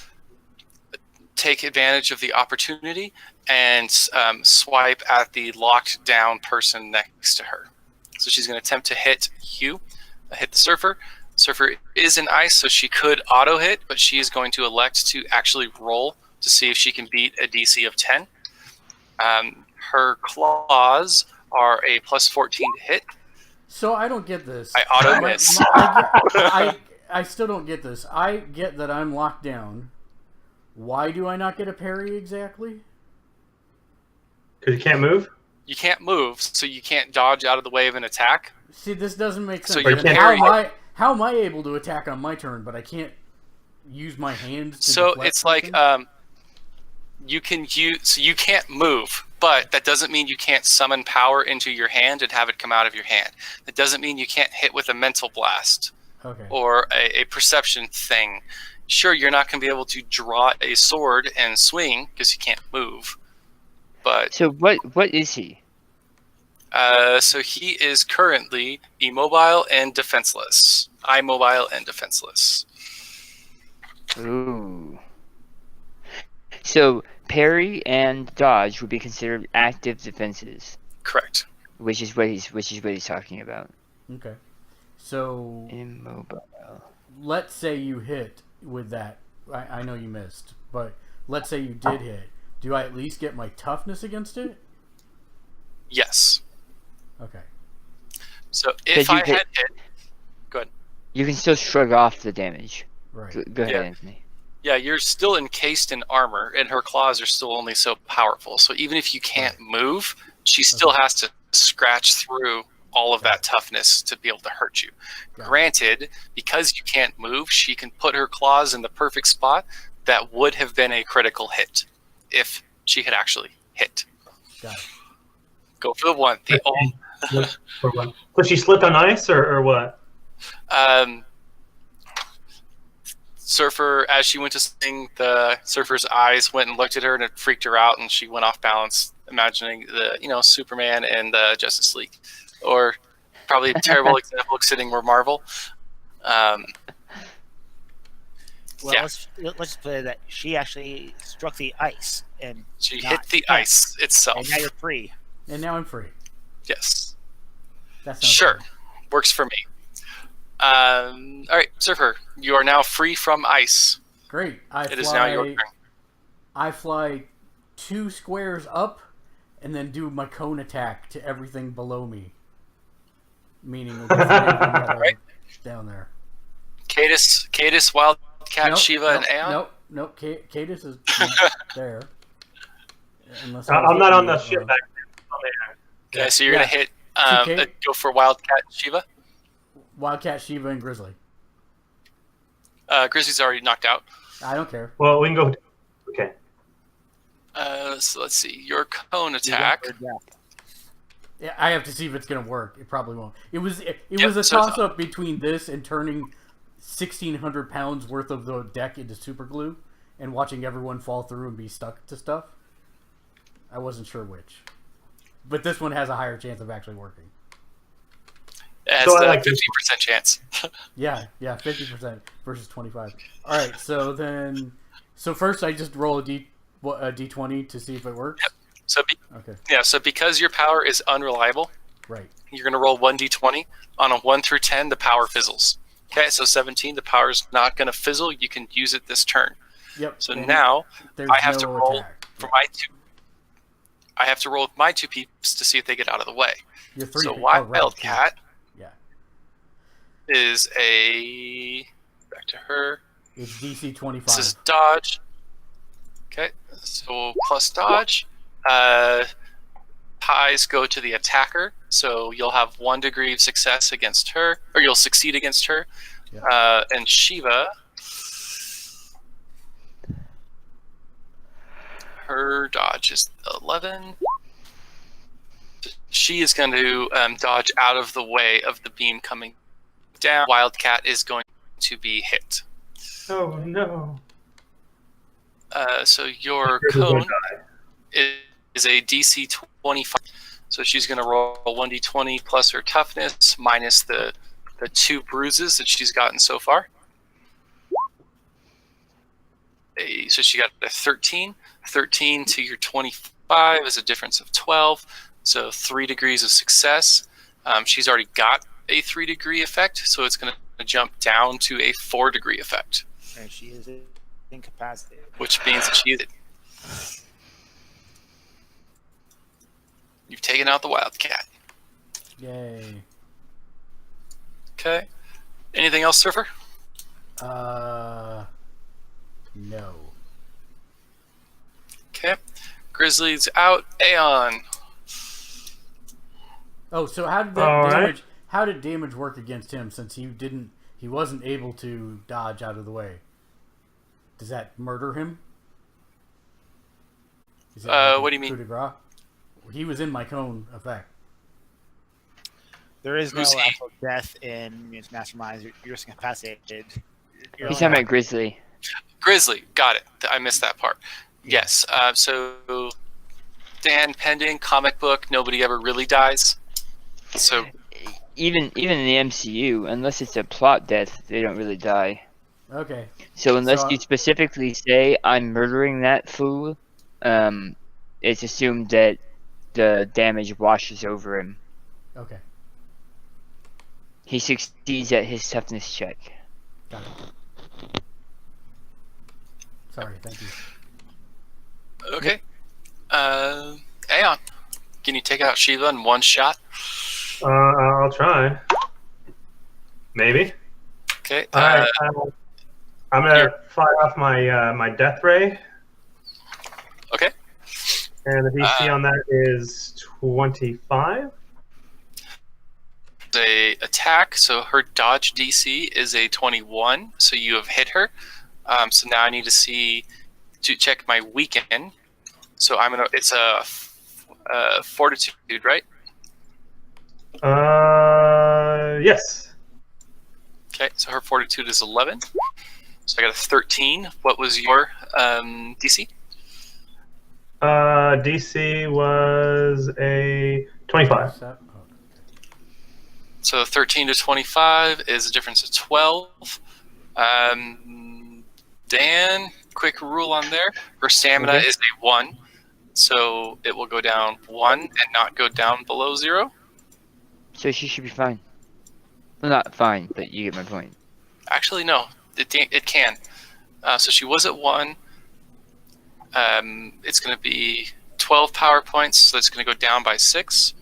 take advantage of the opportunity and swipe at the locked down person next to her. So she's going to attempt to hit Hugh, hit the Surfer. Surfer is in ice, so she could auto hit, but she is going to elect to actually roll to see if she can beat a DC of 10. Her claws are a plus 14 to hit. So I don't get this. I auto miss. I still don't get this. I get that I'm locked down. Why do I not get a parry exactly? Because you can't move. You can't move, so you can't dodge out of the way of an attack. See, this doesn't make sense. So you're Then parrying. how am I able to attack on my turn, but I can't use my hands to So deflect it's like something? you can use. So you can't move, but that doesn't mean you can't summon power into your hand and have it come out of your hand. That doesn't mean you can't hit with a mental blast Okay. or a perception thing. Sure, you're not going to be able to draw a sword and swing because you can't move. But So what is he? so he is currently immobile and defenseless. Immobile and defenseless. Ooh. So parry and dodge would be considered active defenses, Correct. which is what he's talking about. Okay. So Immobile. let's say you hit with that. I know you missed, but let's say you did hit. Do I at least get my toughness against it? Yes. Okay. So Did if you I hit- had hit, go ahead. You can still shrug off the damage. Right. Go ahead, Yeah. Anthony. Yeah, you're still encased in armor, and her claws are still only so powerful. So even if you can't move, she still has to scratch through all of that toughness to be able to hurt you. Got it. Granted, because you can't move, she can put her claws in the perfect spot that would have been a critical hit if she had actually hit. Got it. Go for the one. The old, For one. So she slipped on ice or what? Surfer, as she went to sing, the Surfer's eyes went and looked at her, and it freaked her out, and she went off balance, imagining the Superman and Justice League, or probably a terrible example considering we're Marvel. Well, Yeah. let's put it that she actually struck the ice and She Not- hit the yeah. ice itself. and now you're free. And now I'm free. Yes, That sounds sure, good. works for me. All right, Surfer, you are now free from ice. Great. It is now your turn. I fly 2 squares up and then do my cone attack to everything below me. Meaning Right. down there. Cadis, Wildcat, Shiva, and Aeon. Nope. Cadis is not there. Unless I'm not on the ship back there. On the air. Okay, so you're gonna hit. TK. Go for Wildcat, Shiva. Wildcat, Shiva, and Grizzly. Grizzly's already knocked out. I don't care. Well, we can go. Okay. So let's see. Your cone attack. Yeah, I have to see if it's gonna work. It probably won't. It was a so toss up between this and turning 1,600 pounds worth of the deck into super glue and watching everyone fall through and be stuck to stuff. I wasn't sure which, but this one has a higher chance of actually working. It has So I the like this 50% chance. Yeah, 50% versus 25. All right, so first I just roll a d20 to see if it works. So Okay, so because your power is unreliable, right. you're going to roll 1d20. On a 1 through 10, the power fizzles. Okay, so 17, the power is not going to fizzle. You can use it this turn. Yep. So and now there's I have to no roll attack. for my two. I have to roll with my 2 peeps to see if they get out of the way. Your 3 So pe- oh, right, Wildcat Yeah. is a to her. It's DC 25. This is dodge. Okay, so plus dodge. Ties go to the attacker, so you'll have 1 degree of success against her, or you'll succeed against her. Yeah. And Shiva, her dodge is 11. She is going to dodge out of the way of the beam coming down. Wildcat is going to be hit. Oh no. So your cone is a DC 25. So she's going to roll 1d20 plus her toughness minus the 2 bruises that she's gotten so far. So she got a 13. 13 to your 25 is a difference of 12. So 3 degrees of success. She's already got a 3 degree effect, so it's going to jump down to a 4 degree effect. And she is incapacitated. Which means that she's... You've taken out the Wildcat. Yay. Okay. Anything else, Surfer? No. Okay. Grizzly's out. Aeon. Oh, so how did that damage? How did damage work against him since he wasn't able to dodge out of the way? Does that murder him? Is it What do you mean? coup de grace? He was in my cone effect. There is no Who's he? actual death in Masterminds. You're just incapacitated. He's talking about Grizzly. Grizzly. Got it. I missed that part. Yes. So Dan pending comic book. Nobody ever really dies. So Even in the MCU, unless it's a plot death, they don't really die. Okay. So unless So, you specifically say I'm murdering that fool, it's assumed that the damage washes over him. Okay. He succeeds at his toughness check. Got it. Sorry. Thank you. okay. Aeon, can you take out Shiva in one shot? I'll try. Maybe. Okay. All right. I'm gonna fire off my death ray, Okay. and the DC on that is 25. The attack. So her dodge DC is a 21. So you have hit her. So now I need to check my weaken. So it's a fortitude, right? Yes. Okay. So her fortitude is 11. So I got a 13. What was your DC? DC was a 25. So 13 to 25 is a difference of 12. Dan, quick rule on there. Her stamina is a 1. So it will go down 1 and not go down below 0. So she should be fine. Well, not fine, but you get my point. Actually, no. It can. So she was at 1. It's going to be 12 power points, so it's going to go down by 6.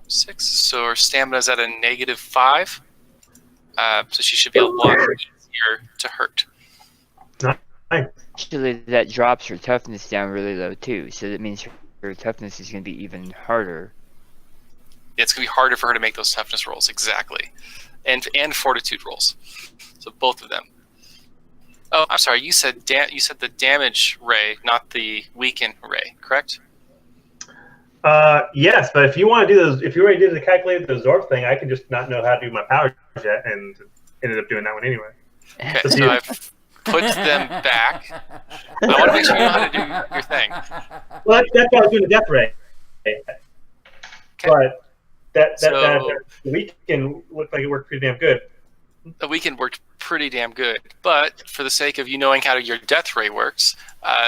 6. So her stamina is at a -5. So she should be a lot easier to hurt. Actually, that drops her toughness down really low too, so that means her toughness is going to be even harder. It's going to be harder for her to make those toughness rolls, exactly. And fortitude rolls. So both of them. Oh, I'm sorry. You said the damage ray, not the weaken ray, correct? Yes, but if you want to do those, if you already did the calculated the absorb thing, I can just not know how to do my power jet and ended up doing that one anyway. Okay, so I've put them back. I want to make sure you know how to do your thing. Well, that's why I was doing the death ray. But that weekend looked like it worked pretty damn good. The weekend worked pretty damn good, but for the sake of you knowing how your death ray works,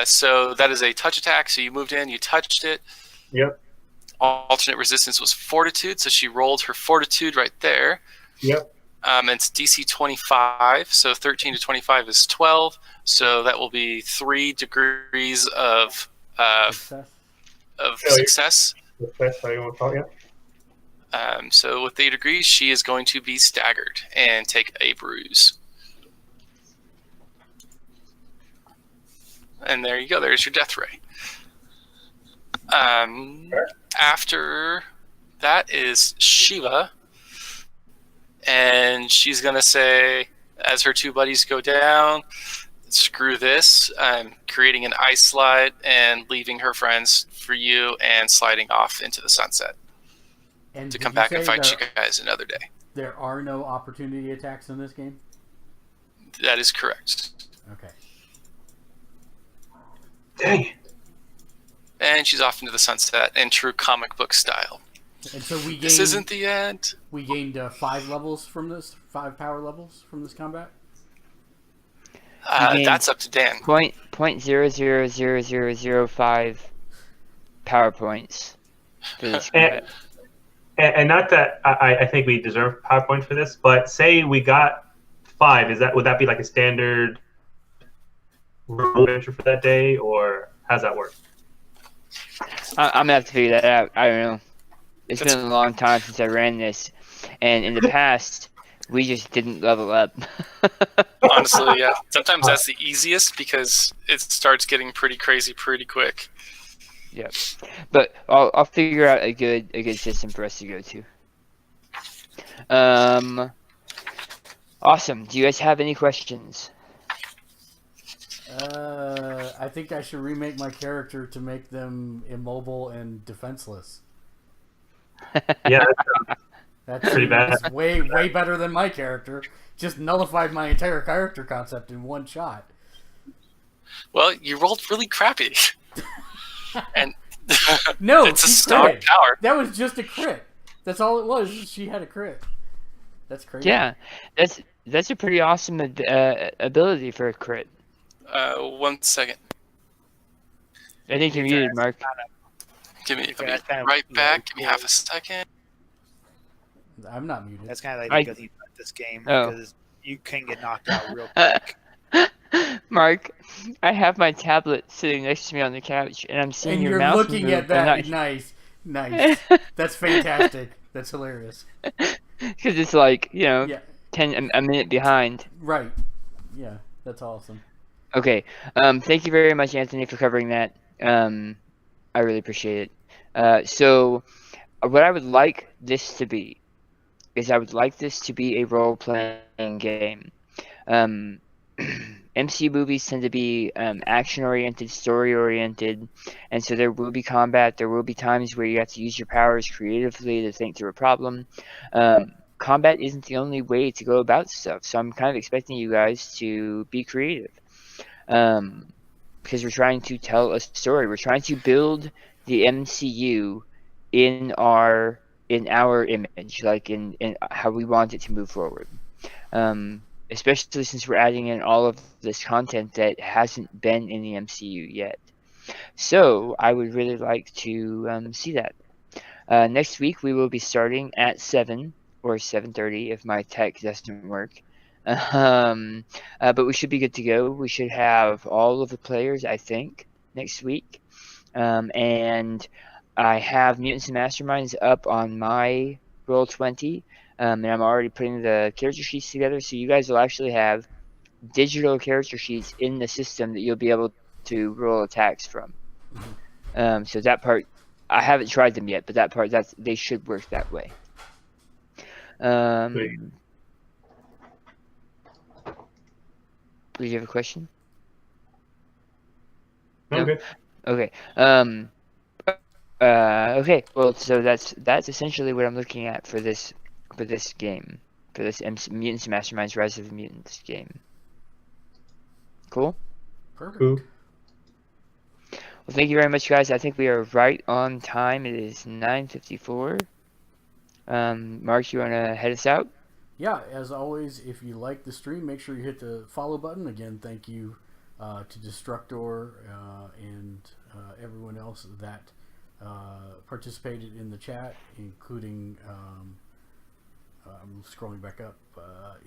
so that is a touch attack. So you moved in, you touched it. Yep. Alternate resistance was fortitude, so she rolled her fortitude right there. Yep. It's DC 25, so 13 to 25 is 12, so that will be 3 degrees of Success. success. That's how you want to call it, So with 8 degrees, she is going to be staggered and take a bruise. And there you go. There's your death ray. After that is Shiva. And she's going to say, as her 2 buddies go down, screw this. I'm creating an ice slide and leaving her friends for you and sliding off into the sunset And to did come you back say and fight you guys another day. There are no opportunity attacks in this game? That is correct. Okay. Dang it. And she's off into the sunset in true comic book style. And so we gained, This isn't the end. we gained 5 levels from this, 5 power levels from this combat? gained That's up to Dan. Point 0.000005 power points for this combat. And not that I think we deserve PowerPoint for this, but say we got 5, would that be like a standard adventure for that day, or how's that work? I'm gonna have to figure that out. I don't know. It's been a long time since I ran this, and in the past, we just didn't level up. Honestly, yeah. Sometimes that's the easiest because it starts getting pretty crazy pretty quick. Yep. But I'll figure out a good system for us to go to. Awesome. Do you guys have any questions? I think I should remake my character to make them immobile and defenseless. Yeah, That's pretty bad. That's way better than my character. Just nullified my entire character concept in one shot. Well, you rolled really crappy. And No, it's a she stock critted. power. That was just a crit. That's all it was. She had a crit. That's crazy. Yeah, that's a pretty awesome ability for a crit. 1 second. I think you're muted, Mark. Give me that's kind of right back. Give me cool. half a second. I'm not muted. That's kind of like I- because he put this game Oh. because you can get knocked out real quick. Mark, I have my tablet sitting next to me on the couch, and I'm seeing And your you're mouse looking move, at that. and Nice. That's fantastic. That's hilarious. because it's like Yeah. a minute behind. Right. Yeah. That's awesome. Okay. Thank you very much, Anthony, for covering that. I really appreciate it. So, what I would like this to be is I would like this to be a role-playing game. MCU movies tend to be action-oriented, story-oriented, and so there will be combat. There will be times where you have to use your powers creatively to think through a problem. Combat isn't the only way to go about stuff, so I'm kind of expecting you guys to be creative. Because we're trying to tell a story. We're trying to build the MCU in our image, like in how we want it to move forward. Especially since we're adding in all of this content that hasn't been in the MCU yet. So I would really like to see that. Next week we will be starting at 7 or 7:30 if my tech doesn't work. But we should be good to go. We should have all of the players, I think, next week. And I have Mutants and Masterminds up on my Roll20, and I'm already putting the character sheets together, so you guys will actually have digital character sheets in the system that you'll be able to roll attacks from. So that part, I haven't tried them yet, but that part, they should work that way. Do you have a question? No? Okay. Okay. Okay. Well, so that's essentially what I'm looking at for this game, for this Mutants and Masterminds Rise of the Mutants game. Cool. Perfect. Cool. Well, thank you very much, guys. I think we are right on time. It is 9:54. Mark, you want to head us out? Yeah, as always, if you like the stream, make sure you hit the follow button. Again, thank you to Destructor and everyone else that participated in the chat, including, I'm scrolling back up,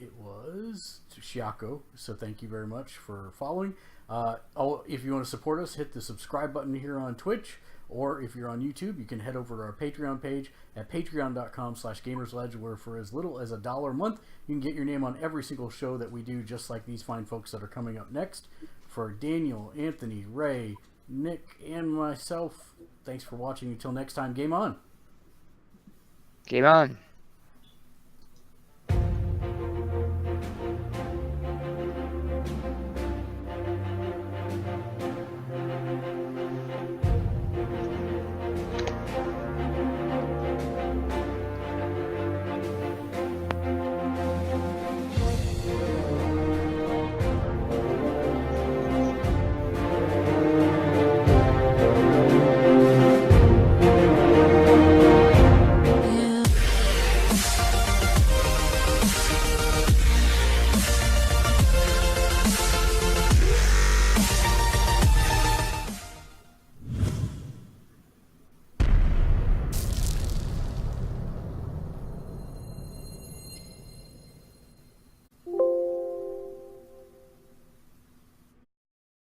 it was Shiako, so thank you very much for following. If you want to support us, hit the subscribe button here on Twitch, Or if you're on YouTube, you can head over to our Patreon page at patreon.com/gamersledge, where for as little as $1 a month, you can get your name on every single show that we do, just like these fine folks that are coming up next. For Daniel, Anthony, Ray, Nick, and myself, thanks for watching. Until next time, game on. Game on.